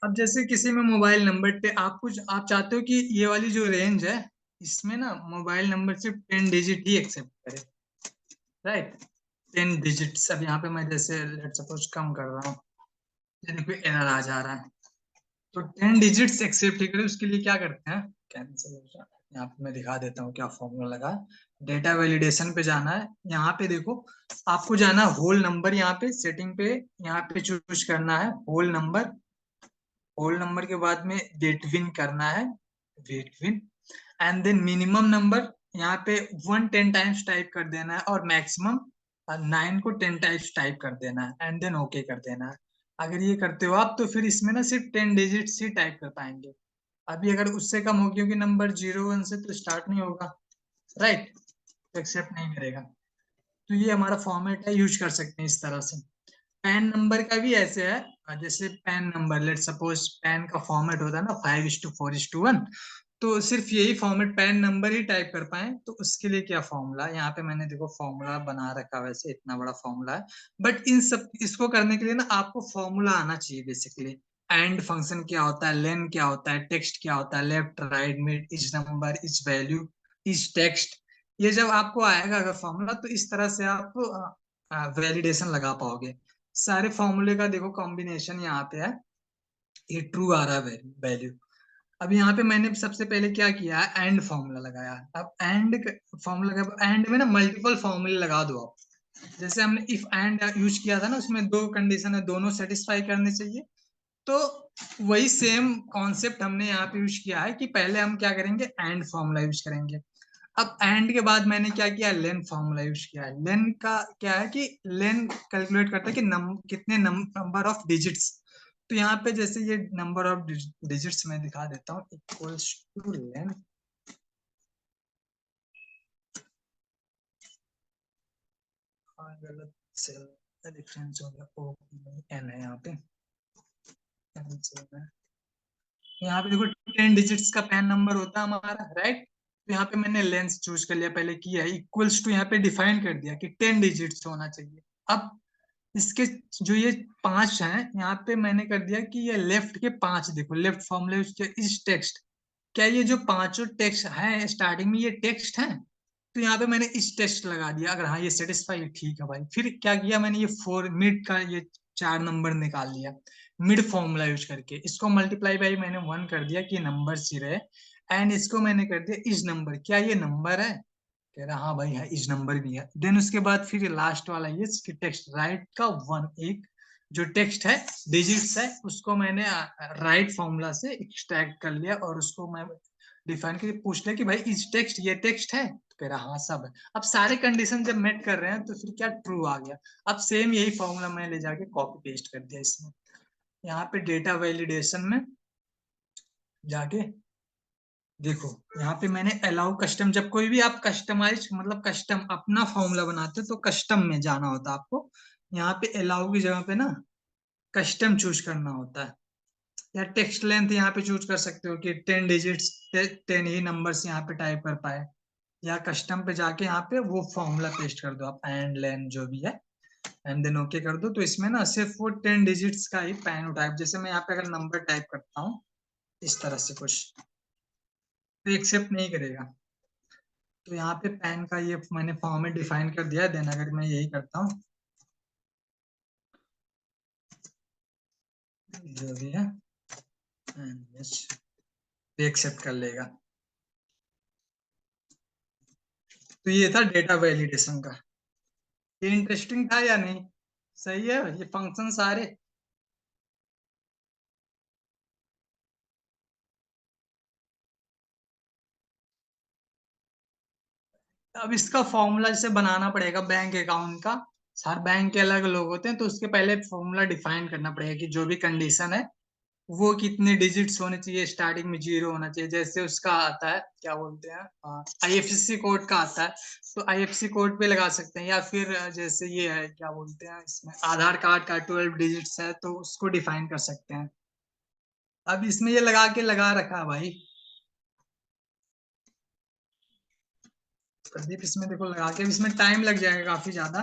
अब जैसे किसी में मोबाइल नंबर पे आप चाहते हो कि ये वाली जो रेंज है इसमें ना मोबाइल नंबर सिर्फ 10 डिजिट ही एक्सेप्ट करे, राइट, 10 डिजिट्स। अब यहाँ पे मैं जैसे लेट सपोज कम कर रहा हूँ, देखो एरर आ जा रहा है। तो 10 डिजिट्स एक्सेप्ट ही करे, उसके लिए क्या करते हैं, कैंसिल यहाँ पे मैं दिखा देता हूँ क्या फॉर्मूला लगा। डेटा वैलिडेशन पे जाना है, यहाँ पे देखो आपको जाना होल नंबर, यहाँ पे सेटिंग पे यहाँ पे चूज करना है होल नंबर। होल नंबर के बाद में वेट विन करना है, wait win, and then minimum number यहाँ पे 110 टाइम्स टाइप कर देना है और मैक्सिमम 9 को 10 टाइम्स टाइप कर देना है एंड देन ओके कर देना है। अगर ये करते हो आप तो फिर इसमें ना सिर्फ 10 डिजिट्स ही टाइप कर पाएंगे। अभी अगर उससे कम हो, क्योंकि नंबर 01 से तो स्टार्ट नहीं होगा, राइट, तो एक्सेप्ट नहीं करेगा। तो ये हमारा फॉर्मेट है, यूज कर सकते हैं इस तरह से। पैन नंबर का भी ऐसे है, जैसे pan number, let suppose pan का फॉर्मेट होता है ना 5:4:1, तो सिर्फ यही फॉर्मेट पैन नंबर ही टाइप कर पाए, तो उसके लिए क्या फॉर्मूला, यहाँ पे मैंने देखो फॉर्मूला बना रखा, वैसे इतना बड़ा फॉर्मूला है, बट इन सब इसको करने के लिए ना आपको फॉर्मूला आना चाहिए बेसिकली। एंड फंक्शन क्या होता है, लेन क्या होता है, टेक्स्ट क्या होता है, left right mid, etch number, etch value, etch text, ये जब आपको आएगा अगर फॉर्मूला, तो इस तरह से आप वैलिडेशन लगा पाओगे। सारे फॉर्मूले का देखो कॉम्बिनेशन यहाँ पे है, ये ट्रू आ रहा है वैल्यू। अब यहाँ पे मैंने सबसे पहले क्या किया है, एंड फॉर्मूला लगाया। अब एंड फॉर्मूला, एंड में ना मल्टीपल फॉर्मूले लगा दो आप। जैसे हमने इफ एंड यूज किया था ना, उसमें दो कंडीशन है, दोनों सेटिस्फाई करने चाहिए, तो वही सेम कॉन्सेप्ट हमने यहाँ पे यूज किया है कि पहले हम क्या करेंगे, एंड फॉर्मूला यूज करेंगे। अब एंड के बाद मैंने क्या किया, लेन फॉर्मूला यूज किया है। लेन का क्या है कि लेन कैलकुलेट करता है कि कितने नंबर ऑफ डिजिट्स। तो यहाँ पे जैसे ये नंबर ऑफ डिजिट्स मैं दिखा देता हूँ, इक्वल्स टू लेन, गलत सेल डिफरेंस हो गया, ओ एन है यहाँ पे, यहाँ पे देखो 10 डिजिट्स का पैन नंबर होता है हमारा, राइट। तो यहाँ पे मैंने लेंस चूज कर लिया, पहले किया इक्वल्स टू, यहाँ पे डिफाइन कर दिया कि 10 डिजिट्स होना चाहिए। अब इसके जो ये 5 हैं, यहाँ पे मैंने कर दिया कि ये लेफ्ट के 5, देखो लेफ्ट फॉर्मूले इस टेक्स्ट, क्या ये जो पांचों टेक्स्ट है स्टार्टिंग में ये टेक्स्ट है, तो यहाँ पे मैंने इस टेक्स्ट लगा दिया। अगर हाँ ये सेटिस्फाई, ठीक है भाई। फिर क्या किया मैंने, ये 4 मिड का ये 4 नंबर निकाल लिया मिड फॉर्मूला यूज करके, इसको मल्टीप्लाई बाई मैंने 1 कर दिया कि नंबर ही रहे, एंड इसको मैंने कर दिया इस नंबर, क्या ये नंबर है, कह रहा हाँ भाई है, इस नंबर भी है। देन उसके बाद फिर लास्ट वाला ये कि टेक्स्ट राइट का 1, एक जो टेक्स्ट है डिजिट्स है उसको मैंने राइट फॉर्मूला से एक्सट्रैक्ट कर लिया और उसको मैं डिफाइन करके पूछ लिया कि भाई इस टेक्स्ट, ये टेक्स्ट है, तो कह रहा हाँ सब है। अब सारे कंडीशन जब मेट कर रहे हैं तो फिर क्या ट्रू आ गया। अब सेम यही फॉर्मूला मैं ले जाके कॉपी पेस्ट कर दिया इसमें, यहाँ पे डेटा वैलिडेशन में जाके देखो, यहाँ पे मैंने अलाउ कस्टम, जब कोई भी आप कस्टमाइज मतलब कस्टम अपना फॉर्मूला बनाते हो तो कस्टम में जाना होता है आपको। यहाँ पे अलाउ की जगह पे ना कस्टम चूज करना होता है, या टेक्स्ट लेंथ यहाँ पे चूज कर सकते हो कि 10 डिजिट्स 10 ही नंबर्स यहाँ पे टाइप कर पाए, या कस्टम पे जाके यहाँ पे वो फॉर्मूला पेस्ट कर दो आप, एंड लेन जो भी है, एंड देन ओके कर दो। तो इसमें ना सिर्फ वो 10 डिजिट्स का ही पैन टाइप, जैसे मैं यहाँ पे अगर नंबर टाइप करता हूँ इस तरह से कुछ, तो एक्सेप्ट नहीं करेगा। तो यहाँ पे पैन का ये मैंने फॉर्मेट डिफाइन कर दिया। देन अगर मैं यही करता हूँ जो भी है एक्सेप्ट कर लेगा। तो ये था डेटा वैलिडेशन का। ये इंटरेस्टिंग था या नहीं, सही है ये फंक्शन सारे। अब इसका फॉर्मूला जैसे बनाना पड़ेगा बैंक अकाउंट का, हर बैंक के अलग लोग होते हैं, तो उसके पहले फॉर्मूला डिफाइन करना पड़ेगा कि जो भी कंडीशन है वो कितने डिजिट्स होने चाहिए, स्टार्टिंग में 0 होना चाहिए। जैसे उसका आता है क्या बोलते हैं, आईएफएससी कोड का आता है, तो आईएफएससी कोड पे लगा सकते हैं, या फिर जैसे ये है क्या बोलते हैं, इसमें आधार कार्ड का 12 डिजिट्स है तो उसको डिफाइन कर सकते हैं। अब इसमें ये लगा रखा है भाई प्रदीप, इसमें देखो लगा के, इसमें टाइम लग जाएगा काफी ज्यादा,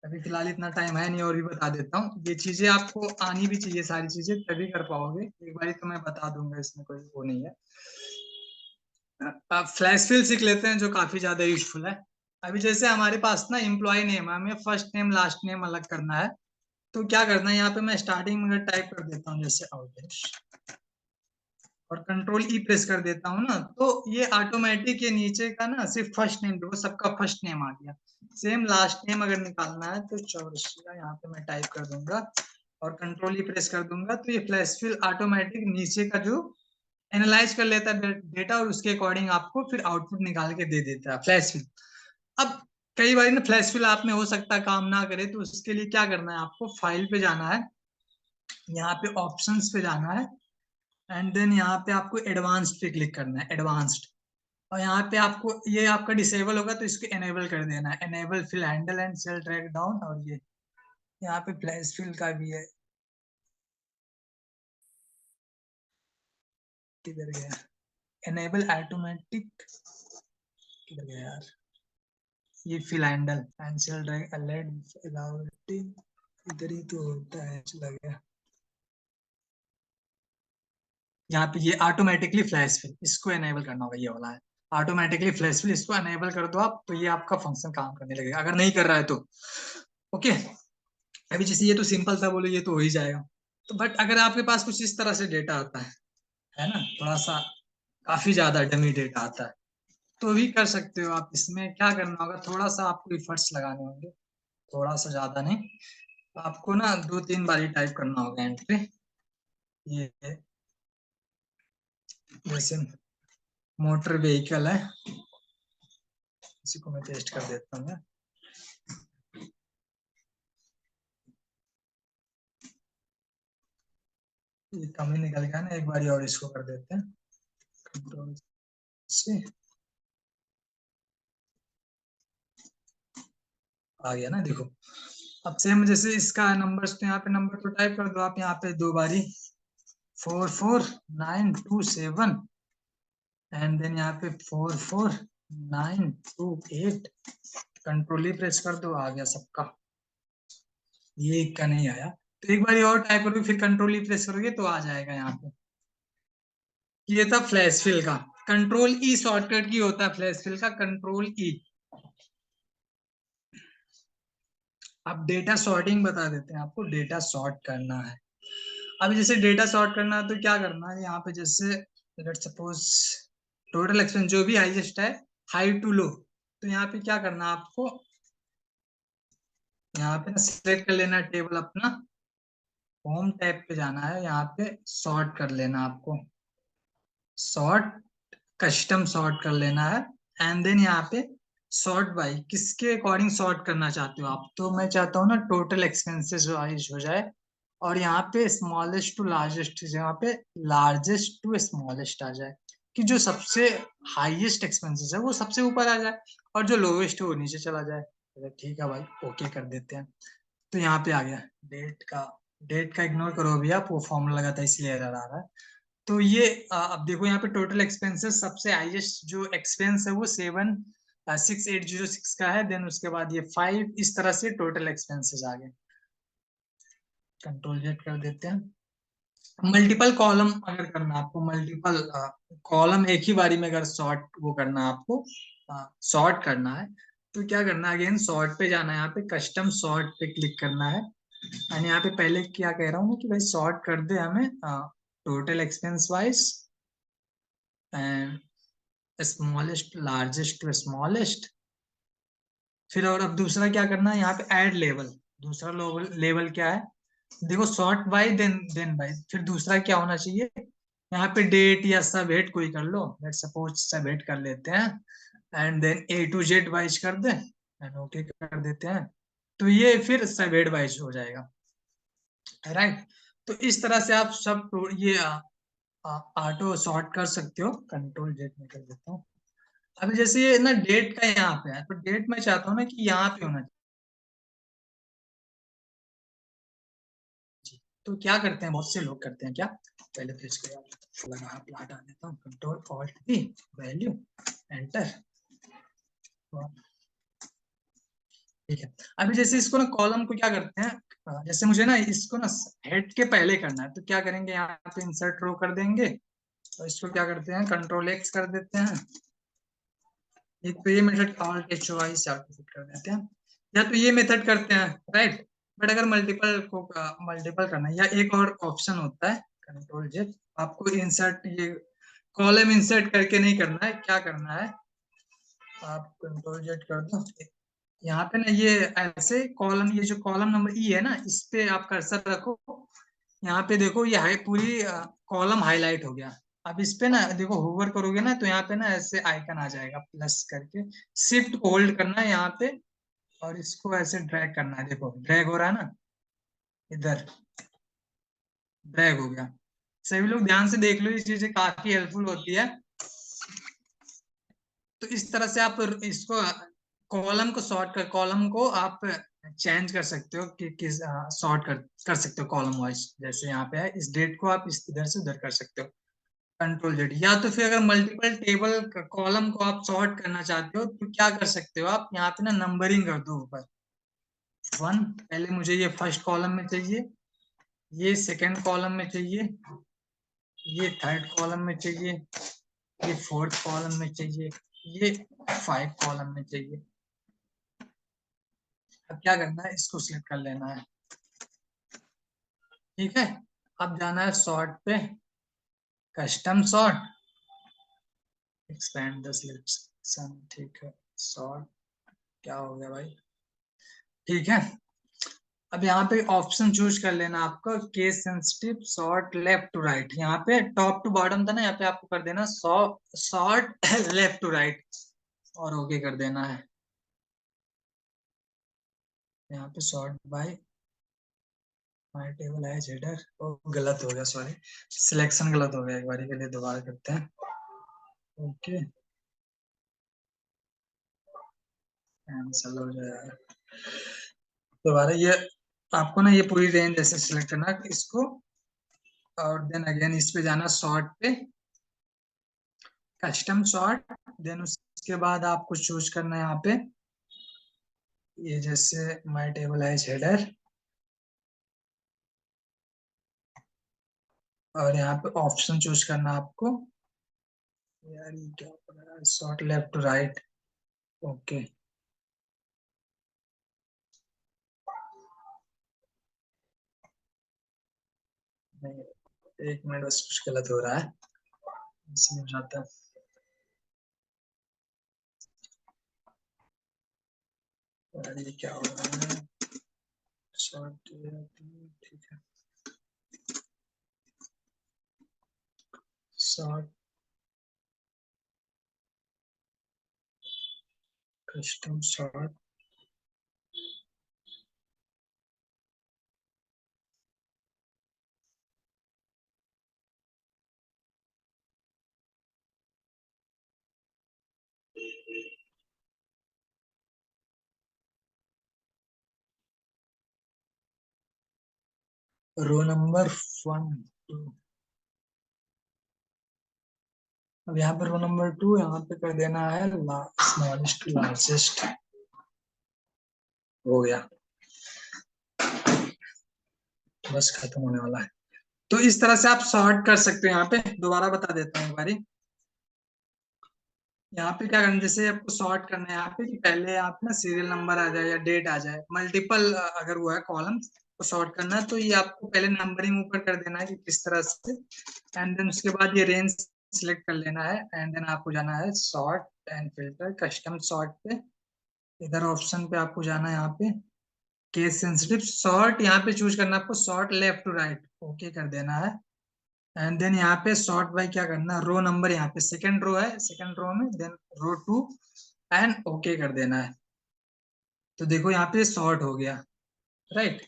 अभी फिलहाल इतना टाइम है नहीं। और भी बता देता हूँ, ये चीजें आपको आनी भी चाहिए सारी चीजें, तभी कर पाओगे। एक बार तो मैं बता दूंगा, इसमें कोई वो नहीं है। आप फ्लैश फिल सीख लेते हैं जो काफी ज्यादा यूजफुल है। अभी जैसे हमारे पास ना एम्प्लॉय नेम है, हमें फर्स्ट नेम लास्ट नेम अलग करना है, तो क्या करना है, यहाँ पे मैं स्टार्टिंग में टाइप कर देता हूँ जैसे अवधेश, और कंट्रोल ई प्रेस कर देता हूँ ना, तो ये ऑटोमेटिक ये नीचे का ना सिर्फ फर्स्ट नेम देखो, सबका फर्स्ट नेम आ गया। सेम लास्ट नेम अगर निकालना है तो चौरसिया यहाँ पे मैं टाइप कर दूंगा और कंट्रोल ई प्रेस कर दूंगा, तो ये फ्लैश फिल ऑटोमेटिक नीचे का जो एनालाइज कर लेता है डेटा और उसके अकॉर्डिंग आपको फिर आउटपुट निकाल के दे देता है फ्लैश फिल। अब कई बार ना फ्लैश फिल आप में हो सकता है काम ना करे, तो उसके लिए क्या करना है, आपको फाइल पे जाना है, यहाँ पे ऑप्शंस पे जाना है एंड देन यहाँ पे आपको एडवांस्ड पे क्लिक करना है, एडवांस्ड। और यहाँ पे आपको ये आपका डिसेबल होगा तो इसको एनेबल कर देना है, enable fill handle and cell drag down. और ये यहाँ पे फ्लैश फिल का भी है, किधर गया, एनेबल ऑटोमेटिक, किधर गया यार, ये fill handle and cell drag alert allowed, इधर ही तो होता है, चला गया। यहाँ पे ये ऑटोमेटिकली फ्लैश फिल, इसको एनेबल करना होगा, ये वाला है ऑटोमेटिकली फ्लैश फिल, इसको एनेबल कर दो आप, तो ये आपका फंक्शन काम करने लगेगा। अगर नहीं कर रहा है तो ओके। अभी जैसे ये तो सिंपल था, बोलो ये तो हो ही जाएगा। तो बट अगर आपके पास कुछ इस तरह से डेटा आता है ना, थोड़ा सा काफी ज्यादा डमी डेटा आता है, तो भी कर सकते हो आप। इसमें क्या करना होगा, थोड़ा सा आपको एफर्ट्स लगाने होंगे, थोड़ा सा ज्यादा नहीं, आपको ना 2-3 बार टाइप करना होगा एंट्री। ये जैसे मोटर व्हीकल है, इसी को मैं टेस्ट कर देता हूँ। ये कम ही निकल गया ना, एक बार और इसको कर देते हैं कंट्रोल से, आ गया ना, देखो। अब सेम जैसे इसका नंबर्स, तो यहाँ पे नंबर तो टाइप कर दो आप, यहाँ पे 2 बारी 44927 एंड देन यहाँ पे 44928, कंट्रोल ही प्रेस कर दो, आ गया सबका। ये एक का नहीं आया, तो एक बार और टाइप करोगे, फिर कंट्रोल ही प्रेस करोगे तो आ जाएगा यहाँ पे। ये था फ्लैश फिल का। कंट्रोल ई शॉर्टकट की होता है फ्लैश फिल का, कंट्रोल ई। अब डेटा सॉर्टिंग बता देते हैं आपको, डेटा सॉर्ट करना है। अब जैसे डेटा सॉर्ट करना है तो क्या करना है, यहाँ पे जैसे लेट सपोज टोटल एक्सपेंस जो भी हाईएस्ट है, हाई टू लो, तो यहाँ पे क्या करना है आपको, यहाँ पे सिलेक्ट कर लेना टेबल अपना, होम टैब पे जाना है, यहाँ पे सॉर्ट कर लेना आपको, सॉर्ट कस्टम सॉर्ट कर लेना है एंड देन यहाँ पे सॉर्ट बाय, किसके अकॉर्डिंग सॉर्ट करना चाहते हो आप, तो मैं चाहता हूँ ना टोटल एक्सपेंसेस वाइज हो जाए, और यहाँ पे स्मॉलेस्ट टू लार्जेस्ट, यहाँ पे लार्जेस्ट टू स्मॉलेस्ट आ जाए, कि जो सबसे हाईएस्ट एक्सपेंसेस है वो सबसे ऊपर आ जाए और जो लोवेस्ट है वो नीचे चला जाए। ठीक है भाई, ओके कर देते हैं। तो यहाँ पे आ गया डेट का इग्नोर करो अभी आप, वो फॉर्मूला लगा था इसलिए एरर आ रहा है। तो ये अब देखो यहाँ पे टोटल एक्सपेंसेस, सबसे हाईएस्ट जो एक्सपेंस है वो 76806 का है, देन उसके बाद ये 5, इस तरह से टोटल एक्सपेंसेस आ गए। कंट्रोल जेड कर देते हैं। मल्टीपल कॉलम अगर करना आपको, मल्टीपल कॉलम एक ही बारी में अगर सॉर्ट वो करना आपको, सॉर्ट करना है, तो क्या करना है, अगेन सॉर्ट पे जाना है, यहाँ पे कस्टम सॉर्ट पे क्लिक करना है एंड यहाँ पे पहले क्या कह रहा हूँ कि भाई सॉर्ट कर दे हमें total expense wise and smallest largest to smallest. फिर और अब दूसरा क्या करना है, यहाँ पे ऐड लेवल, दूसरा लेवल क्या है, देखो सॉर्ट बाय देन बाय, फिर दूसरा क्या होना चाहिए, यहाँ पे डेट या सब हेड कोई कर लो, लेट्स सपोज सब हेड कर लेते हैं and then A to Z wise कर दे एंड ओके कर देते हैं, तो ये फिर सब हेड वाइज हो जाएगा, राइट। तो इस तरह से आप सब ये ऑटो सॉर्ट कर सकते हो। कंट्रोल जेड में कर देता हूँ। अभी जैसे ये ना डेट का यहाँ पे है, तो डेट मैं चाहता हूँ ना कि यहाँ पे होना चाहिए, तो क्या करते हैं, बहुत से लोग करते हैं क्या, पहले तो इसको लगा प्लाट आ देता हूँ, control alt V value enter, ठीक है। अभी जैसे इसको ना कॉलम को क्या करते हैं, जैसे मुझे ना इसको ना हेड के पहले करना है, तो क्या करेंगे, यहाँ पे इंसर्ट रो कर देंगे और इसको क्या करते हैं, कंट्रोल एक्स कर देते हैं, एक तो ये मेथड ऑल्ट एच वाई से आउटपुट कर देते हैं, या तो ये मेथड करते हैं, राइट। बट अगर मल्टीपल करना है, या एक और ऑप्शन होता है कंट्रोल जेड। आपको इंसर्ट, ये कॉलम इंसर्ट करके नहीं करना है, क्या करना है आप कंट्रोल जेड कर दो। यहाँ पे ना ये ऐसे कॉलम, ये जो कॉलम नंबर ई है ना, इस पे आप कर्सर रखो। यहाँ पे देखो ये पूरी कॉलम हाईलाइट हो गया। अब इस पे ना देखो होवर करोगे ना तो यहाँ पे ना ऐसे आइकन आ जाएगा प्लस करके, शिफ्ट को होल्ड करना है यहाँ पे और इसको ऐसे ड्रैग करना है। देखो ड्रैग हो रहा है ना, इधर ड्रैग हो गया। सभी लोग ध्यान से देख लो, ये चीजें काफी हेल्पफुल होती है। तो इस तरह से आप इसको कॉलम को सॉर्ट कर, कॉलम को आप चेंज कर सकते हो कि किस सॉर्ट कर सकते हो कॉलम वाइज। जैसे यहाँ पे है, इस डेट को आप इस इधर से उधर कर सकते हो कंट्रोल जेड। या तो फिर अगर मल्टीपल टेबल कॉलम को आप सॉर्ट करना चाहते हो तो क्या कर सकते हो आप, यहाँ पे ना नंबरिंग कर दो ऊपर 1। पहले मुझे ये फर्स्ट कॉलम में चाहिए, ये सेकंड कॉलम में चाहिए, ये थर्ड कॉलम में चाहिए, ये फोर्थ कॉलम में चाहिए, ये 5 कॉलम में चाहिए। अब क्या करना है, इसको सिलेक्ट कर लेना है। ठीक है, अब जाना है सॉर्ट पे, custom sort, expand the selection. ठीक है, सॉर्ट क्या हो गया भाई, ठीक है। अब यहाँ पे ऑप्शन चूज कर लेना आपको, case sensitive sort left to right. यहाँ पे टॉप टू बॉटम था ना, यहाँ पे आपको कर देना सॉर्ट लेफ्ट टू राइट और ओके कर देना है। यहाँ पे sort by my table as header, गलत हो गया, सॉरी सिलेक्शन गलत हो गया, एक बारी के लिए दोबारा करते हैं। ओके कैंसिल हो जाएगा दोबारा। ये आपको ना ये पूरी रेंज ऐसे सिलेक्ट करना है इसको, और देन अगेन इस पे जाना सॉर्ट पे, कस्टम सॉर्ट। देन उसके बाद आपको चूज करना है यहाँ पे ये जैसे माय टेबल एज हेडर, और यहाँ पे ऑप्शन चूज करना आपको, यार ये क्या हो रहा है, sort left to right. Okay नहीं, एक मिनट बस कुछ गलत हो रहा है, इसलिए हो जाता है। यार ये क्या हो रहा है, सॉर्ट, ठीक है sort custom sort. Row number 1 2। अब यहाँ पे रो नंबर 2, यहाँ पे कर देना है स्मॉलेस्ट टू लार्जेस्ट। हो गया, बस खत्म होने वाला है। तो इस तरह से आप सॉर्ट कर सकते हो। यहाँ पे दोबारा बता देता हूँ एक बारी, यहाँ पे क्या करना, जैसे आपको सॉर्ट करना है यहाँ पे कि पहले आप ना सीरियल नंबर आ जाए या डेट आ जाए, मल्टीपल अगर वो है कॉलम को सॉर्ट करना है तो ये आपको पहले नंबरिंग ऊपर कर देना है कि किस तरह से, एंड देन उसके बाद ये रेंज सिलेक्ट कर लेना है, एंड देन आपको जाना है sort and filter custom sort पे। इधर ऑप्शन पे आपको जाना है, यहाँ पे केस सेंसिटिव सॉर्ट, यहाँ पे चूज करना है आपको sort left to right, okay कर देना है। एंड देन यहाँ पे सॉर्ट बाय क्या करना है, रो नंबर, यहाँ पे सेकंड रो है, सेकंड रो में देन रो 2 एंड ओके कर देना है। तो देखो यहाँ पे सॉर्ट हो गया, राइट।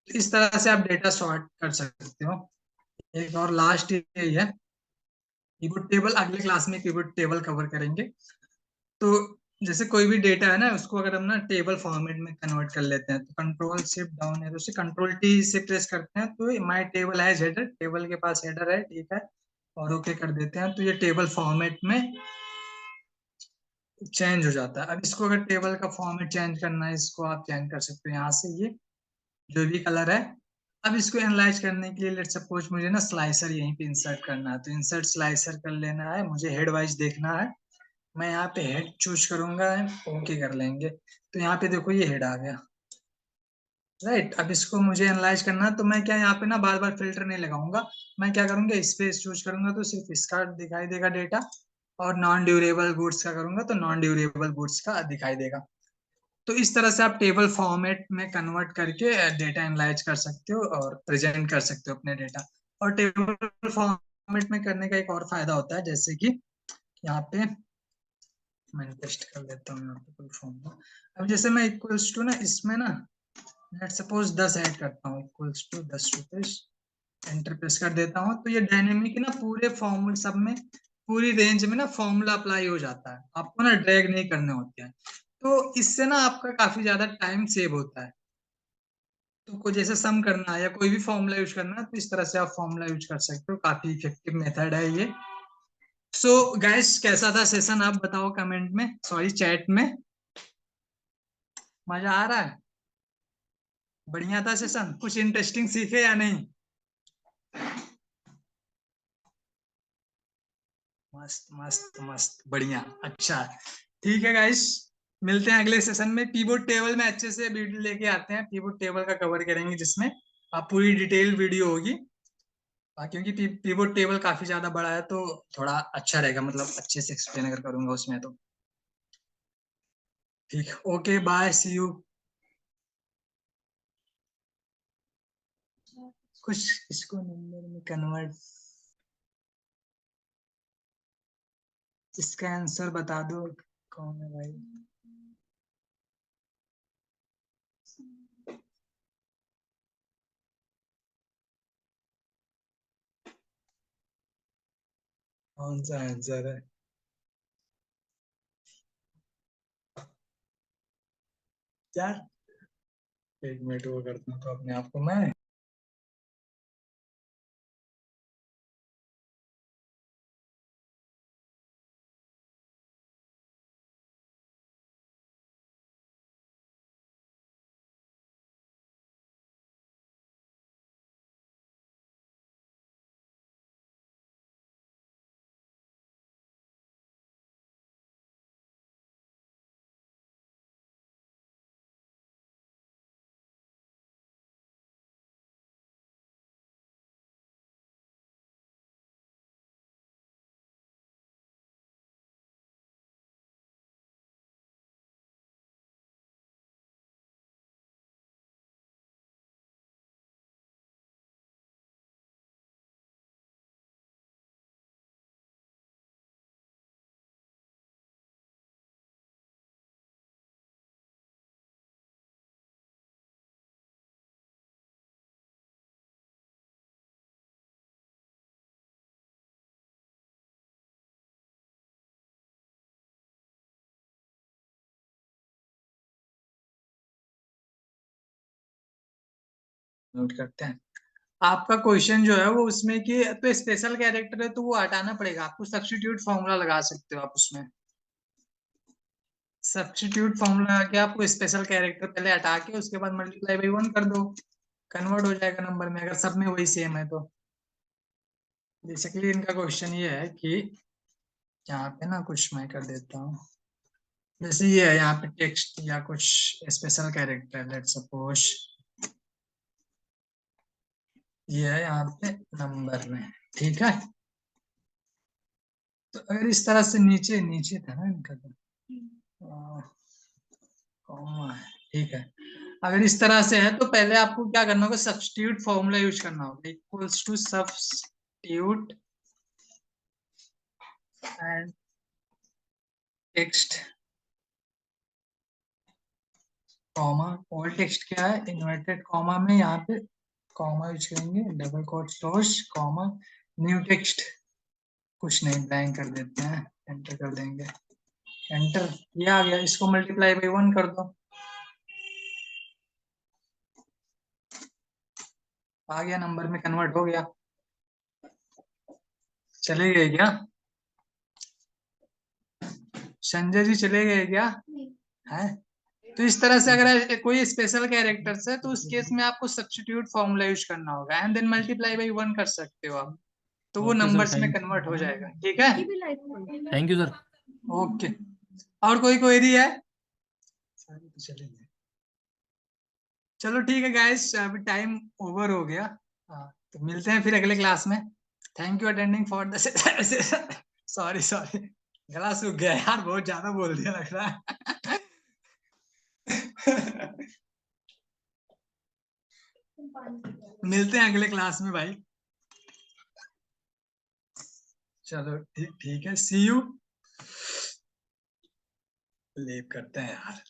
इस तरह से आप डेटा सॉर्ट कर सकते हो। एक और लास्ट यही है, पिवट टेबल अगले क्लास में पिवट टेबल कवर करेंगे। तो जैसे कोई भी डेटा है ना, उसको अगर हम ना टेबल फॉर्मेट में कन्वर्ट कर लेते हैं तो कंट्रोल शिफ्ट डाउन एरो से कंट्रोल टी से प्रेस करते हैं तो my table has header, table के पास हेडर है, ठीक है, और ओके कर देते हैं तो ये टेबल फॉर्मेट में चेंज हो जाता है। अब इसको अगर टेबल का फॉर्मेट चेंज करना है, इसको आप चेंज कर सकते हो यहाँ से, ये जो भी कलर है। अब इसको एनालाइज करने के लिए लेट सपोज मुझे ना स्लाइसर यहीं पे इंसर्ट करना है, तो इंसर्ट स्लाइसर कर लेना है, मुझे हेड वाइज देखना है। मैं यहाँ पे हेड चूज करूंगा, ओके कर लेंगे। तो यहाँ पे देखो ये हेड आ गया, राइट। अब इसको मुझे एनालाइज करना है, तो मैं क्या यहाँ पे ना बार बार फिल्टर नहीं लगाऊंगा, मैं क्या करूंगा स्पेस चूज करूंगा तो सिर्फ इसका दिखाई देगा डेटा, और नॉन ड्यूरेबल गुड्स का करूंगा तो नॉन ड्यूरेबल गुड्स का दिखाई देगा। तो इस तरह से आप टेबल फॉर्मेट में कन्वर्ट करके डेटा एनालाइज कर सकते हो और प्रेजेंट कर सकते हो अपने डेटा। और टेबल फॉर्मेट में करने का एक और फायदा होता है, जैसे कि यहाँ पे मैं पेस्ट कर देता हूँ यहाँ पे कोई फॉर्मूला। अब जैसे मैं इक्वल्स टू ना इसमें ना लेट सपोज 10 ऐड करता हूँ, equals to 10 rupees, enter press कर देता हूँ, तो ये डायनेमिक ना पूरे फॉर्मूले सब में पूरी रेंज में ना फॉर्मूला अप्लाई हो जाता है, आपको ना ड्रैग नहीं करने होते हैं। तो इससे ना आपका काफी ज्यादा टाइम सेव होता है। तो कोई जैसे सम करना है या कोई भी फॉर्मूला यूज करना है तो इस तरह से आप फॉर्मूला यूज कर सकते हो, काफी इफेक्टिव मेथड है ये। सो गाइस, कैसा था सेशन आप बताओ कमेंट में, सॉरी चैट में। मजा आ रहा है? बढ़िया था सेशन? कुछ इंटरेस्टिंग सीखे या नहीं? मस्त मस्त मस्त, बढ़िया, अच्छा। ठीक है गाइस, मिलते हैं अगले सेशन में। पीवोट टेबल में अच्छे से वीडियो लेके आते हैं, पीवोट टेबल का कवर करेंगे जिसमें आप पूरी डिटेल वीडियो होगी। क्योंकि पीवोट टेबल काफी ज्यादा बड़ा है तो थोड़ा अच्छा रहेगा, मतलब अच्छे से एक्सप्लेन अगर करूंगा उसमें तो। ठीक, ओके बाय, सी यू। कुछ इसको नंबर में कन्वर्ट, इसका आंसर बता दो कौन है भाई। कौन सा आंसर है? यार एक मिनट वो करता हूँ तो अपने आप को मैं नोट करते हैं। आपका क्वेश्चन जो है वो उसमें कि तो स्पेशल कैरेक्टर है तो वो हटाना पड़ेगा आपको, सब्स्टिट्यूट फॉर्मूला लगा सकते हो आप उसमें। सब्स्टिट्यूट फॉर्मूला के आपको स्पेशल कैरेक्टर पहले हटा के उसके बाद मल्टीप्लाई बाई 1 कर दो, कन्वर्ट हो जाएगा नंबर में, अगर सब में वही सेम है तो। बेसिकली इनका क्वेश्चन ये है कि यहाँ पे ना कुछ मैं कर देता हूँ, जैसे ये है यहाँ पे टेक्स्ट या कुछ स्पेशल कैरेक्टर, लेट सपोज ये है यहाँ पे नंबर में, ठीक है। तो अगर इस तरह से नीचे नीचे था ना इनका तो कॉमा है, ठीक है। अगर इस तरह से है तो पहले आपको क्या करना होगा, सब्स्टिट्यूट फॉर्मूला यूज करना होगा, equals to substitute and text comma, old text क्या है इन्वर्टेड कॉमा में, यहाँ पे कॉमा यूज करेंगे, double quote slash comma, new text कुछ नहीं ब्लैंक कर देते हैं, एंटर कर देंगे, एंटर, ये आ गया। इसको मल्टीप्लाई बाई 1 कर दो, आ गया नंबर में कन्वर्ट हो गया। चले गए क्या संजय जी, चले गए क्या है? तो इस तरह से अगर कोई स्पेशल कैरेक्टर्स है तो उस केस में आपको सब्स्टिट्यूट फॉर्मूला यूज करना होगा एंड देन मल्टीप्लाई बाई 1 कर सकते हो आप, तो वो नंबर्स में कन्वर्ट हो जाएगा, ठीक है। Thank you sir. ओके, और कोई क्वेरी है? सारी तो चले गए। चलो ठीक है गाइस, अभी टाइम ओवर हो गया। तो मिलते हैं फिर अगले क्लास में। Thank you attending for the sorry sorry, गला सूख गया यार, बहुत ज्यादा बोल दिया लग रहा है। मिलते हैं अगले क्लास में भाई। चलो ठीक ठीक है, सी यू। लीव करते हैं यार।